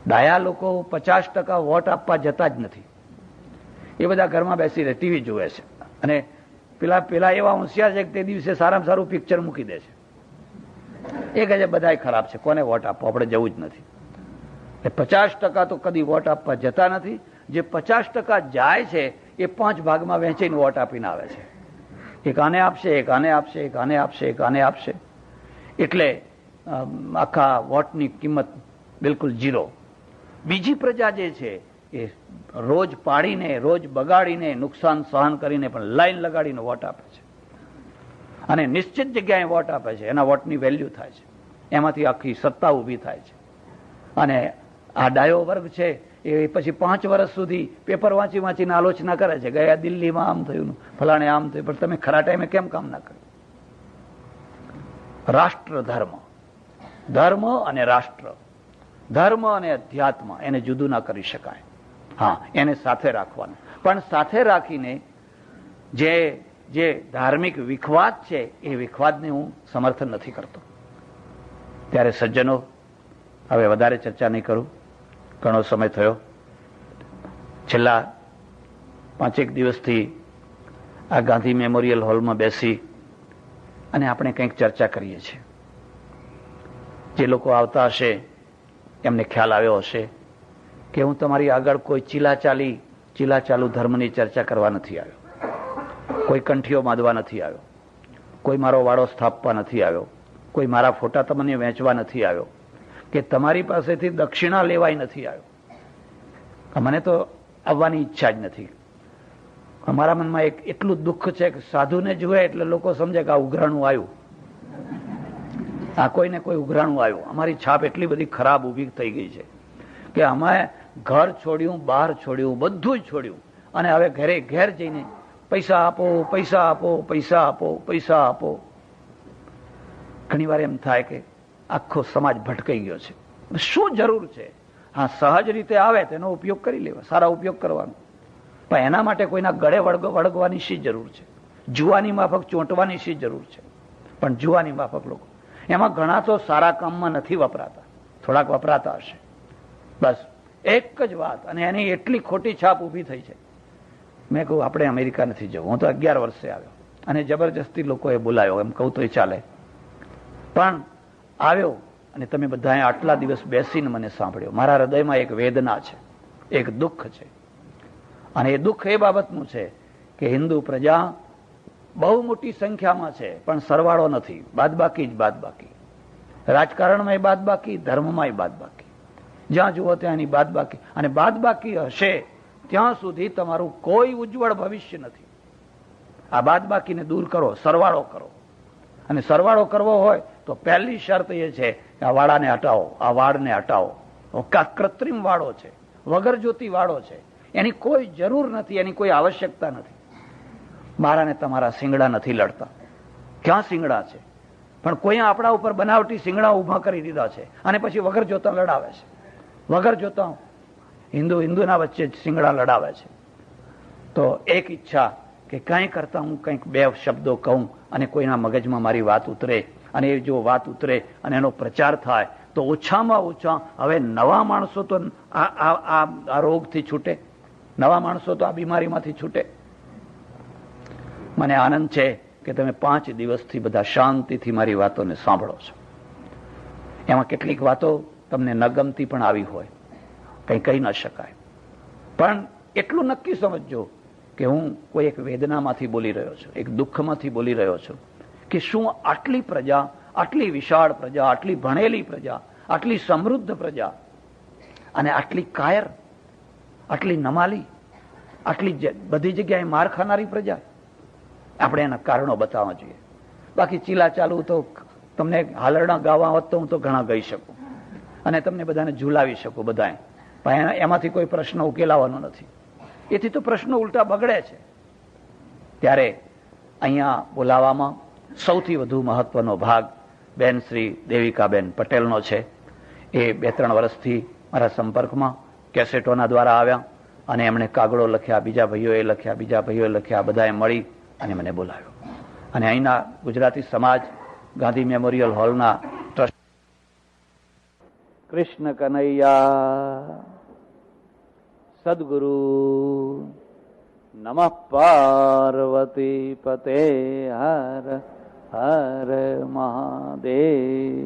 ડાયા લોકો 50% વોટ આપવા જતા જ નથી. એ બધા ઘરમાં બેસીને ટીવી જોવે છે. અને પેલા એવા હોશિયાર છે કે તે દિવસે સારામાં સારું પિક્ચર મૂકી દે છે. એ કહે છે બધાય ખરાબ છે, કોને વોટ આપવો, આપણે જવું જ નથી. 50% તો કદી વોટ આપવા જતા નથી. જે 50% જાય છે એ 5 ભાગમાં વહેંચીને વોટ આપીને આવે છે. એક આને આપશે, એક આને આપશે, એક આને આપશે, એક આને આપશે. એટલે આખા વોટની કિંમત બિલકુલ 0. બીજી પ્રજા જે છે એ રોજ પાડીને, રોજ બગાડીને, નુકસાન સહન કરીને પણ લાઈન લગાડીને વોટ આપે છે. અને નિશ્ચિત જગ્યાએ વોટ આપે છે. એના વોટની વેલ્યુ થાય છે. એમાંથી આખી સત્તા ઊભી થાય છે. અને આ ડાયો વર્ગ છે એ પછી 5 વર્ષ સુધી પેપર વાંચીને આલોચના કરે છે, ગયા દિલ્હીમાં આમ થયું, ફલાણે આમ થયું. પણ તમે ખરા ટાઈમે કેમ કામ ના કર્યું? રાષ્ટ્ર ધર્મ, ધર્મ અને રાષ્ટ્ર, ધર્મ અને અધ્યાત્મ, એને જુદું ના કરી શકાય. હા, એને સાથે રાખવાનું. પણ સાથે રાખીને જે ધાર્મિક વિખવાદ છે એ વિખવાદને હું સમર્થન નથી કરતો. ત્યારે સજ્જનો, હવે વધારે ચર્ચા નહીં કરું, ઘણો સમય થયો. છેલ્લા 5 દિવસથી આ ગાંધી મેમોરિયલ હોલમાં બેસી અને આપણે કંઈક ચર્ચા કરીએ છીએ. જે લોકો આવતા હશે એમને ખ્યાલ આવ્યો હશે કે હું તમારી આગળ કોઈ ચીલાચાલુ ધર્મની ચર્ચા કરવા નથી આવ્યો, કોઈ કંઠીઓ બાંધવા નથી આવ્યો, કોઈ મારો વાળો સ્થાપવા નથી આવ્યો, કોઈ મારા ફોટા તમને વેચવા નથી આવ્યો, કે તમારી પાસેથી દક્ષિણા લેવાય નથી આવ્યો. મને તો આવવાની ઈચ્છા જ નથી. અમારા મનમાં એટલું દુઃખ છે કે સાધુને જુએ એટલે લોકો સમજે કે આ ઉઘરાણું આવ્યું, આ કોઈને કોઈ ઉઘરાણું આવ્યું. અમારી છાપ એટલી બધી ખરાબ ઊભી થઈ ગઈ છે કે અમે ઘર છોડ્યું, બહાર છોડ્યું, બધું જ છોડ્યું. અને હવે ઘેર જઈને પૈસા આપો, પૈસા આપો, પૈસા આપો, પૈસા આપો. ઘણી વાર એમ થાય કે આખો સમાજ ભટકાઈ ગયો છે. શું જરૂર છે? હા, સહજ રીતે આવે તેનો ઉપયોગ કરી લેવા, સારા ઉપયોગ કરવાનો. પણ એના માટે કોઈના ગળે વળગવાની શી જરૂર છે? જુવાની માફક ચોંટવાની શી જરૂર છે? પણ જુવાની માફક લોકો, એમાં ઘણા તો સારા કામમાં નથી વપરાતા, થોડાક વપરાતા હશે. બસ એક જ વાત, અને એની એટલી ખોટી છાપ ઊભી થઈ છે. મેં કહું આપણે અમેરિકા નથી જવું. હું તો 11 વર્ષે આવ્યો અને જબરજસ્તી લોકોએ બોલાયો, એમ કહું તો એ ચાલે. પણ આવ્યો અને તમે બધાએ આટલા દિવસ બેસીને મને સાંભળ્યો. મારા હૃદયમાં એક વેદના છે, એક દુઃખ છે. અને એ દુઃખ એ બાબતનું છે કે હિન્દુ પ્રજા બહુ મોટી સંખ્યામાં છે, પણ સરવાળો નથી, બાદબાકી જ બાદબાકી. રાજકારણમાં બાદબાકી, ધર્મમાં બાદબાકી, જ્યાં જુઓ ત્યાં એની બાદબાકી. અને બાદબાકી હશે ત્યાં સુધી તમારું કોઈ ઉજ્જવળ ભવિષ્ય નથી. આ બાદબાકીને દૂર કરો, સરવાળો કરો. અને સરવાળો કરવો હોય તો પહેલી શરત એ છે કે આ વાળાને હટાવો, આ વાળને હટાવો. કૃત્રિમ વાળો છે, વગર જ્યોતિ વાળો છે, એની કોઈ જરૂર નથી, એની કોઈ આવશ્યકતા નથી. મારા ને તમારા શિંગડા નથી લડતા. ક્યાં શિંગડા છે? પણ કોઈ આપણા ઉપર બનાવટી શિંગડા ઉભા કરી દીધા છે અને પછી વગર જોતા લડાવે છે. વગર જોતા હિન્દુના વચ્ચે જ શિંગડા લડાવે છે. તો એક ઈચ્છા કે કંઈ કરતા હું કંઈક બે શબ્દો કહું અને કોઈના મગજમાં મારી વાત ઉતરે, અને એ જો વાત ઉતરે અને એનો પ્રચાર થાય તો ઓછામાં ઓછા હવે નવા માણસો તો આ રોગથી છૂટે, નવા માણસો તો આ બીમારીમાંથી છૂટે. મને આનંદ છે કે તમે 5 દિવસથી બધા શાંતિથી મારી વાતોને સાંભળો છો. એમાં કેટલીક વાતો તમને ન ગમતી પણ આવી હોય, કંઈ કહી ન શકાય. પણ એટલું નક્કી સમજજો કે હું કોઈ એક વેદનામાંથી બોલી રહ્યો છું, એક દુઃખમાંથી બોલી રહ્યો છું કે શું આટલી પ્રજા, આટલી વિશાળ પ્રજા, આટલી ભણેલી પ્રજા, આટલી સમૃદ્ધ પ્રજા અને આટલી કાયર, આટલી નમાલી, આટલી બધી જગ્યાએ માર ખાનારી પ્રજા, આપણે એના કારણો બતાવવા જોઈએ. બાકી ચીલા ચાલુ તો તમને હાલરડા ગાવા હોત તો હું તો ઘણા ગઈ શકું અને તમને બધાને ઝુલાવી શકું બધાએ, પણ એમાંથી કોઈ પ્રશ્ન ઉકેલાવાનો નથી. એથી તો પ્રશ્નો ઉલટા બગડે છે. ત્યારે અહીંયા બોલાવામાં સૌથી વધુ મહત્વનો ભાગ બેન શ્રી દેવિકાબેન પટેલનો છે. એ 2-3 વર્ષથી મારા સંપર્કમાં કેસેટોના દ્વારા આવ્યા અને એમણે કાગળો લખ્યા, બીજા ભાઈઓએ લખ્યા, બીજા ભાઈઓએ લખ્યા, બધાએ મળી અને મને બોલાવ્યો. અને અહીંના ગુજરાતી સમાજ ગાંધી મેમોરિયલ હોલના ટ્રસ્ટ કૃષ્ણ કનૈયા સદગુરુ નમઃ પાર્વતી પતે હર હર મહાદેવ.